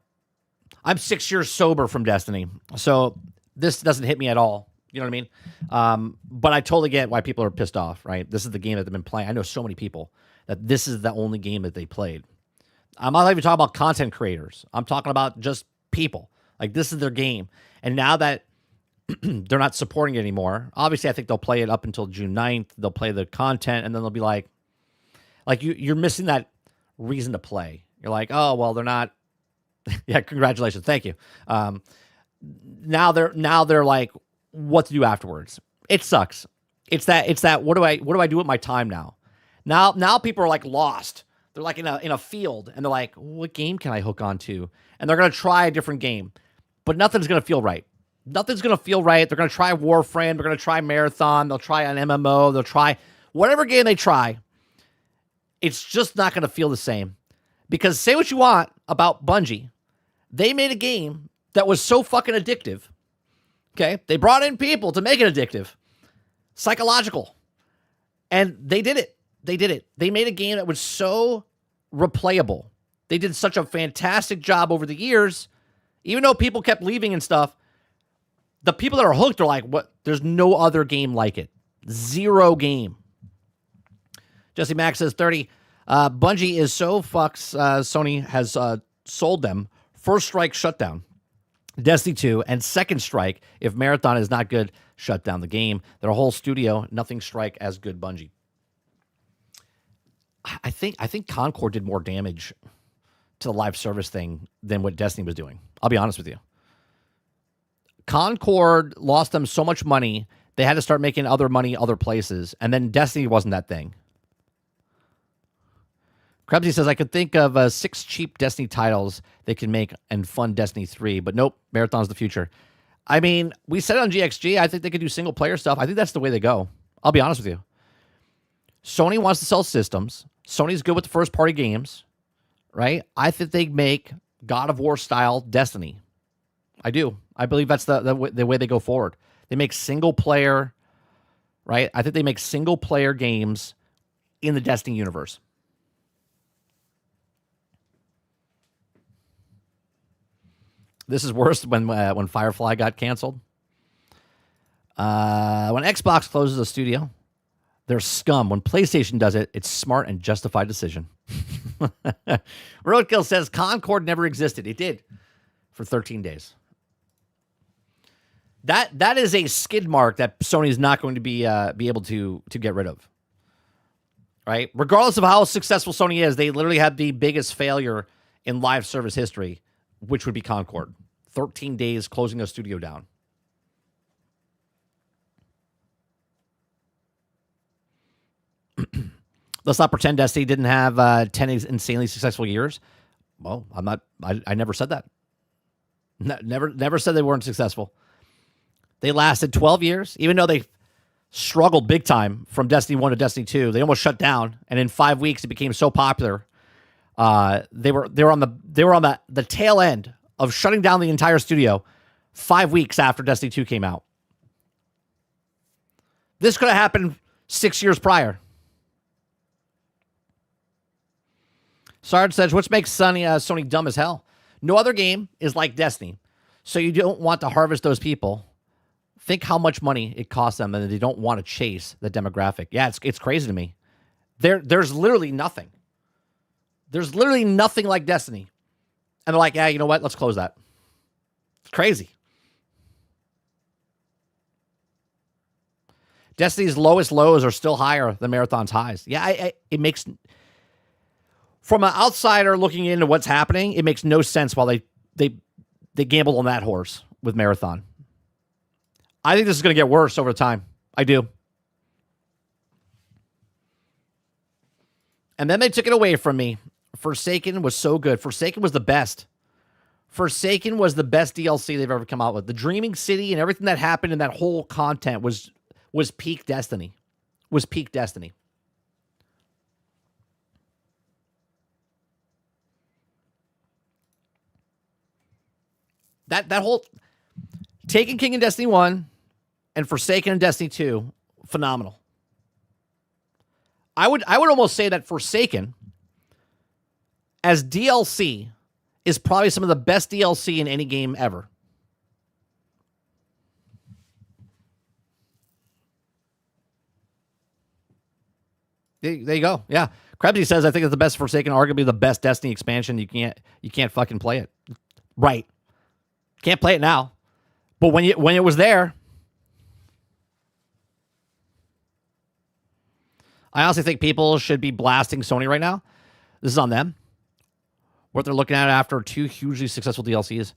I'm 6 years sober from Destiny, so this doesn't hit me at all. You know what I mean? But I totally get why people are pissed off, right? This is the game that they've been playing. I know so many people that this is the only game that they played. I'm not even talking about content creators. I'm talking about just people. Like, this is their game. And now that they're not supporting it anymore, obviously I think they'll play it up until June 9th. They'll play the content, and then they'll be like you're missing that reason to play. You're like, oh, well, they're not. Yeah, congratulations. Thank you. Now they're like, what to do afterwards. It sucks. It's that what do I do with my time now? Now people are like lost. They're like in a field, and they're like, what game can I hook onto? And they're gonna try a different game, but nothing's gonna feel right. Nothing's gonna feel right. They're gonna try Warframe. They're gonna try Marathon. They'll try an MMO. They'll try whatever game they try. It's just not gonna feel the same. Because say what you want about Bungie, they made a game that was so fucking addictive. Okay? They brought in people to make it addictive. Psychological. And they did it. They made a game that was so replayable They did such a fantastic job over the years. Even though people kept leaving and stuff, the people that are hooked are like, what? There's no other game like it. Zero game. Jesse Mack says 30. Bungie is so fucks. Sony has sold them. First strike shutdown. Destiny 2 and second strike. If Marathon is not good, shut down the game. Their whole studio, nothing strike as good Bungie. I think Concord did more damage to the live service thing than what Destiny was doing. I'll be honest with you. Concord lost them so much money, they had to start making other money other places, and then Destiny wasn't that thing. Krebsy says, I could think of 6 cheap Destiny titles they can make and fund Destiny 3, but nope, Marathon's the future. I mean, we said it on GXG, I think they could do single-player stuff. I think that's the way they go. I'll be honest with you. Sony wants to sell systems. Sony's good with the first-party games, right? I think they make God of War-style Destiny. I do. I believe that's the way they go forward. They make single-player, right? I think they make single-player games in the Destiny universe. This is worse when Firefly got canceled. When Xbox closes a studio, they're scum. When PlayStation does it, it's smart and justified decision. Roadkill says Concord never existed. It did for 13 days. That is a skid mark that Sony is not going to be able to get rid of. Right? Regardless of how successful Sony is, they literally had the biggest failure in live service history, which would be Concord. 13 days closing a studio down. Let's not pretend Destiny didn't have 10 insanely successful years. Well, I never said that. Never said they weren't successful. They lasted 12 years, even though they struggled big time from Destiny 1 to Destiny 2. They almost shut down, and in 5 weeks it became so popular. They were on the tail end of shutting down the entire studio 5 weeks after Destiny 2 came out. This could have happened 6 years prior. Sarge says, which makes Sony dumb as hell? No other game is like Destiny, so you don't want to harvest those people. Think how much money it costs them, and they don't want to chase the demographic. Yeah, it's crazy to me. There's literally nothing. There's literally nothing like Destiny. And they're like, yeah, you know what? Let's close that. It's crazy. Destiny's lowest lows are still higher than Marathon's highs. Yeah, it makes... From an outsider looking into what's happening, it makes no sense while they gambled on that horse with Marathon. I think this is going to get worse over time. I do. And then they took it away from me. Forsaken was so good. Forsaken was the best. Forsaken was the best DLC they've ever come out with. The Dreaming City and everything that happened in that whole content was peak Destiny. Was peak Destiny. That whole Taken King in Destiny 1 and Forsaken in Destiny 2, phenomenal. I would almost say that Forsaken as DLC is probably some of the best DLC in any game ever. There you go. Yeah. Krebsy says, I think it's the best Forsaken, arguably the best Destiny expansion. You can't fucking play it. Right. Can't play it now. But when it was there, I honestly think people should be blasting Sony right now. This is on them. What they're looking at after 2 hugely successful DLCs.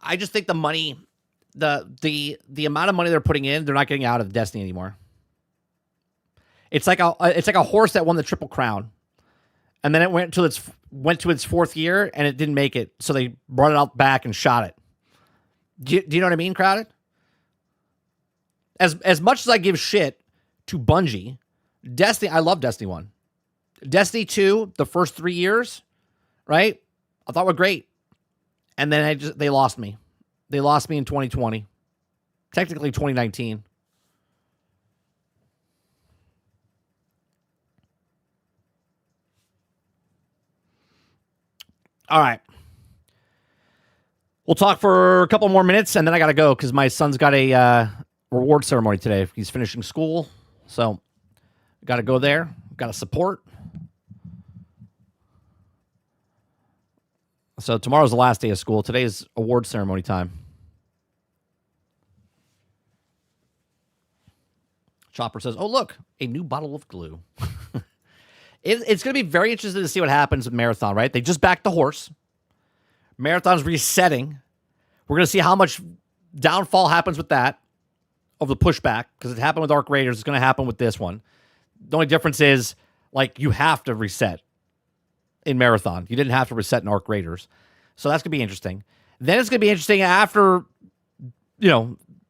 I just think the money, the amount of money they're putting in, they're not getting out of Destiny anymore. It's like a horse that won the Triple Crown, and then it went to its 4th year and it didn't make it, so they brought it out back and shot it. Do you know what I mean, Crowded? As much as I give shit to Bungie, Destiny, I love Destiny 1. Destiny 2, the first 3 years, right? I thought were great. And then they lost me. They lost me in 2020. Technically 2019. All right. We'll talk for a couple more minutes, and then I got to go because my son's got a reward ceremony today. He's finishing school, so got to go there. Got to support. So tomorrow's the last day of school. Today's award ceremony time. Chopper says, oh, look, a new bottle of glue. It's going to be very interesting to see what happens with Marathon, right? They just backed the horse. Marathon's resetting. We're going to see how much downfall happens with that, of the pushback, because it happened with Arc Raiders. It's going to happen with this one. The only difference is, like, you have to reset in Marathon. You didn't have to reset in Arc Raiders. So that's going to be interesting. Then it's going to be interesting after,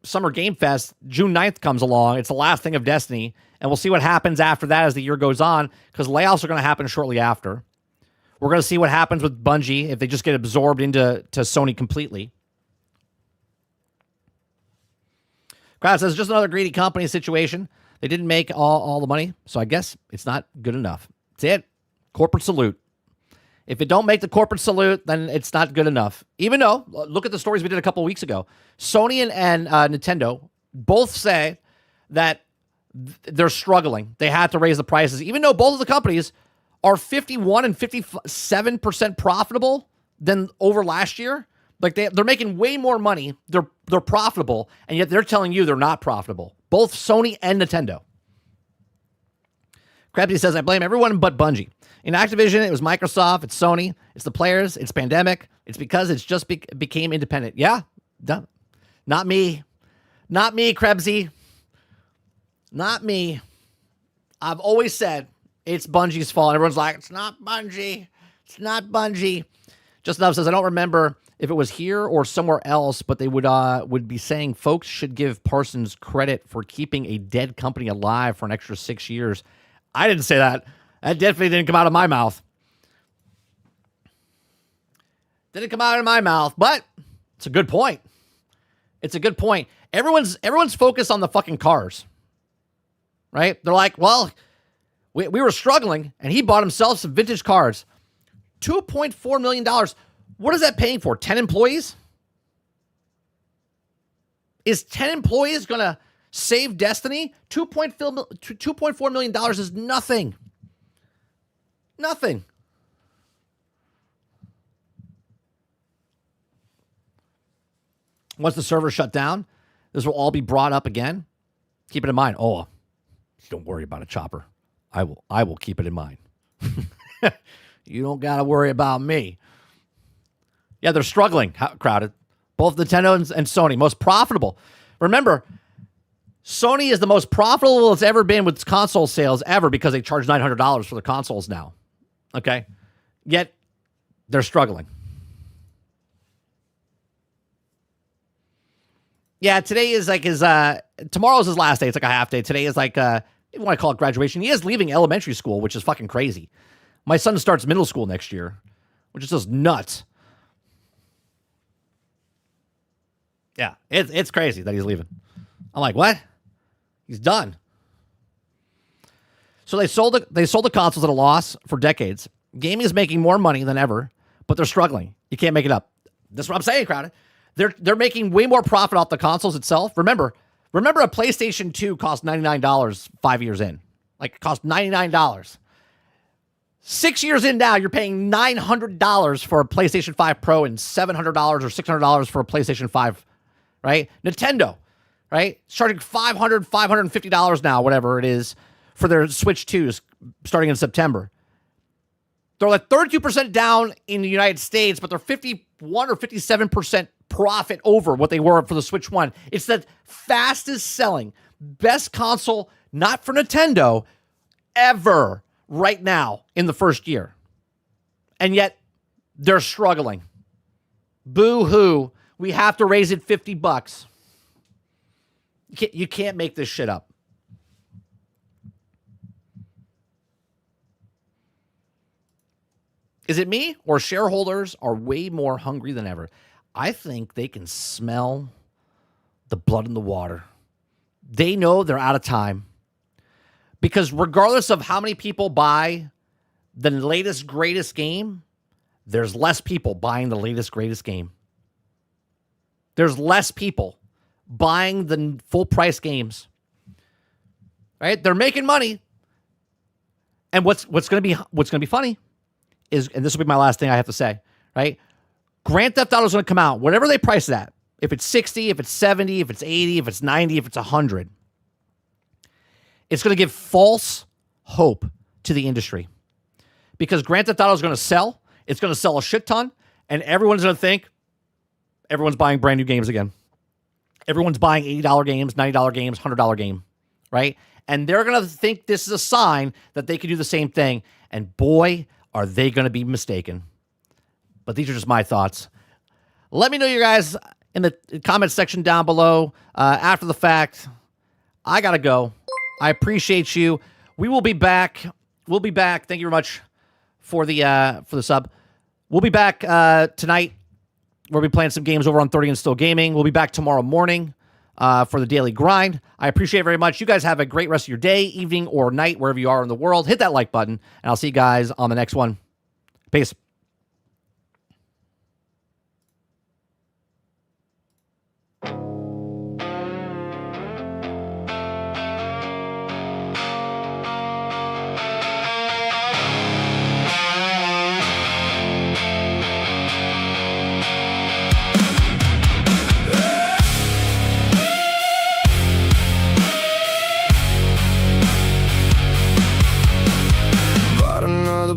Summer Game Fest, June 9th comes along. It's the last thing of Destiny. And we'll see what happens after that as the year goes on, because layoffs are going to happen shortly after. We're going to see what happens with Bungie if they just get absorbed into Sony completely. Crowd says, just another greedy company situation. They didn't make all the money, so I guess it's not good enough. That's it. Corporate salute. If it don't make the corporate salute, then it's not good enough. Even though, look at the stories we did a couple weeks ago. Sony and Nintendo both say that they're struggling. They had to raise the prices, even though both of the companies are 51 and 57% profitable than over last year. Like they're making way more money. They're profitable, and yet they're telling you they're not profitable. Both Sony and Nintendo. Krabsy says, I blame everyone but Bungie. In Activision, it was Microsoft, it's Sony, it's the players, it's pandemic. It's because it's just became independent. Yeah, not me. Not me, Krebsy. Not me. I've always said it's Bungie's fault. Everyone's like, it's not Bungie. It's not Bungie. Just Enough says, I don't remember if it was here or somewhere else, but they would be saying folks should give Parsons credit for keeping a dead company alive for an extra 6 years. I didn't say that. That definitely didn't come out of my mouth. Didn't come out of my mouth, but it's a good point. It's a good point. Everyone's focused on the fucking cars, right? They're like, well, we were struggling, and he bought himself some vintage cars. $2.4 million. What is that paying for? 10 employees? Is 10 employees going to save Destiny? $2.4 million is nothing. Nothing. Once the server shut down, this will all be brought up again. Keep it in mind. Oh, don't worry about it, Chopper. I will keep it in mind. You don't got to worry about me. Yeah, they're struggling, Crowded. Both Nintendo and Sony, most profitable. Remember, Sony is the most profitable it's ever been with console sales ever because they charge $900 for the consoles now. Okay? Yet, they're struggling. Yeah, today is like tomorrow's his last day. It's like a half day. Today is like, if you want to call it graduation. He is leaving elementary school, which is fucking crazy. My son starts middle school next year, which is just nuts. Yeah, it's crazy that he's leaving. I'm like, what? He's done. So they sold the consoles at a loss for decades. Gaming is making more money than ever, but they're struggling. You can't make it up. That's what I'm saying, Crowded. They're making way more profit off the consoles itself. Remember a PlayStation 2 cost $99 5 years in. Like, it cost $99. 6 years in now, you're paying $900 for a PlayStation 5 Pro and $700 or $600 for a PlayStation 5, right? Nintendo, right? It's charging $500, $550 now, whatever it is, for their Switch 2s starting in September. They're like 32% down in the United States, but they're 51 or 57% profit over what they were for the Switch 1. It's the fastest selling, best console, not for Nintendo, ever right now in the first year. And yet, they're struggling. Boo-hoo. We have to raise it $50. You can't make this shit up. Is it me or shareholders are way more hungry than ever? I think they can smell the blood in the water. They know they're out of time. Because regardless of how many people buy the latest, greatest game, there's less people buying the latest, greatest game. There's less people buying the full price games. Right? They're making money. And what's going to be funny is, and this will be my last thing I have to say, right? Grand Theft Auto is going to come out, whatever they price it at. If it's 60, if it's 70, if it's 80, if it's 90, if it's 100. It's going to give false hope to the industry. Because Grand Theft Auto is going to sell. It's going to sell a shit ton. And everyone's going to think everyone's buying brand new games again. Everyone's buying $80 games, $90 games, $100 game, right? And they're going to think this is a sign that they can do the same thing. And boy, are they going to be mistaken. But these are just my thoughts. Let me know, you guys, in the comment section down below. After the fact, I got to go. I appreciate you. We will be back. We'll be back. Thank you very much for the sub. We'll be back tonight. We'll be playing some games over on 30 and Still Gaming. We'll be back tomorrow morning for the daily grind. I appreciate it very much. You guys have a great rest of your day, evening, or night, wherever you are in the world. Hit that like button, and I'll see you guys on the next one. Peace.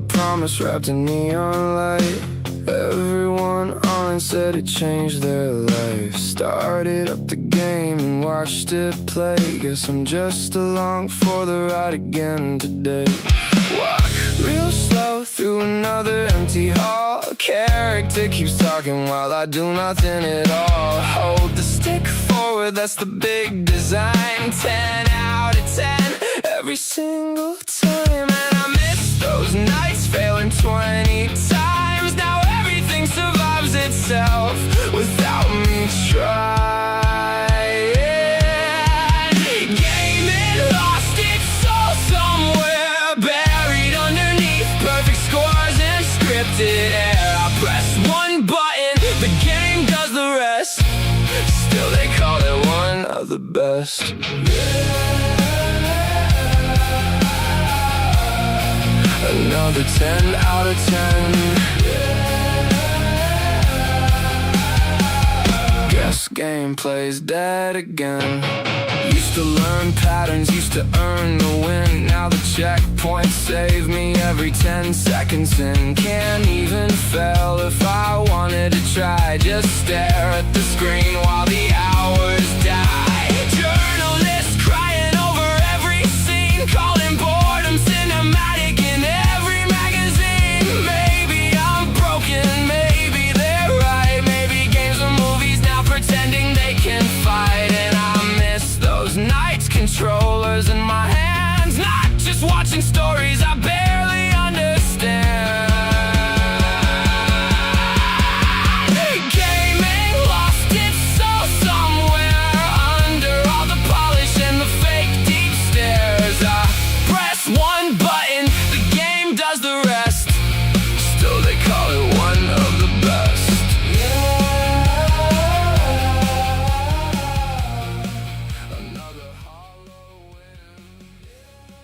Promise wrapped in neon light. Everyone online said it changed their life. Started up the game and watched it play. Guess I'm just along for the ride again today. Walk real slow through another empty hall. Character keeps talking while I do nothing at all. Hold the stick forward, that's the big design. 10 out of 10 every single time. And I miss those nights, failing 20 times. Now everything survives itself without me trying. Gaming lost its soul somewhere, buried underneath perfect scores and scripted air. I press one button, the game does the rest. Still they call it one of the best. Another 10 out of 10. Guess gameplay's dead again. Used to learn patterns, used to earn the win. Now the checkpoints save me every 10 seconds in. Can't even fail if I wanted to try. Just stare at the screen while the